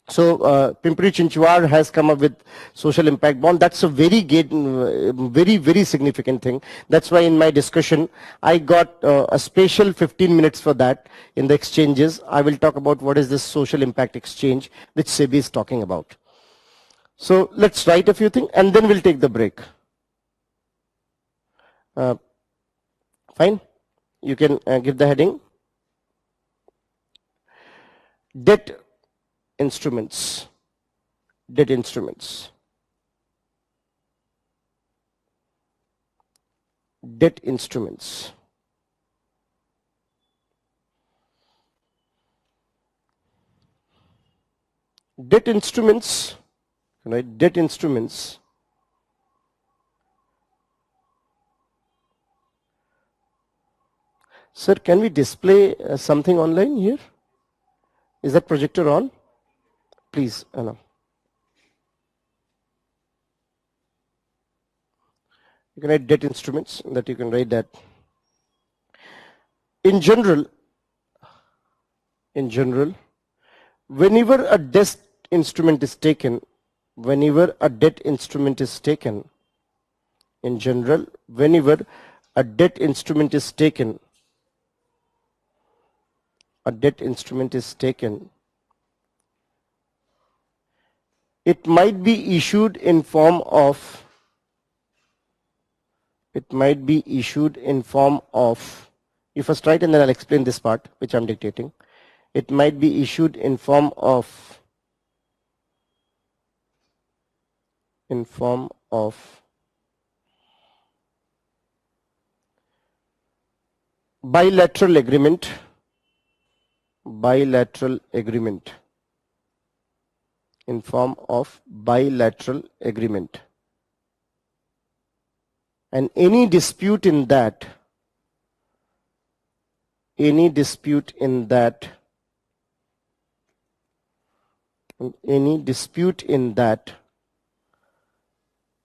So Pimpri Chinchwad has come up with social impact bond. That's a very very significant thing. That's why in my discussion I got a special 15 minutes for that in the exchanges. I will talk about what is this social impact exchange which SEBI is talking about. So let's write a few things and then we'll take the break. Fine. You can give the heading. Debt instruments. Debt instruments. Debt instruments. Debt instruments, right? Debt instruments. Sir, can we display something online here? Is that projector on? Please, no. You can write debt instruments, that you can write that. In general, whenever a debt instrument is taken, in general, whenever a debt instrument is taken, it might be issued in form of, you first write and then I'll explain this part which I'm dictating. It might be issued in form of bilateral agreement, in form of bilateral agreement, and any dispute in that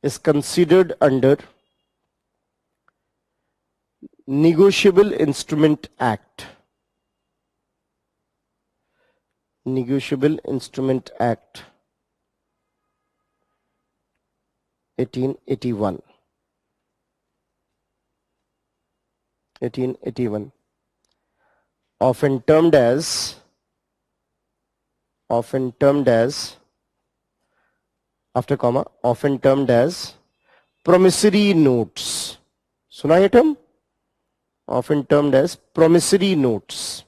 is considered under Negotiable Instrument Act. Negotiable Instrument Act 1881. Often termed as after comma, often termed as promissory notes. सुना ये term? Often termed as promissory notes.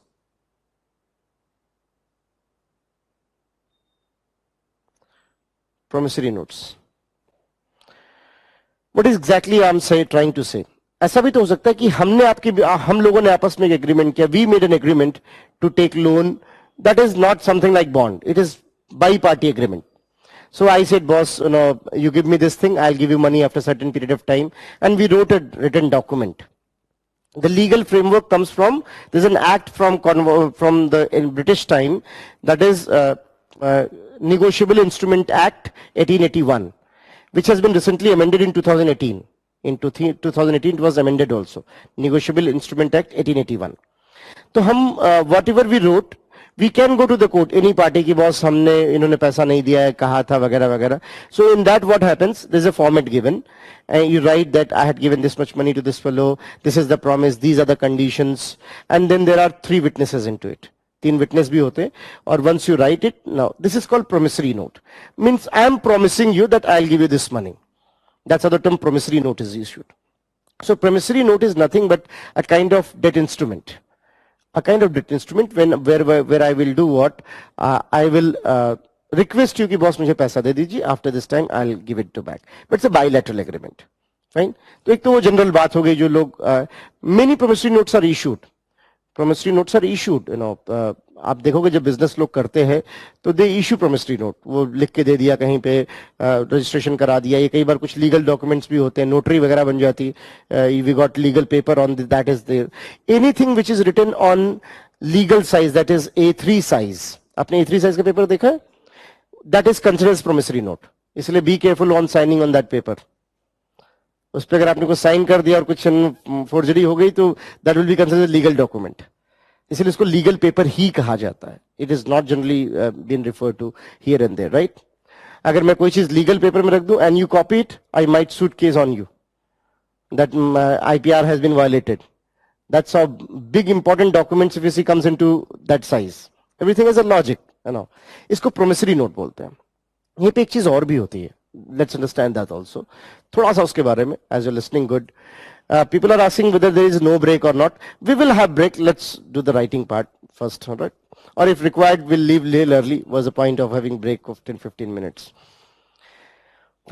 Promissory notes. What exactly I am trying to say? ऐसा भी तो हो सकता है कि हम लोगों ने आपस में एक एग्रीमेंट किया. We made an agreement to take loan. That is not something like bond. It is bi-party agreement. So I said, boss, you give me this thing, I'll give you money after a certain period of time. And we wrote a written document. The legal framework comes from, there's an act from the in British time, that is Negotiable Instrument Act 1881, which has been recently amended in 2018. In 2018 it was amended also. Negotiable Instrument Act 1881. So whatever we wrote, we can go to the court. Any party ki boss हमने इन्होंने पैसा नहीं दिया है, कहा था वगैरह वगैरह. So in that what happens? There's a format given, and you write that I had given this much money to this fellow. This is the promise. These are the conditions, and then there are 3 witnesses into it. 3 witness भी होते हैं. Or once you write it, now this is called promissory note. Means I am promising you that I'll give you this money. That's how the term promissory note is issued. So promissory note is nothing but a kind of debt instrument. A kind of debt instrument where I will do what? I will request you कि boss मुझे पैसा दे दीजिए. After this time I'll give it to back. But it's a bilateral agreement. Fine. तो एक तो वो general बात हो गई जो लोग many promissory notes are issued. Promissory notes are issued. आप देखोगे जब बिजनेस लोग करते हैं तो दे इशू प्रोमिसरी नोट. वो लिख के दे दिया कहीं पे, रजिस्ट्रेशन करा दिया. ये कई बार कुछ लीगल डॉक्यूमेंट्स भी होते हैं, नोटरी वगैरह बन जाती. We got legal paper on that is there. Anything which is written on legal size, that is A3 size. आपने A3 साइज का पेपर देखा है? That is considered promissory note. इसलिए be careful on signing on that paper. उस पर अगर आपने कुछ साइन कर दिया और कुछ फोर्जरी हो गई तो that will be considered legal document. इसलिए इसको लीगल पेपर ही कहा जाता है. It is not generally been refer to here and there, right. अगर मैं कोई चीज लीगल पेपर में रख दूं and you copy it, I might suit case on you that IPR has been violated. That's how big important documents if you see comes into that size. Everything is a logic, इसको promissory note बोलते हैं. ये पे एक चीज और भी होती है. Let's understand that also. थोड़ा सा उसके बारे में as you listening good. People are asking whether there is no break or not. We will have break. Let's do the writing part first, all right? Or if required, we'll leave a little early. Was the point of having break of 10-15 minutes.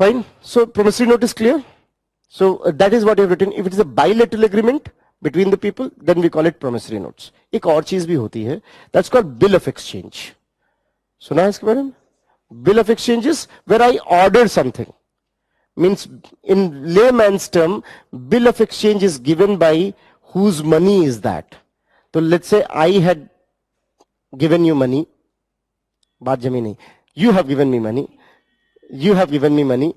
Fine. So promissory note is clear. So that is what you've written. If it is a bilateral agreement between the people, then we call it promissory notes. एक और चीज भी होती है. That's called bill of exchange. सुना है इसके बारे में? Bill of exchange is where I order something. Means in layman's term, bill of exchange is given by whose money is that. So let's say I had given you money. बात जमी नहीं. You have given me money. You have given me money.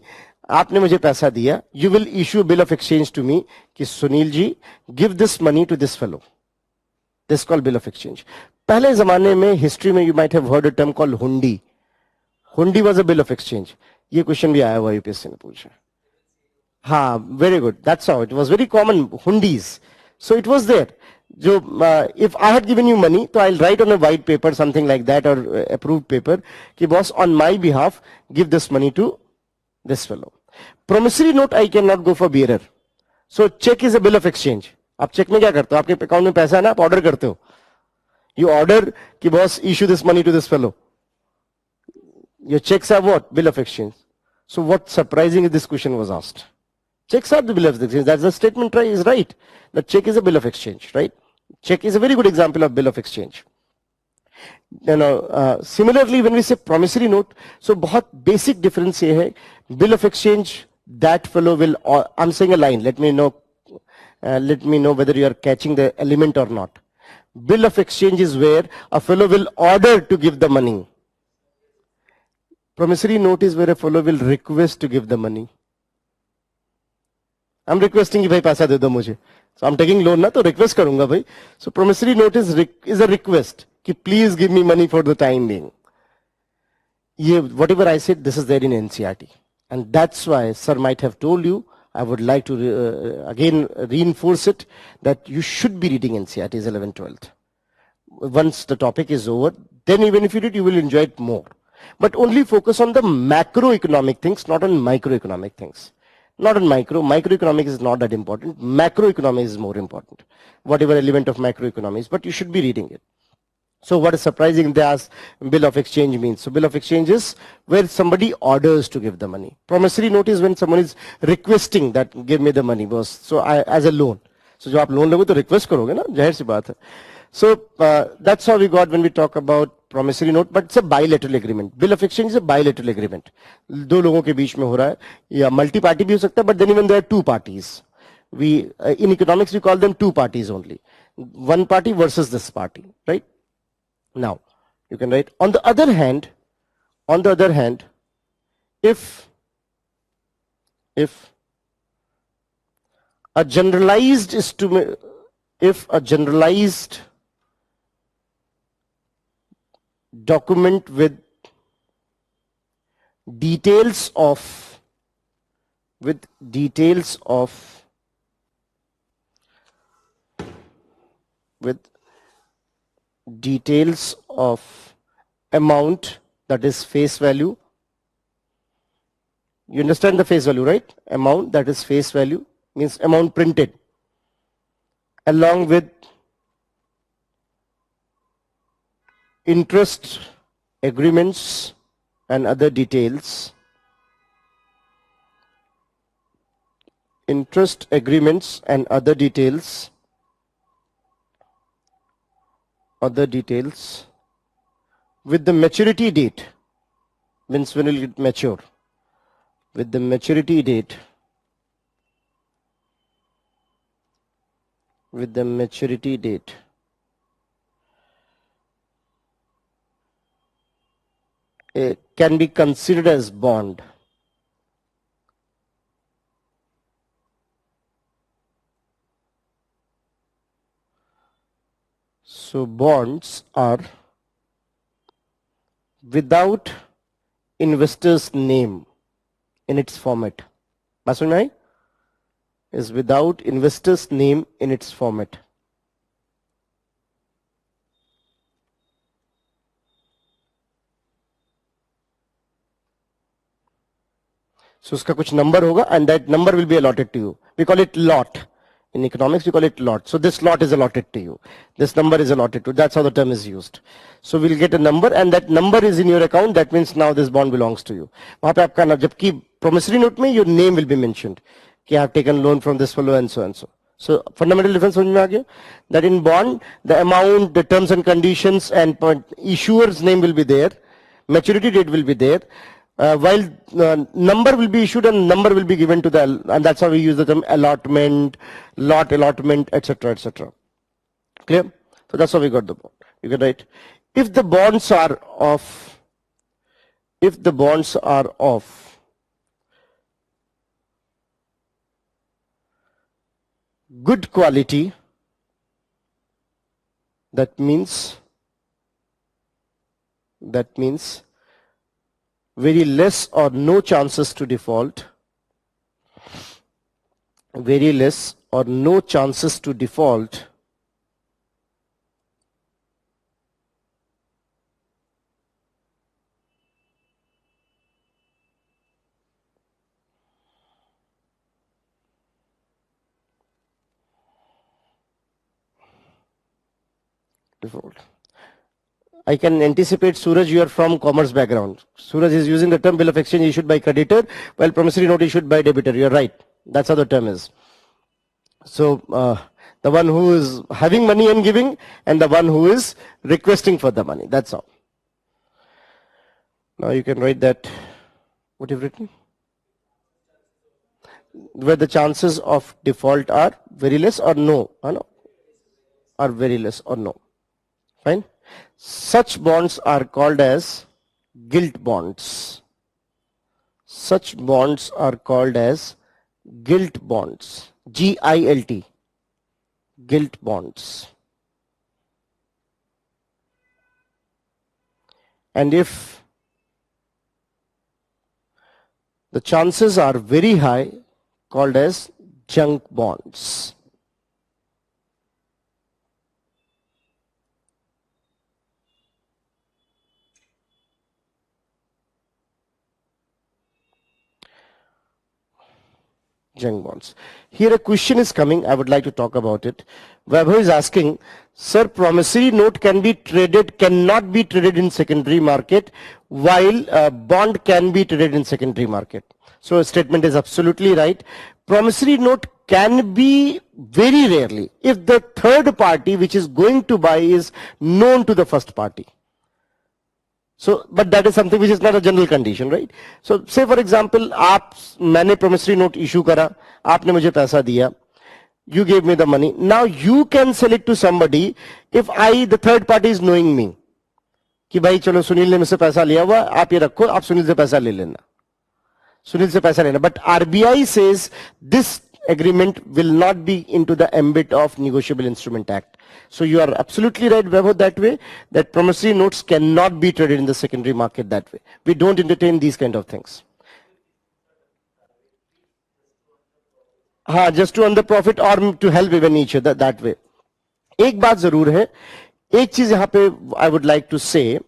आपने मुझे पैसा दिया. You will issue a bill of exchange to me कि Sunil ji, give this money to this fellow. This is called bill of exchange. पहले जमाने में history में you might have heard a term called hundi. Hundi was a bill of exchange. ये question भी आया हुआ UPSC ने पूछा. हाँ, very good. That's how it was very common. Hundis. So it was there. जो if I had given you money तो I will write on a white paper something like that और अप्रूव्ड पेपर कि boss on my behalf give this money to this fellow. Promissory note I can not go for bearer. So cheque is a bill of exchange. आप check में क्या करते हो? आपके account में पैसा है ना, आप ऑर्डर करते हो. यू ऑर्डर कि boss issue this money to this fellow. Your checks are what? Bill of exchange. So what surprising is this question was asked. Checks are the bill of exchange. That's the statement, right? Is right. The check is a bill of exchange, right? Check is a very good example of bill of exchange. Similarly, when we say promissory note, so बहुत basic difference ये है. Bill of exchange, that fellow will. I'm saying a line. Let me know whether you are catching the element or not. Bill of exchange is where a fellow will order to give the money. Promissory note is where a fellow will request to give the money. I'm requesting कि भाई पैसा दे दो मुझे. So I'm taking loan ना, तो request करूंगा भाई. So promissory note is a request कि please give me money for the time being. ये whatever I said, this is there in NCERT, and that's why sir might have told you. I would like to again reinforce it that you should be reading NCERT's 11th, 12th. Once the topic is over, then even if you read, you will enjoy it more. But only focus on the macroeconomic things, not on microeconomic things. Not on microeconomics is not that important. Macroeconomics is more important. Whatever element of macroeconomics, but you should be reading it. So what is surprising, they ask bill of exchange means. So bill of exchange is where somebody orders to give the money. Promissory note is when someone is requesting that give me the money, boss. So as a loan. So जो आप loan लोगे तो request करोगे ना, जाहिर सी बात है. So that's how we got when we talk about promissory note, but it's a bilateral agreement. Bill of exchange is a bilateral agreement. दो लोगों के बीच में हो रहा है, या multi party भी हो सकता है, but then even there are two parties. We in economics we call them two parties only. One party versus this party, right? Now you can write. On the other hand, if a generalized document with details of amount, that is face value. You understand the face value, right? Amount, that is face value, means amount printed, along with interest agreements and other details. Interest agreements and other details with the maturity date, means when it will mature, with the maturity date, it can be considered as bond. So bonds are without investor's name in its format. बात समझ में आई? Is without investor's name in its format. So उसका कुछ number होगा and that number will be allotted to you. We call it lot. In economics, we call it lot. So this lot is allotted to you. This number is allotted to you. That's how the term is used. So we'll get a number and that number is in your account. That means now this bond belongs to you. वहाँ पे आपका नाम, जबकि promissory note में your name will be mentioned. कि I have taken loan from this fellow and so and so. So fundamental difference समझ में आ गया? That in bond, the amount, the terms and conditions and issuer's name will be there. Maturity date will be there. While number will be issued and number will be given to the, and that's how we use the term allotment, lot allotment, etc., etc. Clear? So that's how we got the bond. You can write, if the bonds are of good quality, that means very less or no chances to default, very less or no chances to default, I can anticipate, Suraj, you are from commerce background. Suraj is using the term bill of exchange issued by creditor, while promissory note issued by debitor. You are right. That's how the term is. So the one who is having money and giving, and the one who is requesting for the money. That's all. Now you can write that. What you've written? Where the chances of default are very less or no. Are very less or no. Fine. Such bonds are called as gilt bonds. Such bonds are called as gilt bonds. G-I-L-T. Gilt bonds. And if the chances are very high, called as junk bonds. Junk bonds. Here a question is coming. I would like to talk about it. Vaibhav is asking, sir, promissory note cannot be traded in secondary market, while bond can be traded in secondary market. So a statement is absolutely right. Promissory note can be very rarely, if the third party which is going to buy is known to the first party. So, but that is something which is not a general condition, right? So, say for example, मैंने promissory note issue करा, आपने मुझे पैसा दिया, you gave me the money. Now you can sell it to somebody if the third party is knowing me. कि भाई चलो सुनील ने मुझसे पैसा लिया हुआ, आप ये रखो, आप सुनील से पैसा ले लेना. सुनील से पैसा लेना. But RBI says this agreement will not be into the ambit of Negotiable Instrument Act. So you are absolutely right, Vaibhav, that way, that promissory notes cannot be traded in the secondary market that way. We don't entertain these kind of things. Just to earn the profit or to help even each other that way. एक बात जरूर है, एक चीज यहाँ पे I would like to say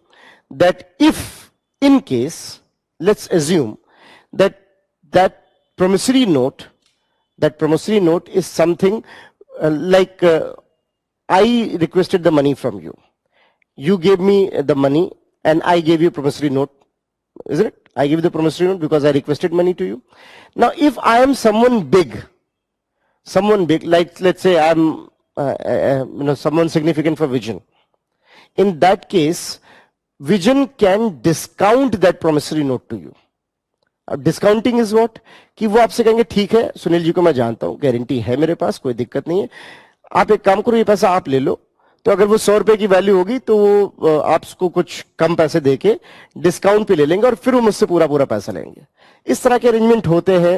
that if in case, let's assume that promissory note is something like I requested the money from you. You gave me the money and I gave you promissory note, isn't it? I gave you the promissory note because I requested money to you. Now, if I am someone big, like let's say I'm someone significant for Vision. In that case, Vision can discount that promissory note to you. Discounting is what कि वो आपसे कहेंगे ठीक है सुनील जी को मैं जानता हूं, गारंटी है मेरे पास, कोई दिक्कत नहीं है, आप एक काम करो ये पैसा आप ले लो. तो अगर वो 100 रुपए की वैल्यू होगी तो वो आपको कुछ कम पैसे देके डिस्काउंट पे ले लेंगे और फिर वो मुझसे पूरा पैसा लेंगे. इस तरह के अरेंजमेंट होते हैं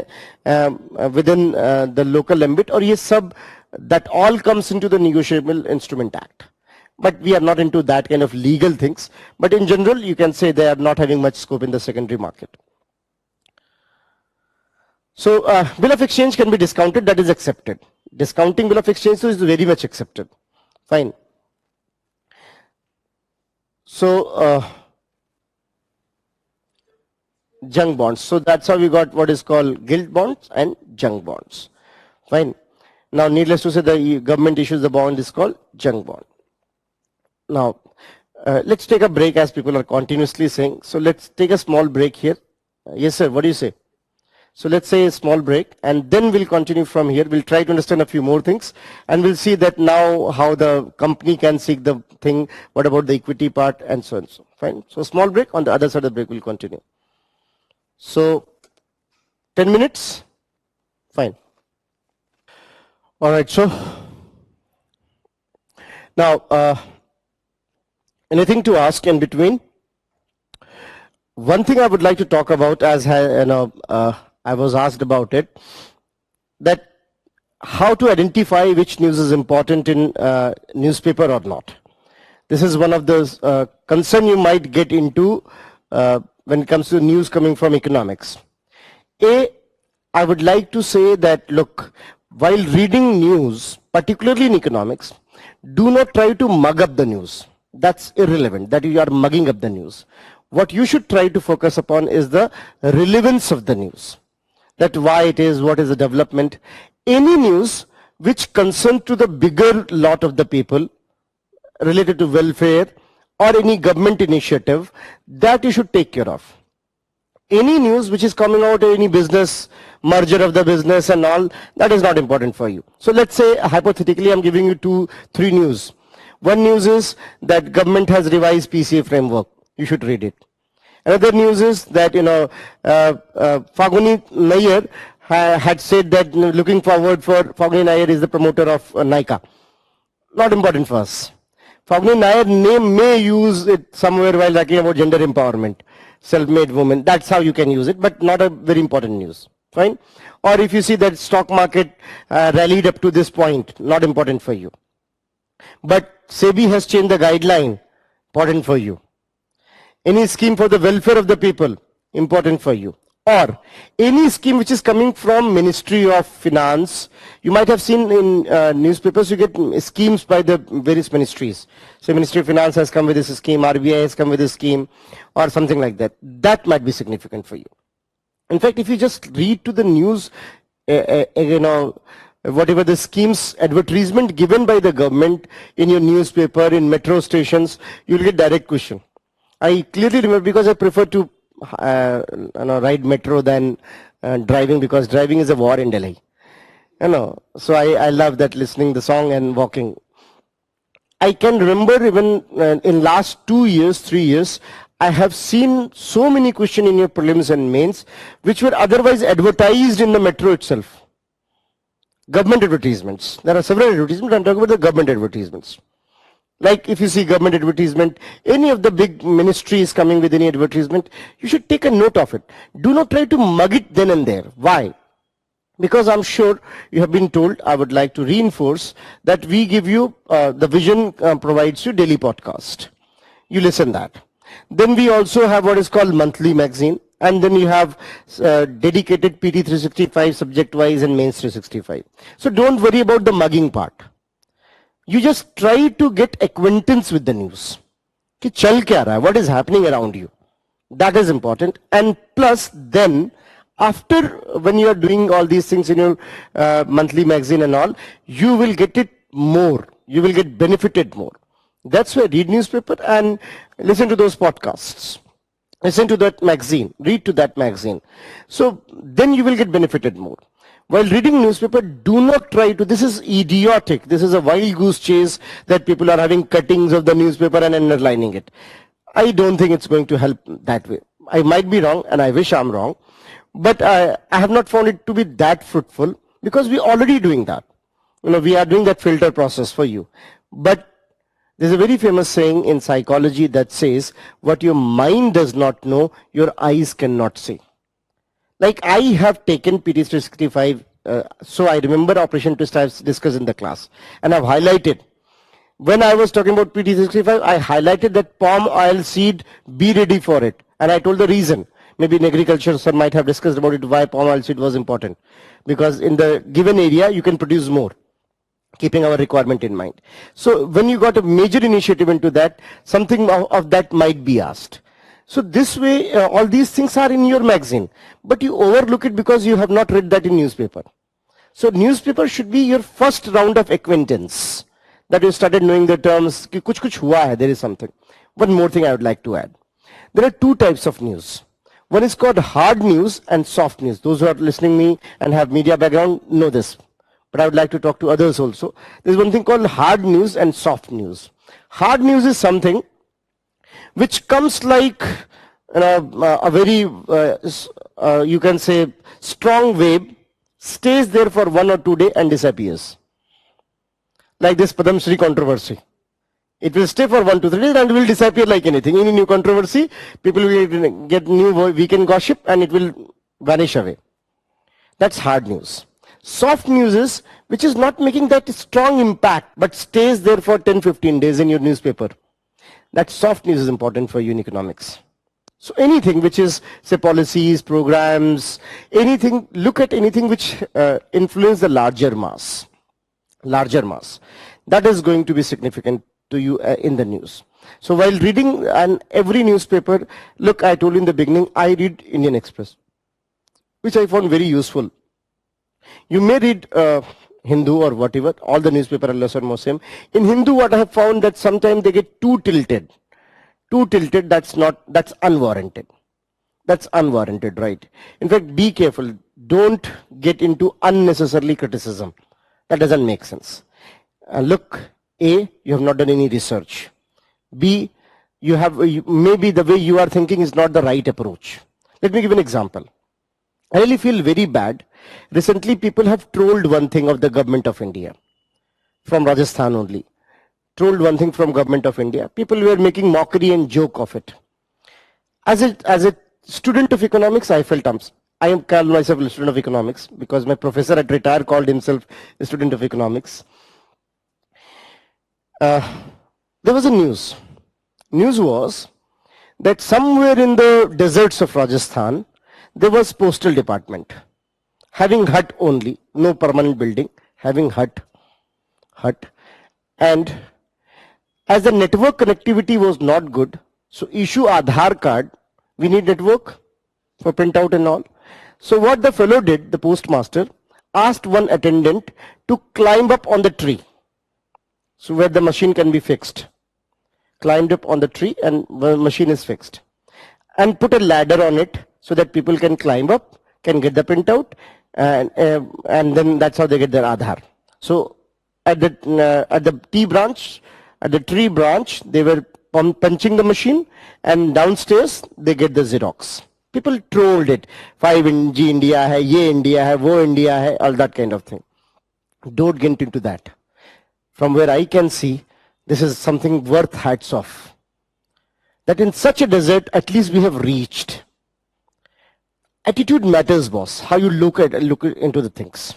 with in the local ambit, और ये सब that all comes into the negotiable instrument act. But we are not into that kind of legal things. But in general, you can say they are not having much scope in the secondary market. So bill of exchange can be discounted, that is accepted. Discounting bill of exchange is very much accepted. Fine. So junk bonds. So that's how we got what is called gilt bonds and junk bonds. Fine. Now needless to say the government issues the bond is called junk bond. Now let's take a break as people are continuously saying. So let's take a small break here. Yes sir, what do you say? So let's say a small break and then we'll continue from here. We'll try to understand a few more things and we'll see that now how the company can seek the thing, what about the equity part and so on. So fine. So small break, on the other side of the break we'll continue. So 10 minutes, fine. All right, so now anything to ask in between? One thing I would like to talk about, as I was asked about it, that how to identify which news is important in newspaper or not. This is one of the concern you might get into when it comes to news coming from economics. I would like to say that, look, while reading news, particularly in economics, do not try to mug up the news. That's irrelevant, that you are mugging up the news. What you should try to focus upon is the relevance of the news. That why it is, what is the development. Any news which concerns to the bigger lot of the people, related to welfare or any government initiative, that you should take care of. Any news which is coming out, any business, merger of the business and all, that is not important for you. So let's say, hypothetically, I'm giving you 3 news. One news is that government has revised PCA framework. You should read it. Another news is that, Faguni Nair had said that looking forward for Faguni Nair is the promoter of Nika. Not important for us. Faguni Nair name may use it somewhere while talking about gender empowerment, self-made woman. That's how you can use it, but not a very important news. Fine. Or if you see that stock market rallied up to this point, not important for you. But SEBI has changed the guideline, important for you. Any scheme for the welfare of the people, important for you. Or any scheme which is coming from Ministry of Finance. You might have seen in newspapers, you get schemes by the various ministries. So Ministry of Finance has come with this scheme, RBI has come with this scheme, or something like that. That might be significant for you. In fact, if you just read to the news, whatever the schemes advertisement given by the government in your newspaper, in metro stations, you will get direct question. I clearly remember, because I prefer to ride metro than driving, because driving is a war in Delhi. So I love that, listening the song and walking. I can remember even in last 2 years, 3 years, I have seen so many questions in your prelims and mains, which were otherwise advertised in the metro itself. Government advertisements. There are several advertisements. I'm talking about the government advertisements. Like if you see government advertisement, any of the big ministries coming with any advertisement, you should take a note of it. Do not try to mug it then and there. Why? Because I'm sure you have been told, I would like to reinforce that we give you, the Vision provides you daily podcast. You listen that. Then we also have what is called monthly magazine. And then you have dedicated PT 365 subject wise and mains 365. So don't worry about the mugging part. You just try to get acquaintance with the news. कि चल क्या रहा है, what is happening around you. That is important. And plus then, after when you are doing all these things in your monthly magazine and all, you will get it more. You will get benefited more. That's why read newspaper and listen to those podcasts. Listen to that magazine. Read to that magazine. So then you will get benefited more. While reading newspaper, do not try to, this is idiotic. This is a wild goose chase that people are having cuttings of the newspaper and underlining it. I don't think it's going to help that way. I might be wrong and I wish I'm wrong. But I have not found it to be that fruitful because we're already doing that. We are doing that filter process for you. But there's a very famous saying in psychology that says, what your mind does not know, your eyes cannot see. Like I have taken PT 365, so I remember Operation Twist I have discussed in the class. And I've highlighted. When I was talking about PT 365, I highlighted that palm oil seed, be ready for it. And I told the reason. Maybe in agriculture, sir might have discussed about it, why palm oil seed was important. Because in the given area, you can produce more, keeping our requirement in mind. So when you got a major initiative into that, something of that might be asked. So this way, all these things are in your magazine, but you overlook it because you have not read that in newspaper. So newspaper should be your first round of acquaintance, that you started knowing the terms, ki kuch hua hai, there is something. One more thing I would like to add. There are two types of news. One is called hard news and soft news. Those who are listening me and have media background know this. But I would like to talk to others also. There's one thing called hard news and soft news. Hard news is something which comes like a very, you can say, strong wave, stays there for 1 or 2 days and disappears. Like this Padam Shri controversy. It will stay for 1 to 3 days and will disappear like anything. Any new controversy, people will get new weekend gossip and it will vanish away. That's hard news. Soft news is which is not making that strong impact but stays there for 10-15 days in your newspaper. That soft news is important for you in economics. So anything which is, say, policies, programs, anything, look at anything which influence the larger mass. Larger mass. That is going to be significant to you in the news. So while reading every newspaper, look, I told you in the beginning, I read Indian Express, which I found very useful. You may read Hindu or whatever, all the newspaper are less or more same. In Hindu, what I have found that sometimes they get too tilted. Too tilted, that's unwarranted. That's unwarranted, right? In fact, be careful. Don't get into unnecessarily criticism. That doesn't make sense. Look, A, you have not done any research. B, maybe the way you are thinking is not the right approach. Let me give an example. I really feel very bad. Recently, people have trolled one thing of the government of India, from Rajasthan only. Trolled one thing from government of India. People were making mockery and joke of it. As a student of economics, I felt I am called myself a student of economics because my professor at retire called himself a student of economics. There was a news. News was that somewhere in the deserts of Rajasthan, there was postal department having hut only, no permanent building, having hut. And as the network connectivity was not good, so issue Aadhaar card, we need network for printout and all. So what the fellow did, the postmaster, asked one attendant to climb up on the tree. So where the machine can be fixed. Climbed up on the tree and the machine is fixed. And put a ladder on it so that people can climb up, can get the printout, and then that's how they get their Aadhaar. So at the tree branch, they were punching the machine, and downstairs they get the Xerox. People trolled it. 5G India hai, ye India hai, wo India hai, all that kind of thing. Don't get into that. From where I can see, this is something worth hats off. That in such a desert, at least we have reached. Attitude matters, boss. How you look into the things.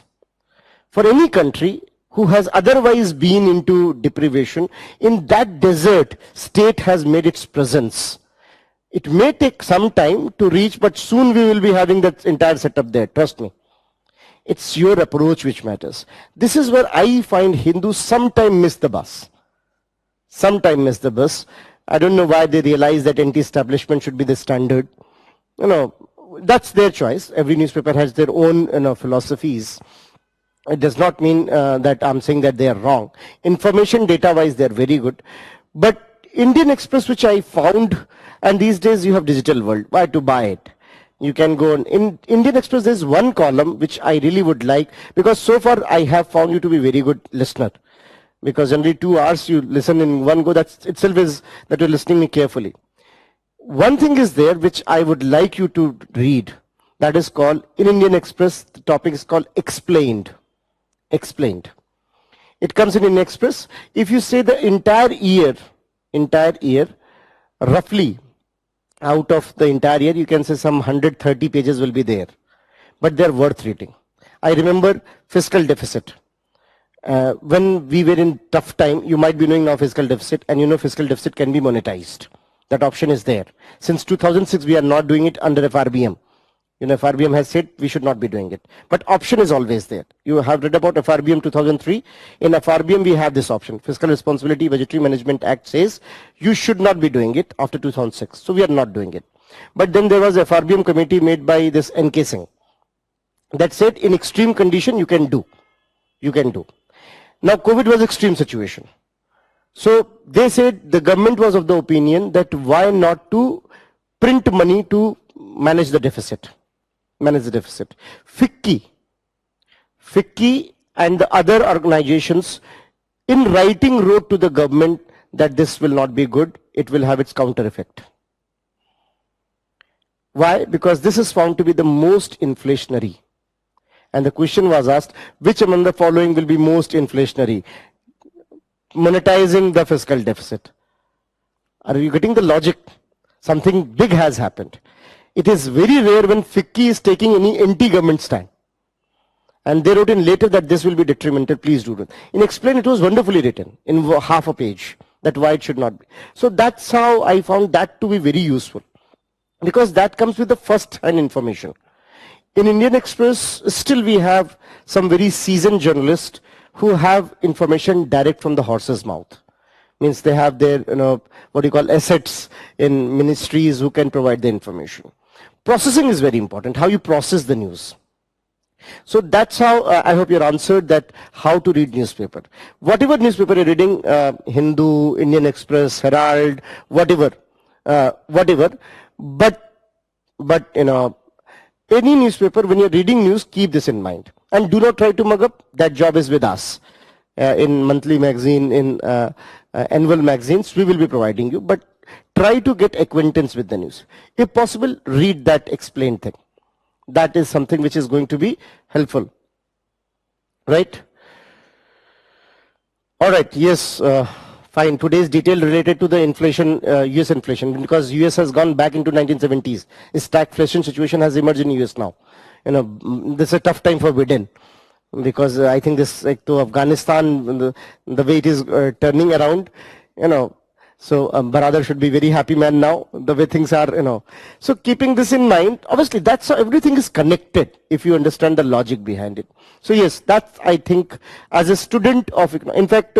For any country who has otherwise been into deprivation, in that desert, state has made its presence. It may take some time to reach, but soon we will be having that entire setup there. Trust me. It's your approach which matters. This is where I find Hindus sometimes miss the bus. Sometimes miss the bus. I don't know why they realize that anti-establishment should be the standard. That's their choice. Every newspaper has their own philosophies. It does not mean that I'm saying that they are wrong. Information data-wise, they are very good. But Indian Express, which I found, and these days you have digital world. Why to buy it? You can go on. In Indian Express, there's one column which I really would like, because so far I have found you to be a very good listener. Because only 2 hours you listen in one go, that itself is that you're listening me carefully. One thing is there which I would like you to read. That is called, in Indian Express, the topic is called Explained. Explained. It comes in Indian Express. If you say the entire year, roughly, out of the entire year, you can say some 130 pages will be there. But they're worth reading. I remember fiscal deficit. When we were in tough time, you might be knowing now fiscal deficit, and fiscal deficit can be monetized. That option is there. Since 2006, we are not doing it under FRBM. FRBM has said we should not be doing it. But option is always there. You have read about FRBM 2003. In FRBM, we have this option. Fiscal Responsibility Budgetary Management Act says you should not be doing it after 2006. So we are not doing it. But then there was a FRBM committee made by this N.K. Singh that said in extreme condition you can do. You can do. Now COVID was extreme situation. So they said the government was of the opinion that why not to print money to manage the deficit. FICCI and the other organizations in writing wrote to the government that this will not be good. It will have its counter effect. Why? Because this is found to be the most inflationary. And the question was asked, which among the following will be most inflationary? Monetizing the fiscal deficit. Are you getting the logic? Something big has happened. It is very rare when FICCI is taking any anti-government stand. And they wrote in later that this will be detrimental, please do it. In Explain, it was wonderfully written in half a page, that why it should not be. So that's how I found that to be very useful. Because that comes with the first-hand information. In Indian Express, still we have some very seasoned journalists who have information direct from the horse's mouth. Means they have their, what you call assets in ministries who can provide the information. Processing is very important, how you process the news. So that's how I hope you're answered that how to read newspaper. Whatever newspaper you're reading, Hindu, Indian Express, Herald, whatever. But any newspaper, when you're reading news, keep this in mind. And do not try to mug up. That job is with us. In monthly magazine, in annual magazines, we will be providing you. But try to get acquaintance with the news. If possible, read that explained thing. That is something which is going to be helpful. Right? All right. Yes. Fine. Today's detail related to the inflation, US inflation, because US has gone back into 1970s. A stagflation situation has emerged in US now. This is a tough time for Biden, because I think this, to Afghanistan, the way it is turning around, so Baradar should be very happy man now, the way things are, So keeping this in mind, obviously that's how everything is connected if you understand the logic behind it. So yes, that's, I think, as a student of, in fact,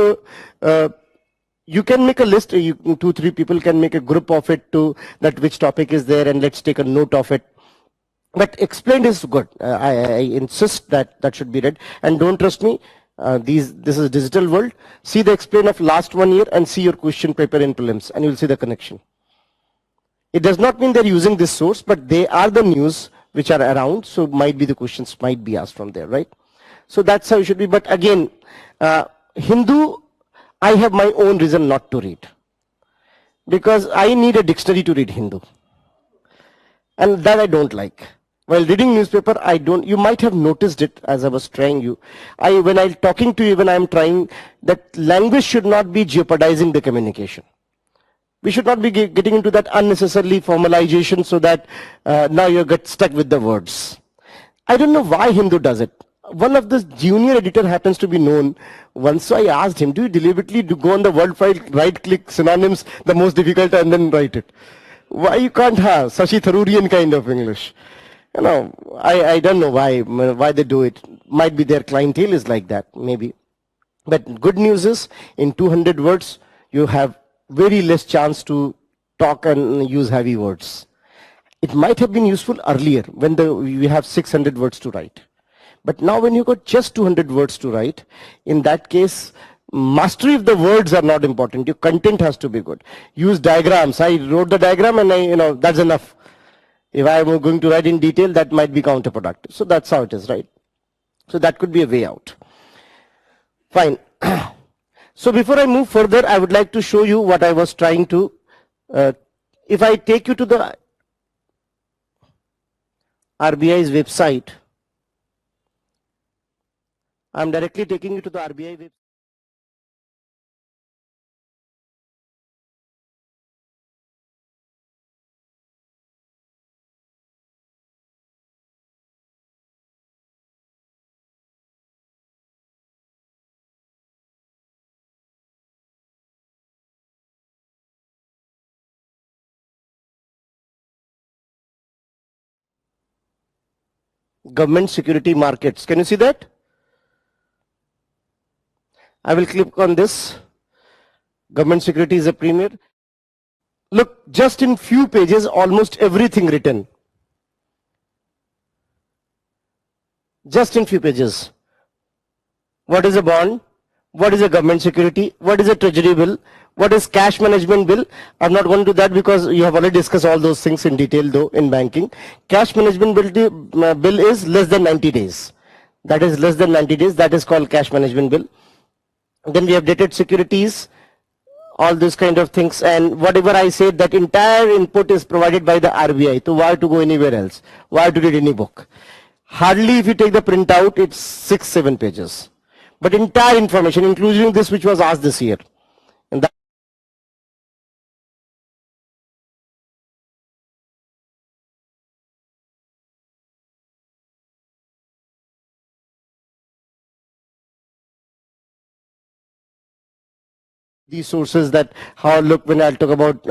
you can make a list, 2-3 people can make a group of it to that which topic is there, and let's take a note of it. But explained is good. I insist that that should be read. And don't trust me, this is digital world. See the explain of last 1 year and see your question paper in prelims, and you'll see the connection. It does not mean they're using this source, but they are the news which are around. So might be the questions might be asked from there, right? So that's how it should be. But again, Hindu, I have my own reason not to read, because I need a dictionary to read Hindu, and that I don't like. While reading newspaper, I don't. You might have noticed it as I was trying you. When I'm talking to you, when I'm trying, that language should not be jeopardizing the communication. We should not be getting into that unnecessarily formalization, so that now you get stuck with the words. I don't know why Hindu does it. One of the junior editor happens to be known. Once I asked him, do you deliberately go on the word file, right click synonyms, the most difficult, and then write it? Why you can't have Sashi Tharoorian kind of English? You know, I don't know why they do it. Might be their clientele is like that, maybe. But good news is, in 200 words, you have very less chance to talk and use heavy words. It might have been useful earlier when we have 600 words to write. But now when you got just 200 words to write, in that case, mastery of the words are not important. Your content has to be good. Use diagrams. I wrote the diagram and that's enough. If I am going to write in detail, that might be counterproductive. So that's how it is, right? So that could be a way out. Fine. So before I move further, I would like to show you what I was trying to, if I take you to the RBI's website, I'm directly taking you to the RBI website. Government security markets. Can you see that? I will click on this. Government security is a premier. Look, just in few pages, almost everything written. Just in few pages. What is a bond? What is a government security? What is a treasury bill? What is cash management bill? I'm not going to do that because you have already discussed all those things in detail though in banking. Cash management bill is less than 90 days. That is less than 90 days. That is called cash management bill. Then we have dated securities, all these kind of things, and whatever I said, that entire input is provided by the RBI. So why to go anywhere else? Why to read any book? Hardly, if you take the printout, it's 6-7 pages. But entire information, including this which was asked this year. And that these sources, that how, look, when I'll talk about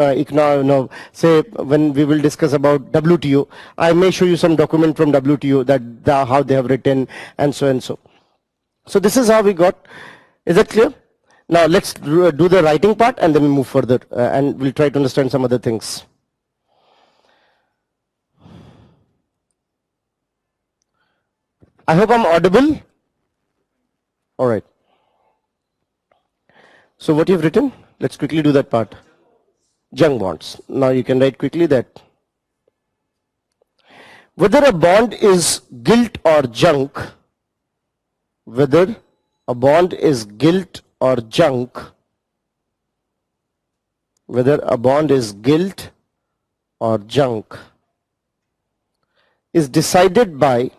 say when we will discuss about WTO, I may show you some document from WTO that how they have written and so and so. So this is how we got. Is that clear? Now let's do the writing part and then we move further and we'll try to understand some other things. I hope I'm audible. All right. So what you've written, let's quickly do that part. Junk bonds. Now you can write quickly that whether a bond is gilt or junk, whether a bond is gilt or junk, whether a bond is gilt or junk, is decided by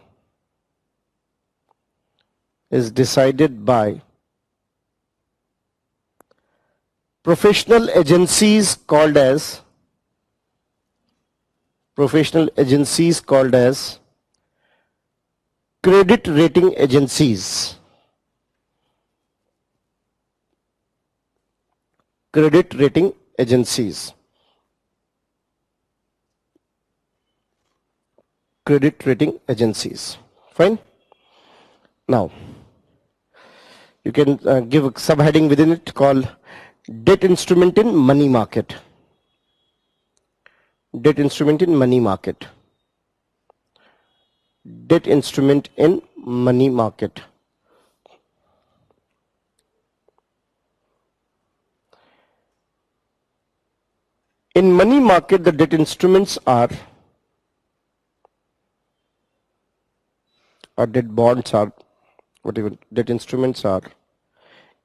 professional agencies called as credit rating agencies. Credit rating agencies. Credit rating agencies. Fine. Now, you can give a subheading within it called debt instrument in money market. Debt instrument in money market. Debt instrument in money market. In money market, the debt instruments are or debt bonds are, whatever debt instruments are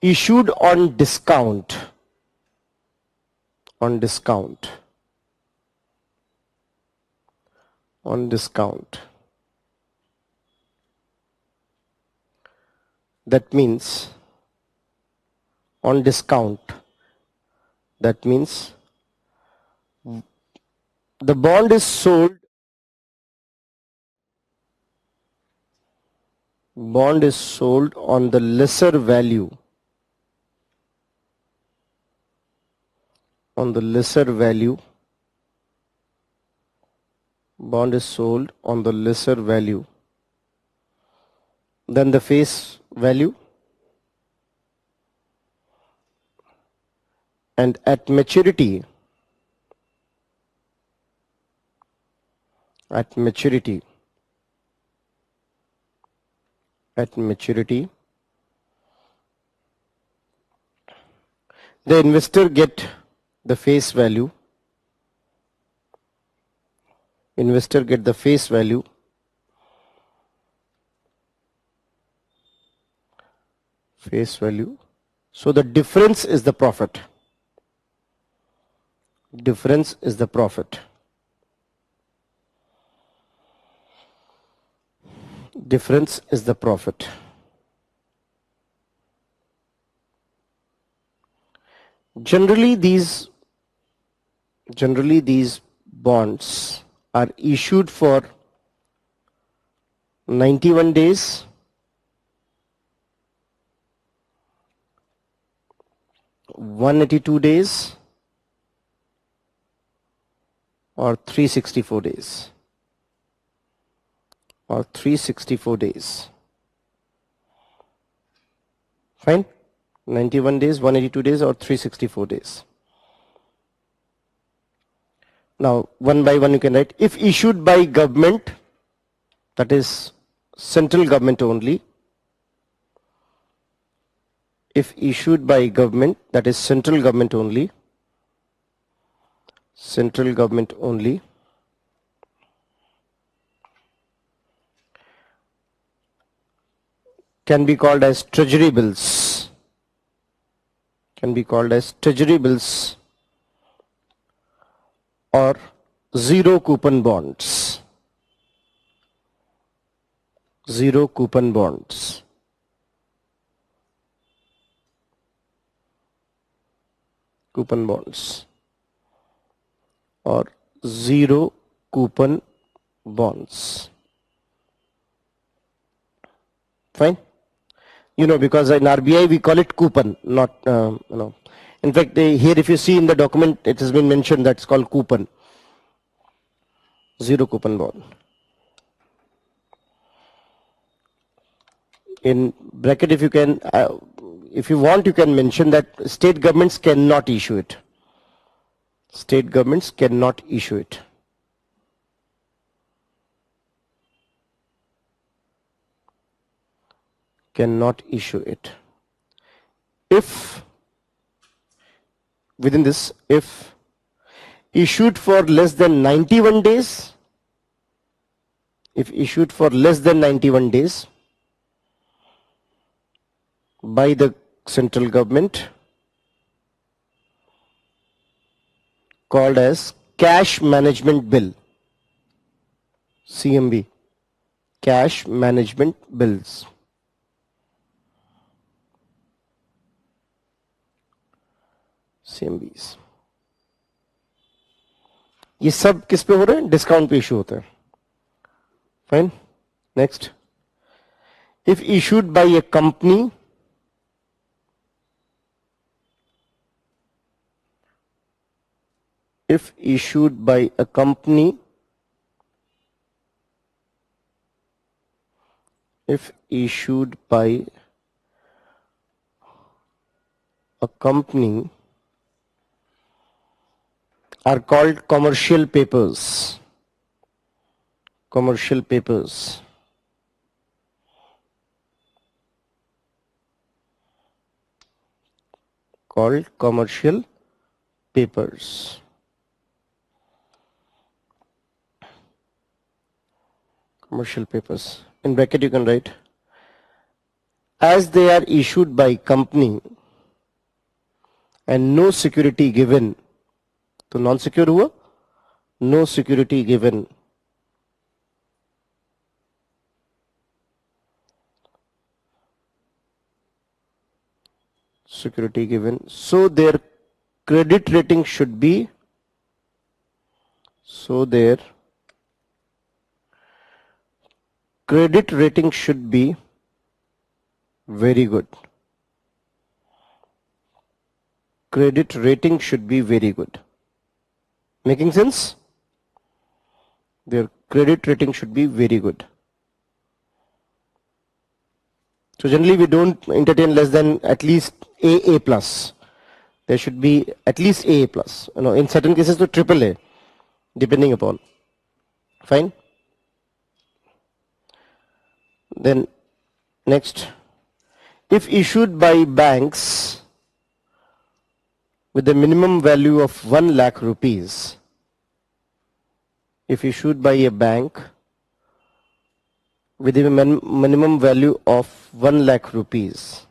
issued on discount, on discount, on discount. That means on discount. That means the bond is sold, bond is sold on the lesser value, on the lesser value, bond is sold on the lesser value than the face value, and at maturity, at maturity, at maturity, the investor get the face value, investor get the face value, face value. So the difference is the profit. Difference is the profit. Difference is the profit. Generally these bonds are issued for 91 days, 182 days, or 364 days, or 364 days. Fine? 91 days, 182 days, or 364 days. Now, one by one you can write. If issued by government, that is central government only. If issued by government, that is central government only. Central government only. Can be called as treasury bills. Can be called as treasury bills or zero coupon bonds. Zero coupon bonds. Coupon bonds or zero coupon bonds. Fine? You know, because in RBI we call it coupon, not, In fact, here if you see in the document, it has been mentioned that's called coupon. Zero coupon bond. In bracket, if you can, if you want, you can mention that state governments cannot issue it. State governments cannot issue it. Cannot issue it. If within this, if issued for less than 91 days, if issued for less than 91 days by the central government, called as cash management bill, CMB, cash management bills. CMBs. ये सब किस पे हो रहे हैं? Discount पे issue होता है. Fine. Next. If issued by a company, if issued by a company, if issued by a company, are called commercial papers. Commercial papers. Called commercial papers. commercial papers. In bracket you can write, as they are issued by company and no security given, तो non secure हुआ, no security given, security given, so their credit rating should be, so their credit rating should be very good. Credit rating should be very good. Making sense? Their credit rating should be very good. So generally we don't entertain less than at least AA plus. There should be at least AA plus. You know, in certain cases to triple A, depending upon. Fine. Then next, if issued by banks with a minimum value of 1 lakh rupees, if issued by a bank with a minimum value of 1 lakh rupees,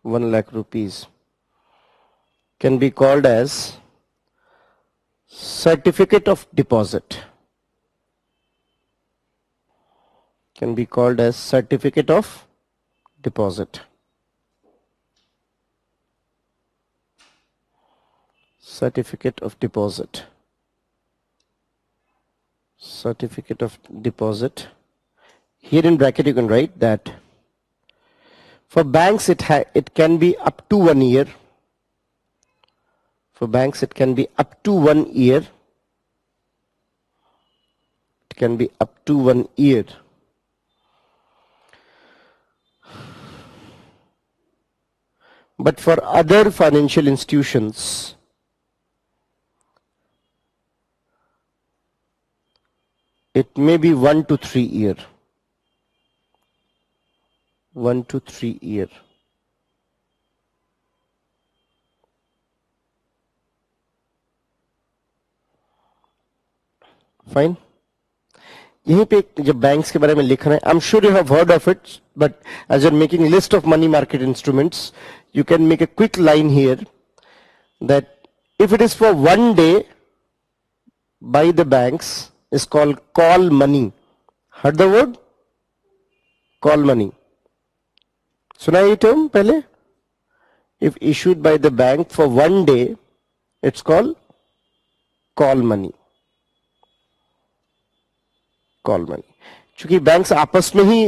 1 lakh rupees can be called as certificate of deposit. Can be called as certificate of deposit. Certificate of deposit. Certificate of deposit. Here in bracket you can write that for banks it can be up to 1 year. For banks it can be up to 1 year. It can be up to 1 year. But for other financial institutions, it may be 1 to 3 year. 1 to 3 year. Fine. यहीं पे जब banks के बारे में लिख रहे हैं, I am sure you have heard of it, but as you're making list of money market instruments, you can make a quick line here that if it is for 1 day by the banks is called call money. Heard the word? Call money. सुना ये term पहले? If issued by the bank for 1 day, it's called call money. Call money. चूंकि banks आपस में ही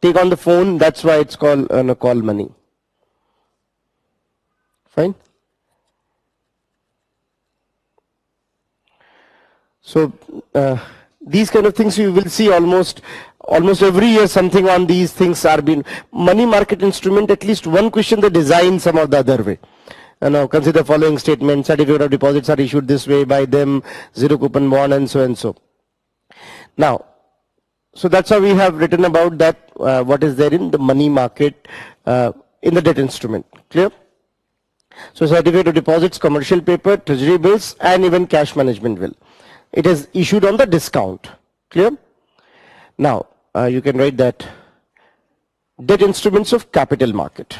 take on the phone, that's why it's called call money. Fine. So these kind of things you will see almost every year. Something on these things are being money market instrument. At least one question they design some of the other way. Now consider following statement: certificate of deposits are issued this way by them, zero coupon bond, and so and so. Now, so that's how we have written about that. What is there in the money market in the debt instrument? Clear? So certificate of deposits, commercial paper, treasury bills, and even cash management bill. It is issued on the discount. Clear? Now you can write that debt instruments of capital market.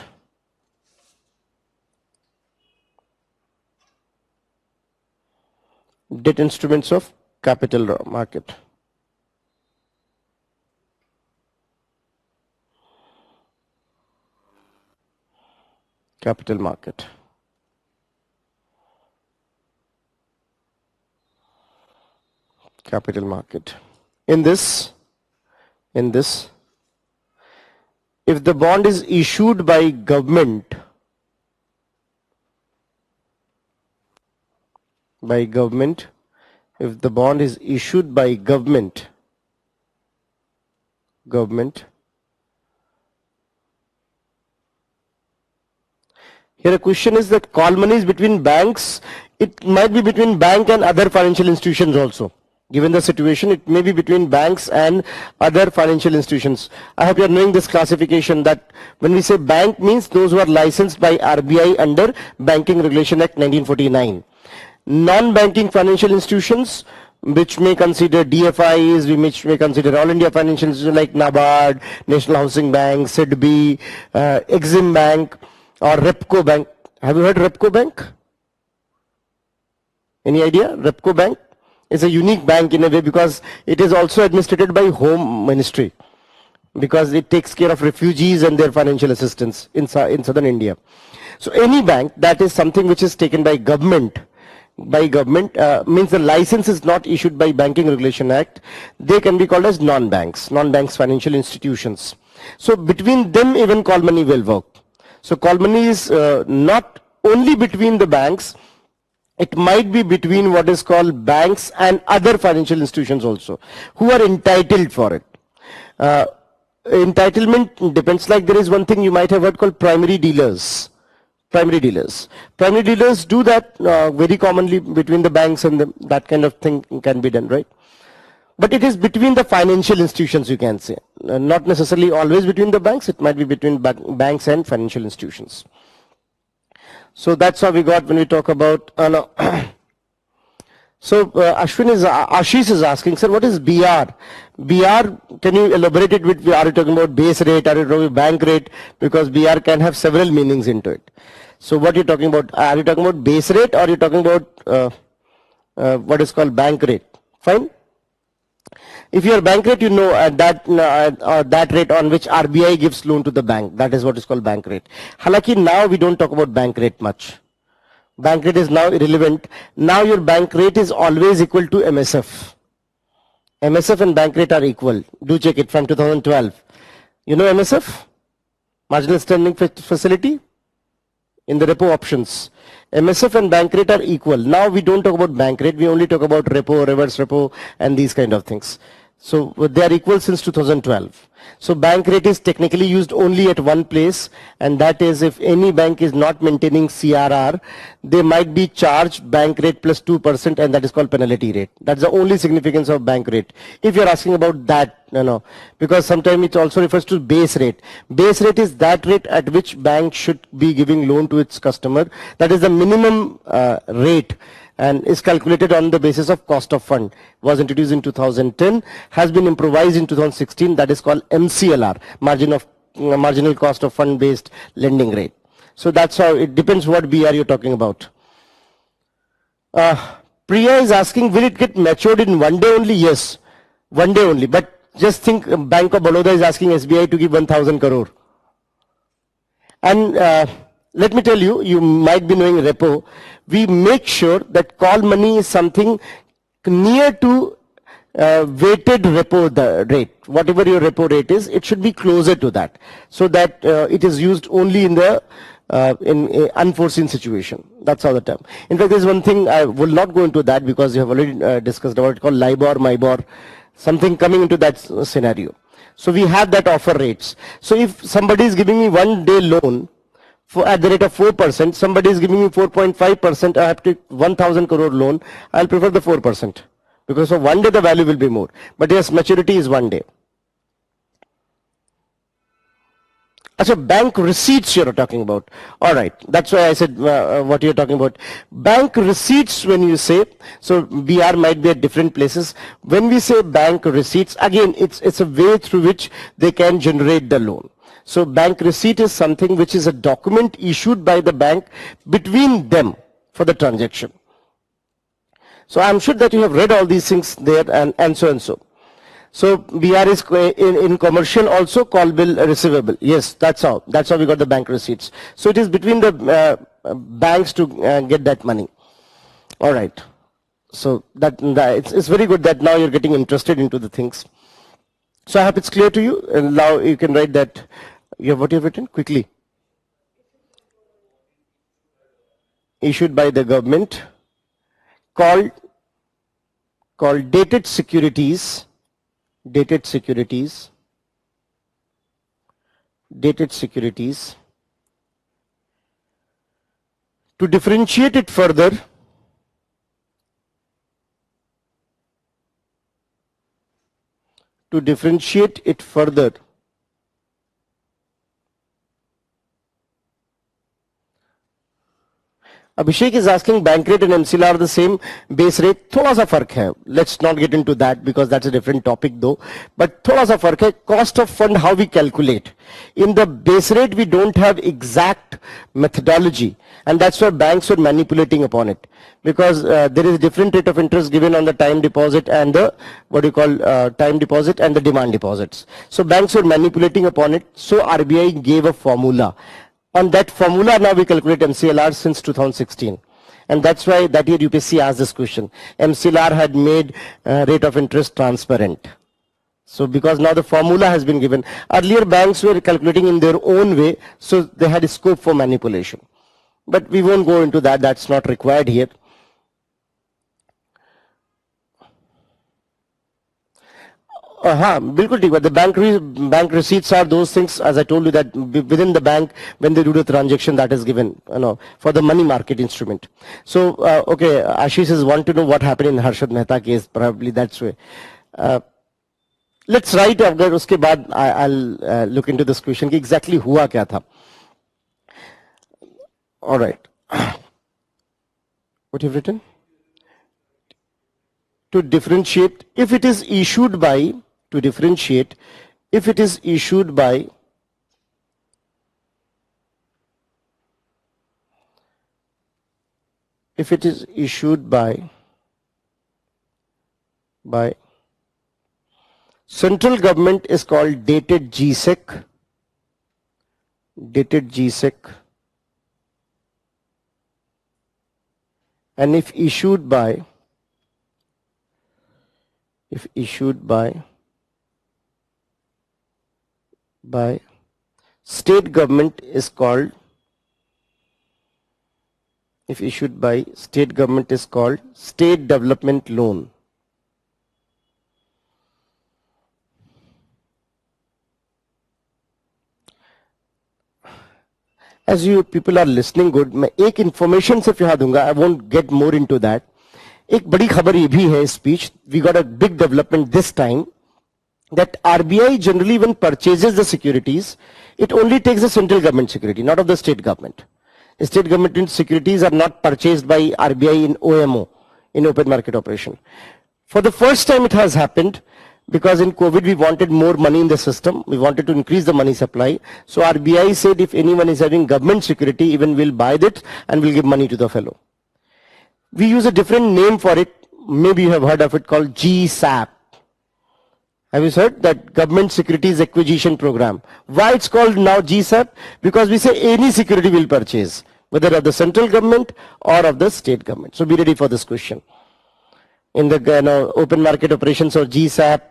Debt instruments of capital market. Capital market. Capital market. In this, if the bond is issued by government, if the bond is issued by government, here a question is that call money is between banks. It might be between bank and other financial institutions also. Given the situation, it may be between banks and other financial institutions. I hope you are knowing this classification, that when we say bank means those who are licensed by RBI under Banking Regulation Act 1949. Non-banking financial institutions, which may consider DFIs, which may consider All India financial institutions like NABARD, National Housing Bank, SIDBI, Exim Bank, or Repco Bank. Have you heard Repco Bank? Any idea? Repco Bank is a unique bank in a way because it is also administered by Home Ministry, because it takes care of refugees and their financial assistance in southern India. So any bank that is something which is taken by government, means the license is not issued by Banking Regulation Act, they can be called as non-banks financial institutions. So between them even call money will work. So call money is not only between the banks, it might be between what is called banks and other financial institutions also, who are entitled for it. Entitlement depends, like there is one thing you might have heard called primary dealers. Primary dealers do that very commonly between the banks, and that kind of thing can be done, right? But it is between the financial institutions, you can say. Not necessarily always between the banks, it might be between banks and financial institutions. So that's how we got when we talk about no. So Ashish is asking, sir, what is BR? BR, can you elaborate it with, are you talking about base rate, are you talking about bank rate? Because BR can have several meanings into it. So what are you talking about? Are you talking about base rate, or are you talking about what is called bank rate? Fine. If you are bank rate, you know that rate on which RBI gives loan to the bank. That is what is called bank rate. Halaki, now we don't talk about bank rate much. Bank rate is now irrelevant. Now your bank rate is always equal to MSF. MSF and bank rate are equal. Do check it from 2012. You know MSF? Marginal standing facility? In the repo options. MSF and bank rate are equal. Now we don't talk about bank rate, we only talk about repo, reverse repo, and these kind of things. So they are equal since 2012. So bank rate is technically used only at one place, and that is if any bank is not maintaining CRR, they might be charged bank rate plus 2%, and that is called penalty rate. That's the only significance of bank rate. If you're asking about that, because sometimes it also refers to base rate. Base rate is that rate at which bank should be giving loan to its customer. That is the minimum rate, and is calculated on the basis of cost of fund. Was introduced in 2010, has been improvised in 2016. That is called MCLR, marginal cost of fund based lending rate. So that's how it depends what BR you're talking about. Priya is asking, will it get matured in one day only? Yes, one day only. But just think, Bank of Baroda is asking SBI to give 1,000 crore. And let me tell you, you might be knowing repo. We make sure that call money is something near to weighted repo rate. Whatever your repo rate is, it should be closer to that, so that it is used only in the in unforeseen situation. That's how the term. In fact, there's one thing, I will not go into that because you have already discussed about it, called LIBOR, MIBOR, something coming into that scenario. So we have that offer rates. So if somebody is giving me 1 day loan at the rate of 4%, somebody is giving me 4.5%, I have to 1,000 crore loan, I'll prefer the 4%. Because for 1 day the value will be more. But yes, maturity is 1 day. So bank receipts you're talking about. All right, that's why I said what you're talking about. Bank receipts, when you say, so BR might be at different places. When we say bank receipts, again, it's a way through which they can generate the loan. So bank receipt is something which is a document issued by the bank between them for the transaction. So I'm sure that you have read all these things there, and so and so. So BR is in commercial also call bill receivable. Yes, that's how we got the bank receipts. So it is between the banks to get that money. All right. So that it's very good that now you're getting interested into the things. So I hope it's clear to you. And now you can write that. What you have written quickly. Issued by the government, called dated securities. Dated securities to differentiate it further, Abhishek is asking bank rate and MCLR are the same base rate. थोड़ा सा फर्क है. Let's not get into that because that's a different topic though. But थोड़ा सा फर्क है. Cost of fund, how we calculate. In the base rate, we don't have exact methodology, and that's why banks were manipulating upon it. Because there is different rate of interest given on the time deposit and the what you call time deposit and the demand deposits. So banks were manipulating upon it. So RBI gave a formula. On that formula, now we calculate MCLR since 2016. And that's why that year UPSC asked this question. MCLR had made rate of interest transparent. So because now the formula has been given. Earlier banks were calculating in their own way, so they had scope for manipulation. But we won't go into that, that's not required here. हाँ बिल्कुल ठीक बात. The bank receipts are those things, as I told you, that within the bank when they do the transaction that is given, for the money market instrument. So okay, Ashish is want to know what happened in Harshad Mehta case. Probably that's way. Let's write अगर उसके बाद I'll look into this question कि exactly हुआ क्या था. All right. What you've written? To differentiate, if it is issued by, to differentiate, if it is issued by central government is called dated GSEC, and if issued by state government is called, state development loan. As you people are listening good, मैं एक information सिर्फ यहाँ दूंगा. I won't get more into that. एक बड़ी खबर ये भी है speech. We got a big development this time that RBI generally when purchases the securities, it only takes the central government security, not of the state government. State government securities are not purchased by RBI in OMO, in open market operation. For the first time it has happened because in COVID we wanted more money in the system. We wanted to increase the money supply. So RBI said if anyone is having government security, even we'll buy that and we'll give money to the fellow. We use a different name for it. Maybe you have heard of it called GSAP. Have you heard that government securities acquisition program? Why it's called now GSAP? Because we say any security will purchase, whether of the central government or of the state government. So be ready for this question. In the open market operations or GSAP,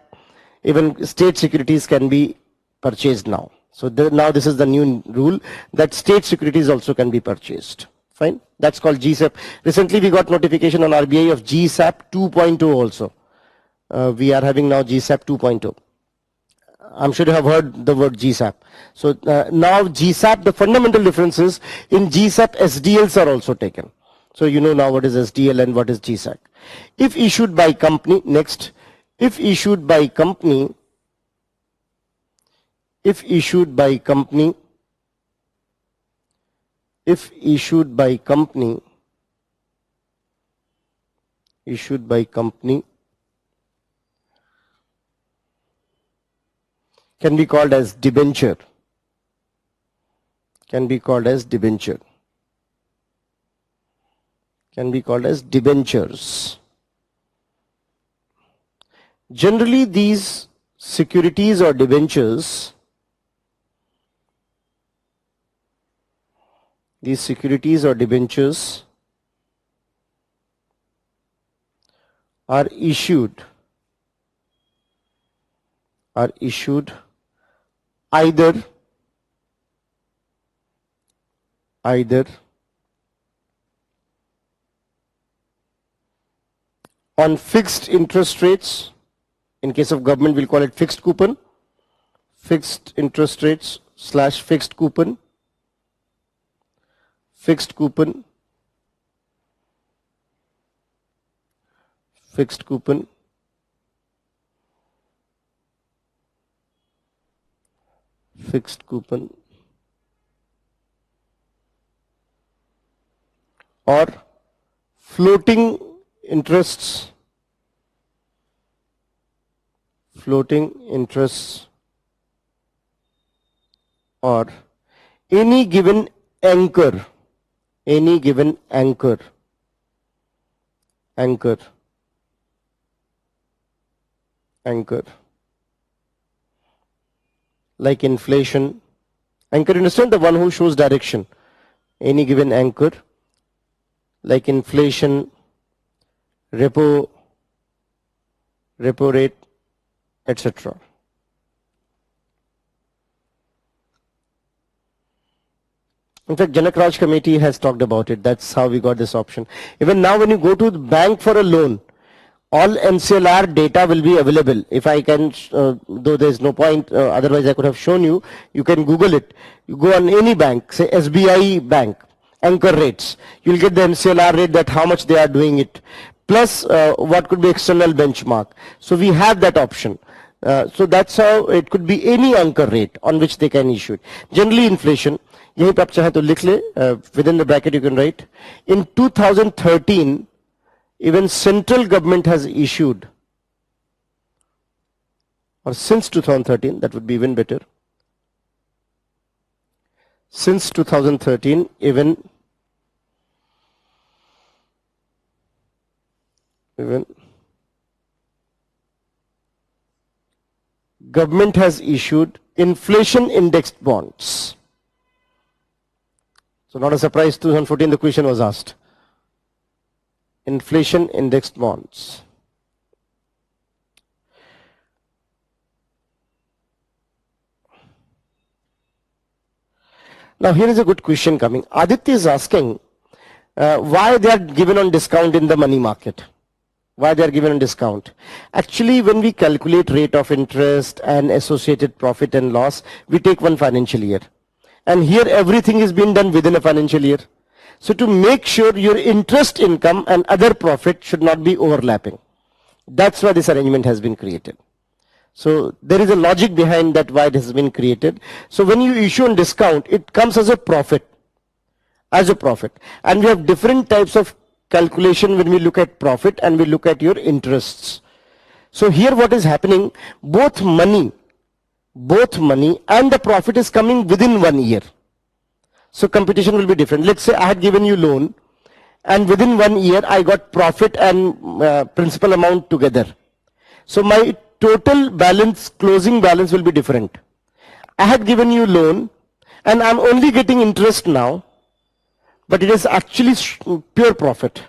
even state securities can be purchased now. So now this is the new rule that state securities also can be purchased. Fine. That's called GSAP. Recently we got notification on RBI of GSAP 2.0 also. We are having now GSAP 2.0. I'm sure you have heard the word GSAP. So now GSAP, the fundamental difference is in GSAP SDLs are also taken. So you know now what is SDL and what is GSAP. If issued by company, next, if issued by company, if issued by company can be called as debenture. Can be called as debentures. Generally, these securities or debentures, are issued either on fixed interest rates. In case of government, we'll call it fixed coupon, fixed interest rates / fixed coupon, fixed coupon, or floating interests, or any given anchor, anchor, like inflation. Anchor, understand, the one who shows direction. Any given anchor like inflation, repo rate, etc. In fact, Janak Raj committee has talked about it. That's how we got this option. Even now when you go to the bank for a loan, all MCLR data will be available. If I can, though there is no point, otherwise I could have shown you, you can Google it. You go on any bank, say SBI bank, anchor rates. You'll get the MCLR rate, that how much they are doing it, plus what could be external benchmark. So we have that option. So that's how it could be any anchor rate on which they can issue it. Generally inflation, यहीं पे आप चाहे तो लिख ले, within the bracket you can write. In 2013, even central government has issued, or since 2013, that would be even better. Since 2013, even government has issued inflation indexed bonds. So not a surprise, 2014 the question was asked. Inflation indexed bonds. Now here is a good question coming. Aditya is asking why they are given on discount in the money market. Why they are given on discount? Actually, when we calculate rate of interest and associated profit and loss, we take one financial year. And here everything is being done within a financial year. So to make sure your interest income and other profit should not be overlapping. That's why this arrangement has been created. So there is a logic behind that why it has been created. So when you issue on discount, it comes as a profit. And we have different types of calculation when we look at profit and we look at your interests. So here what is happening, both money and the profit is coming within 1 year. So computation will be different. Let's say I had given you loan and within 1 year I got profit and principal amount together. So my total balance, closing balance will be different. I had given you loan and I'm only getting interest now, but it is actually pure profit.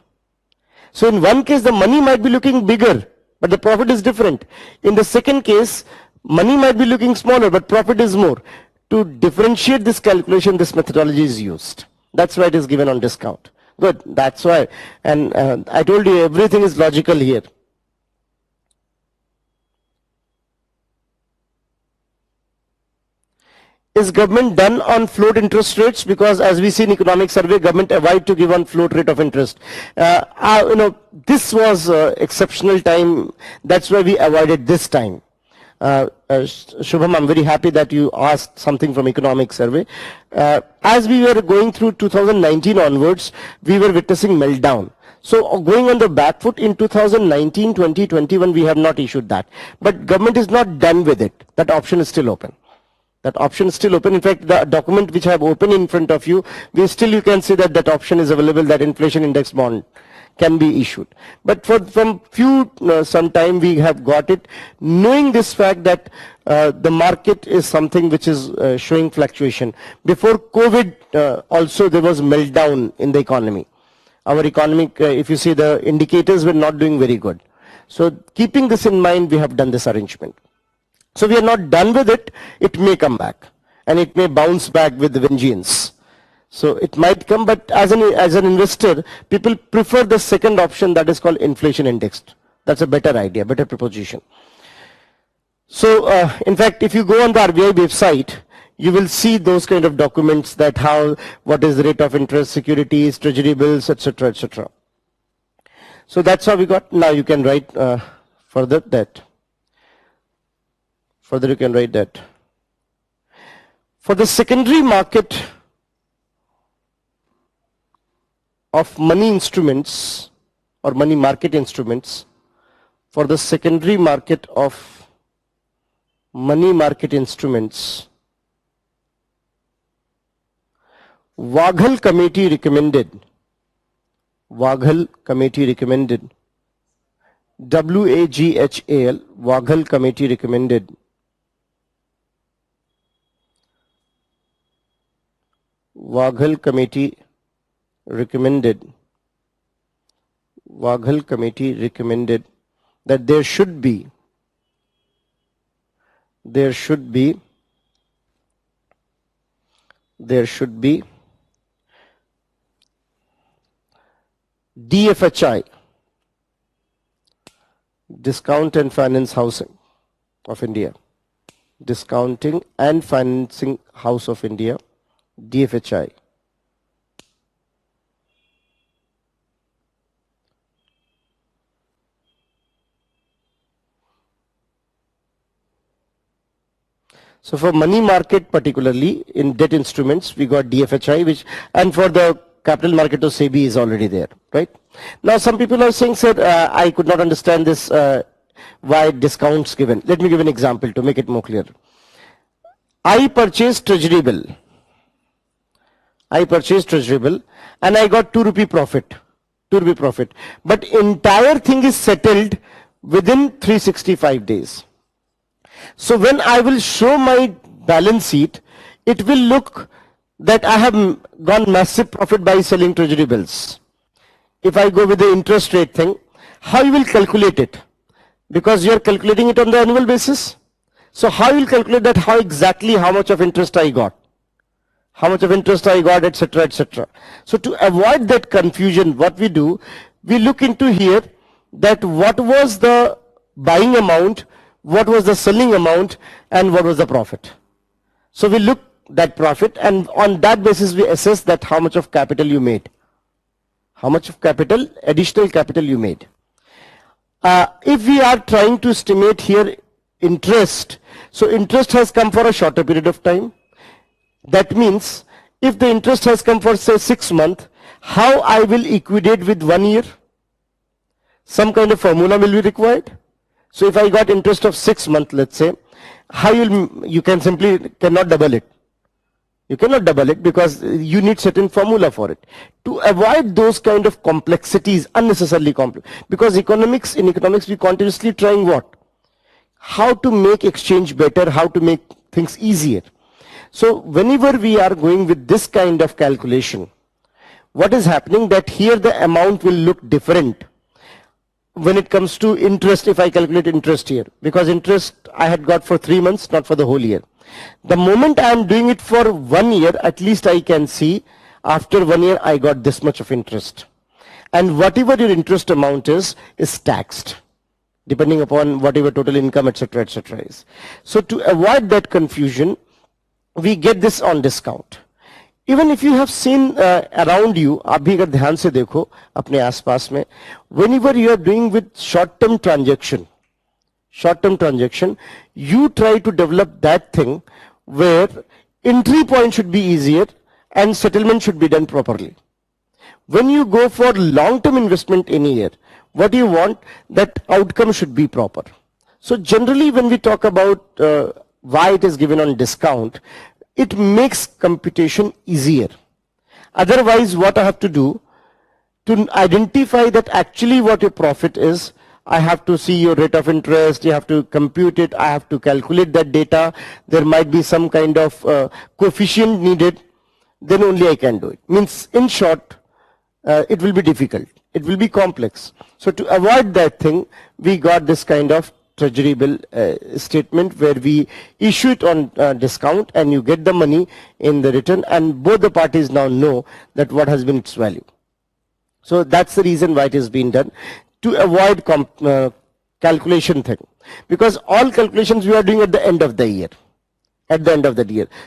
So in one case the money might be looking bigger, but the profit is different. In the second case, money might be looking smaller, but profit is more. To differentiate this calculation, this methodology is used. That's why it is given on discount. Good, that's why. And I told you everything is logical here. Is government done on float interest rates? Because as we see in economic survey, government avoid to give on float rate of interest. This was exceptional time. That's why we avoided this time. Shubham, I'm very happy that you asked something from economic survey. As we were going through 2019 onwards, we were witnessing meltdown. So going on the back foot in 2019, 2021, we have not issued that. But government is not done with it. That option is still open. That option is still open. In fact, the document which I have open in front of you, you can see that that option is available, that inflation index bond can be issued. But from some time we have got it, knowing this fact that the market is something which is showing fluctuation. Before COVID, also there was meltdown in the economy. Our economic, if you see, the indicators were not doing very good. So keeping this in mind, we have done this arrangement. So we are not done with it. It may come back and it may bounce back with vengeance. So it might come, but as an investor, people prefer the second option, that is called inflation indexed. That's a better idea, better proposition. So in fact, if you go on the RBI website, you will see those kind of documents, that what is the rate of interest, securities, treasury bills, etc., etc. So that's how we got. Now you can write further that. Further you can write that. For the secondary market, of money instruments or money market instruments for the secondary market of money market instruments, Waghal committee recommended, Waghal committee recommended, WAGHAL, Waghal committee recommended, Waghal committee recommended, Waghal committee recommended that there should be DFHI, Discount and Finance Housing of India, Discounting and Financing House of India, DFHI. So for money market, particularly in debt instruments, we got DFHI, which, and for the capital market, of SEBI is already there, right? Now some people are saying, sir, I could not understand this, why discounts given. Let me give an example to make it more clear. I purchased treasury bill. And I got 2 rupee profit. 2 rupee profit. But entire thing is settled within 365 days. So when I will show my balance sheet, it will look that I have gone massive profit by selling treasury bills. If I go with the interest rate thing, how you will calculate it? Because you are calculating it on the annual basis. So how you will calculate that, how exactly how much of interest I got? How much of interest I got, etc., etc. So to avoid that confusion, what we do, we look into here that what was the buying amount, what was the selling amount, and what was the profit. So we look that profit, and on that basis we assess that how much of capital you made. How much of capital, additional capital you made. If we are trying to estimate here interest, so interest has come for a shorter period of time. That means if the interest has come for say 6 months, how I will equate with 1 year? Some kind of formula will be required. So if I got interest of 6 months, let's say, how you can simply cannot double it. You cannot double it because you need certain formula for it. To avoid those kind of complexities, unnecessarily complex, because in economics we continuously trying what? How to make exchange better, how to make things easier. So whenever we are going with this kind of calculation, what is happening that here the amount will look different. When it comes to interest, if I calculate interest here, because interest I had got for 3 months, not for the whole year. The moment I am doing it for 1 year, at least I can see after 1 year I got this much of interest. And whatever your interest amount is taxed, depending upon whatever total income, etc., etc. is. So to avoid that confusion, we get this on discount. Even if you have seen around you, आप भी अगर ध्यान से देखो अपने आसपास में, whenever you are doing with short-term transaction, you try to develop that thing where entry point should be easier and settlement should be done properly. When you go for long-term investment in a year, what you want, that outcome should be proper. So generally when we talk about why it is given on discount, it makes computation easier. Otherwise, what I have to do to identify that actually what your profit is, I have to see your rate of interest, you have to compute it, I have to calculate that data, there might be some kind of coefficient needed, then only I can do it. Means in short, it will be difficult, it will be complex. So to avoid that thing, we got this kind of treasury bill statement where we issue it on discount and you get the money in the return, and both the parties now know that what has been its value. So that's the reason why it is being done, to avoid calculation thing, because all calculations we are doing at the end of the year.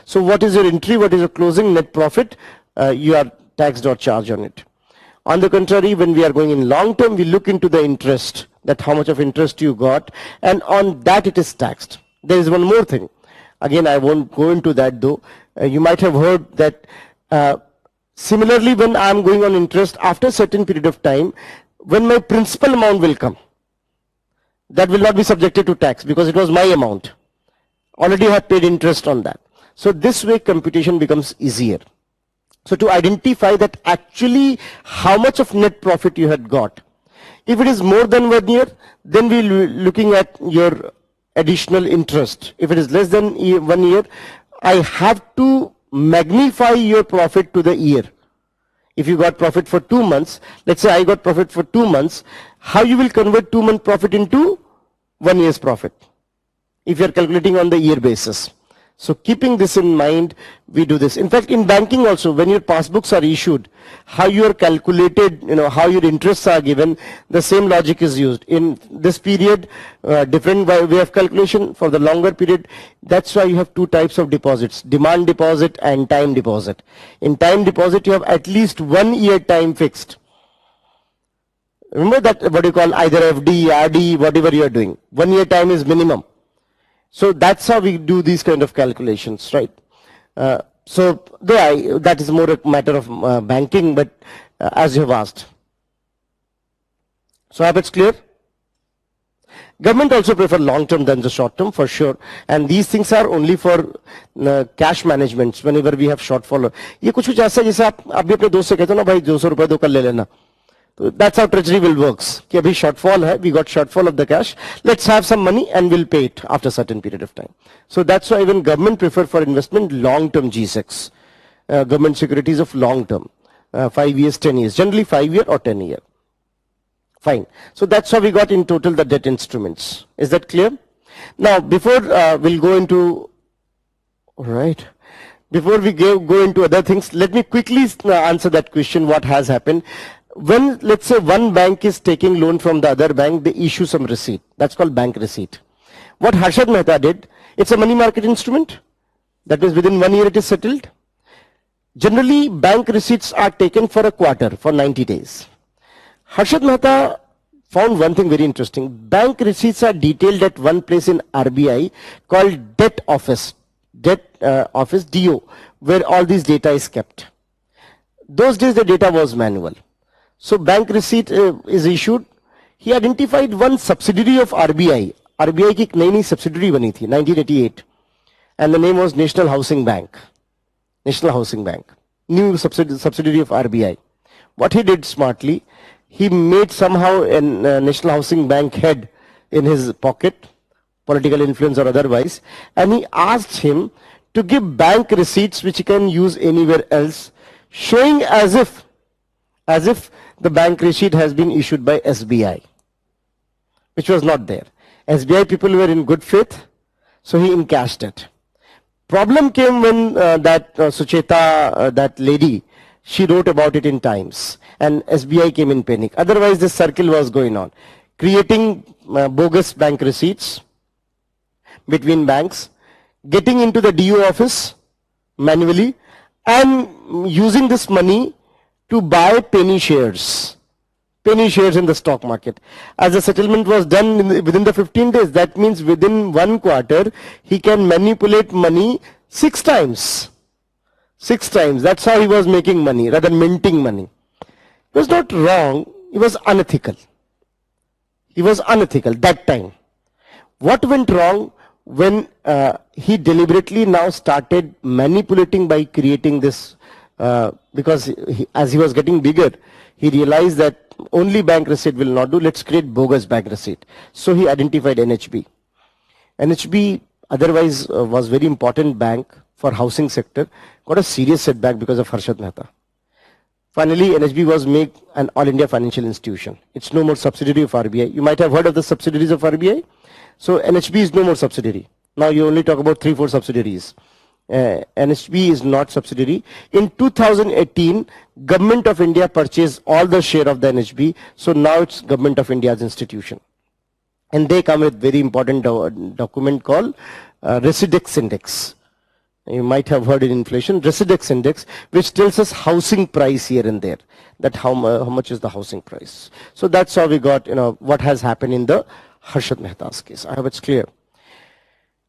So what is your entry, what is your closing net profit, you are taxed or charged on it. On the contrary, when we are going in long term, we look into the interest, that how much of interest you got, and on that it is taxed. There is one more thing. Again, I won't go into that though. You might have heard that Similarly, when I am going on interest, after a certain period of time, when my principal amount will come, that will not be subjected to tax because it was my amount. Already I have paid interest on that. So this way computation becomes easier. So to identify that actually how much of net profit you had got. If it is more than 1 year, then we'll be looking at your additional interest. If it is less than 1 year, I have to magnify your profit to the year. If you got profit for 2 months, let's say I got profit for 2 months, how you will convert 2 month profit into 1 year's profit? If you are calculating on the year basis. So keeping this in mind, we do this. In fact, in banking also, when your passbooks are issued, how you are calculated, how your interests are given, the same logic is used. In this period, different way of calculation. For the longer period, that's why you have two types of deposits, demand deposit and time deposit. In time deposit, you have at least 1 year time fixed. Remember that what you call either FD, RD, whatever you are doing. 1 year time is minimum. So that's how we do these kind of calculations, right? So that is more a matter of banking, but as you have asked. So I hope it's clear. Government also prefer long term than the short term for sure, and these things are only for cash management whenever we have shortfall. ये कुछ ऐसा जैसे आप अभी अपने दोस्त से कहते हो ना भाई 200 रुपए दो कल ले लेना. So that's how treasury will works. कि अभी shortfall है, we got shortfall of the cash. Let's have some money and we'll pay it after a certain period of time. So that's why even government prefer for investment long-term G6, government securities of long-term, 5 years, 10 years, generally 5 year or 10 year. Fine. So that's how we got in total the debt instruments. Is that clear? Now before we'll go into, all right. Before we go into other things, let me quickly answer that question. What has happened? When, let's say, one bank is taking loan from the other bank, they issue some receipt. That's called bank receipt. What Harshad Mehta did, it's a money market instrument. That means within 1 year it is settled. Generally, bank receipts are taken for a quarter, for 90 days. Harshad Mehta found one thing very interesting. Bank receipts are detailed at one place in RBI called debt office, DO, where all this data is kept. Those days the data was manual. So bank receipt is issued. He identified one subsidiary of RBI. RBI की एक नई subsidiary बनी थी 1988, and the name was National Housing Bank. National Housing Bank, new subsidiary of RBI. What he did smartly, he made somehow a National Housing Bank head in his pocket, political influence or otherwise, and he asked him to give bank receipts which he can use anywhere else, showing as if the bank receipt has been issued by SBI, which was not there. SBI people were in good faith, so he encashed it. Problem came when that Sucheta, that lady, she wrote about it in Times, and SBI came in panic. Otherwise, this circle was going on, creating bogus bank receipts between banks, getting into the DO office manually, and using this money to buy penny shares in the stock market. As the settlement was done within the 15 days, that means within 1 quarter, he can manipulate money 6 times. 6 times. That's how he was making money, rather than minting money. It was not wrong, it was unethical. He was unethical that time. What went wrong? When he deliberately now started manipulating by creating this, because as he was getting bigger, he realized that only bank receipt will not do, let's create bogus bank receipt. So he identified NHB. NHB otherwise was very important bank for housing sector, got a serious setback because of Harshad Mehta. Finally, NHB was made an all India financial institution. It's no more subsidiary of RBI. You might have heard of the subsidiaries of RBI. So NHB is no more subsidiary. Now you only talk about 3-4 subsidiaries. NHB is not subsidiary. In 2018, Government of India purchased all the share of the NHB. So now it's Government of India's institution. And they come with very important document called Residex Index. You might have heard in inflation, Residex Index, which tells us housing price here and there, that how much is the housing price. So that's how we got, what has happened in the Harshad Mehta's case. I hope it's clear.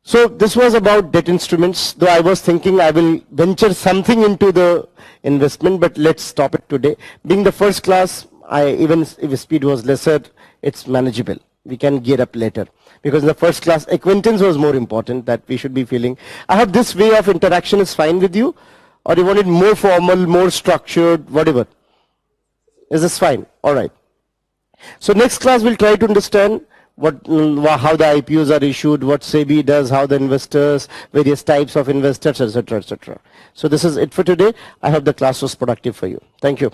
So this was about debt instruments, though I was thinking I will venture something into the investment, but let's stop it today. Being the first class, even if speed was lesser, it's manageable. We can gear up later. Because in the first class, acquaintance was more important, that we should be feeling. I hope this way of interaction is fine with you, or you want it more formal, more structured, whatever. Is this fine? All right. So next class we'll try to understand how the IPOs are issued, what SEBI does, how the investors, various types of investors, etc., etc. So this is it for today. I hope the class was productive for you. Thank you.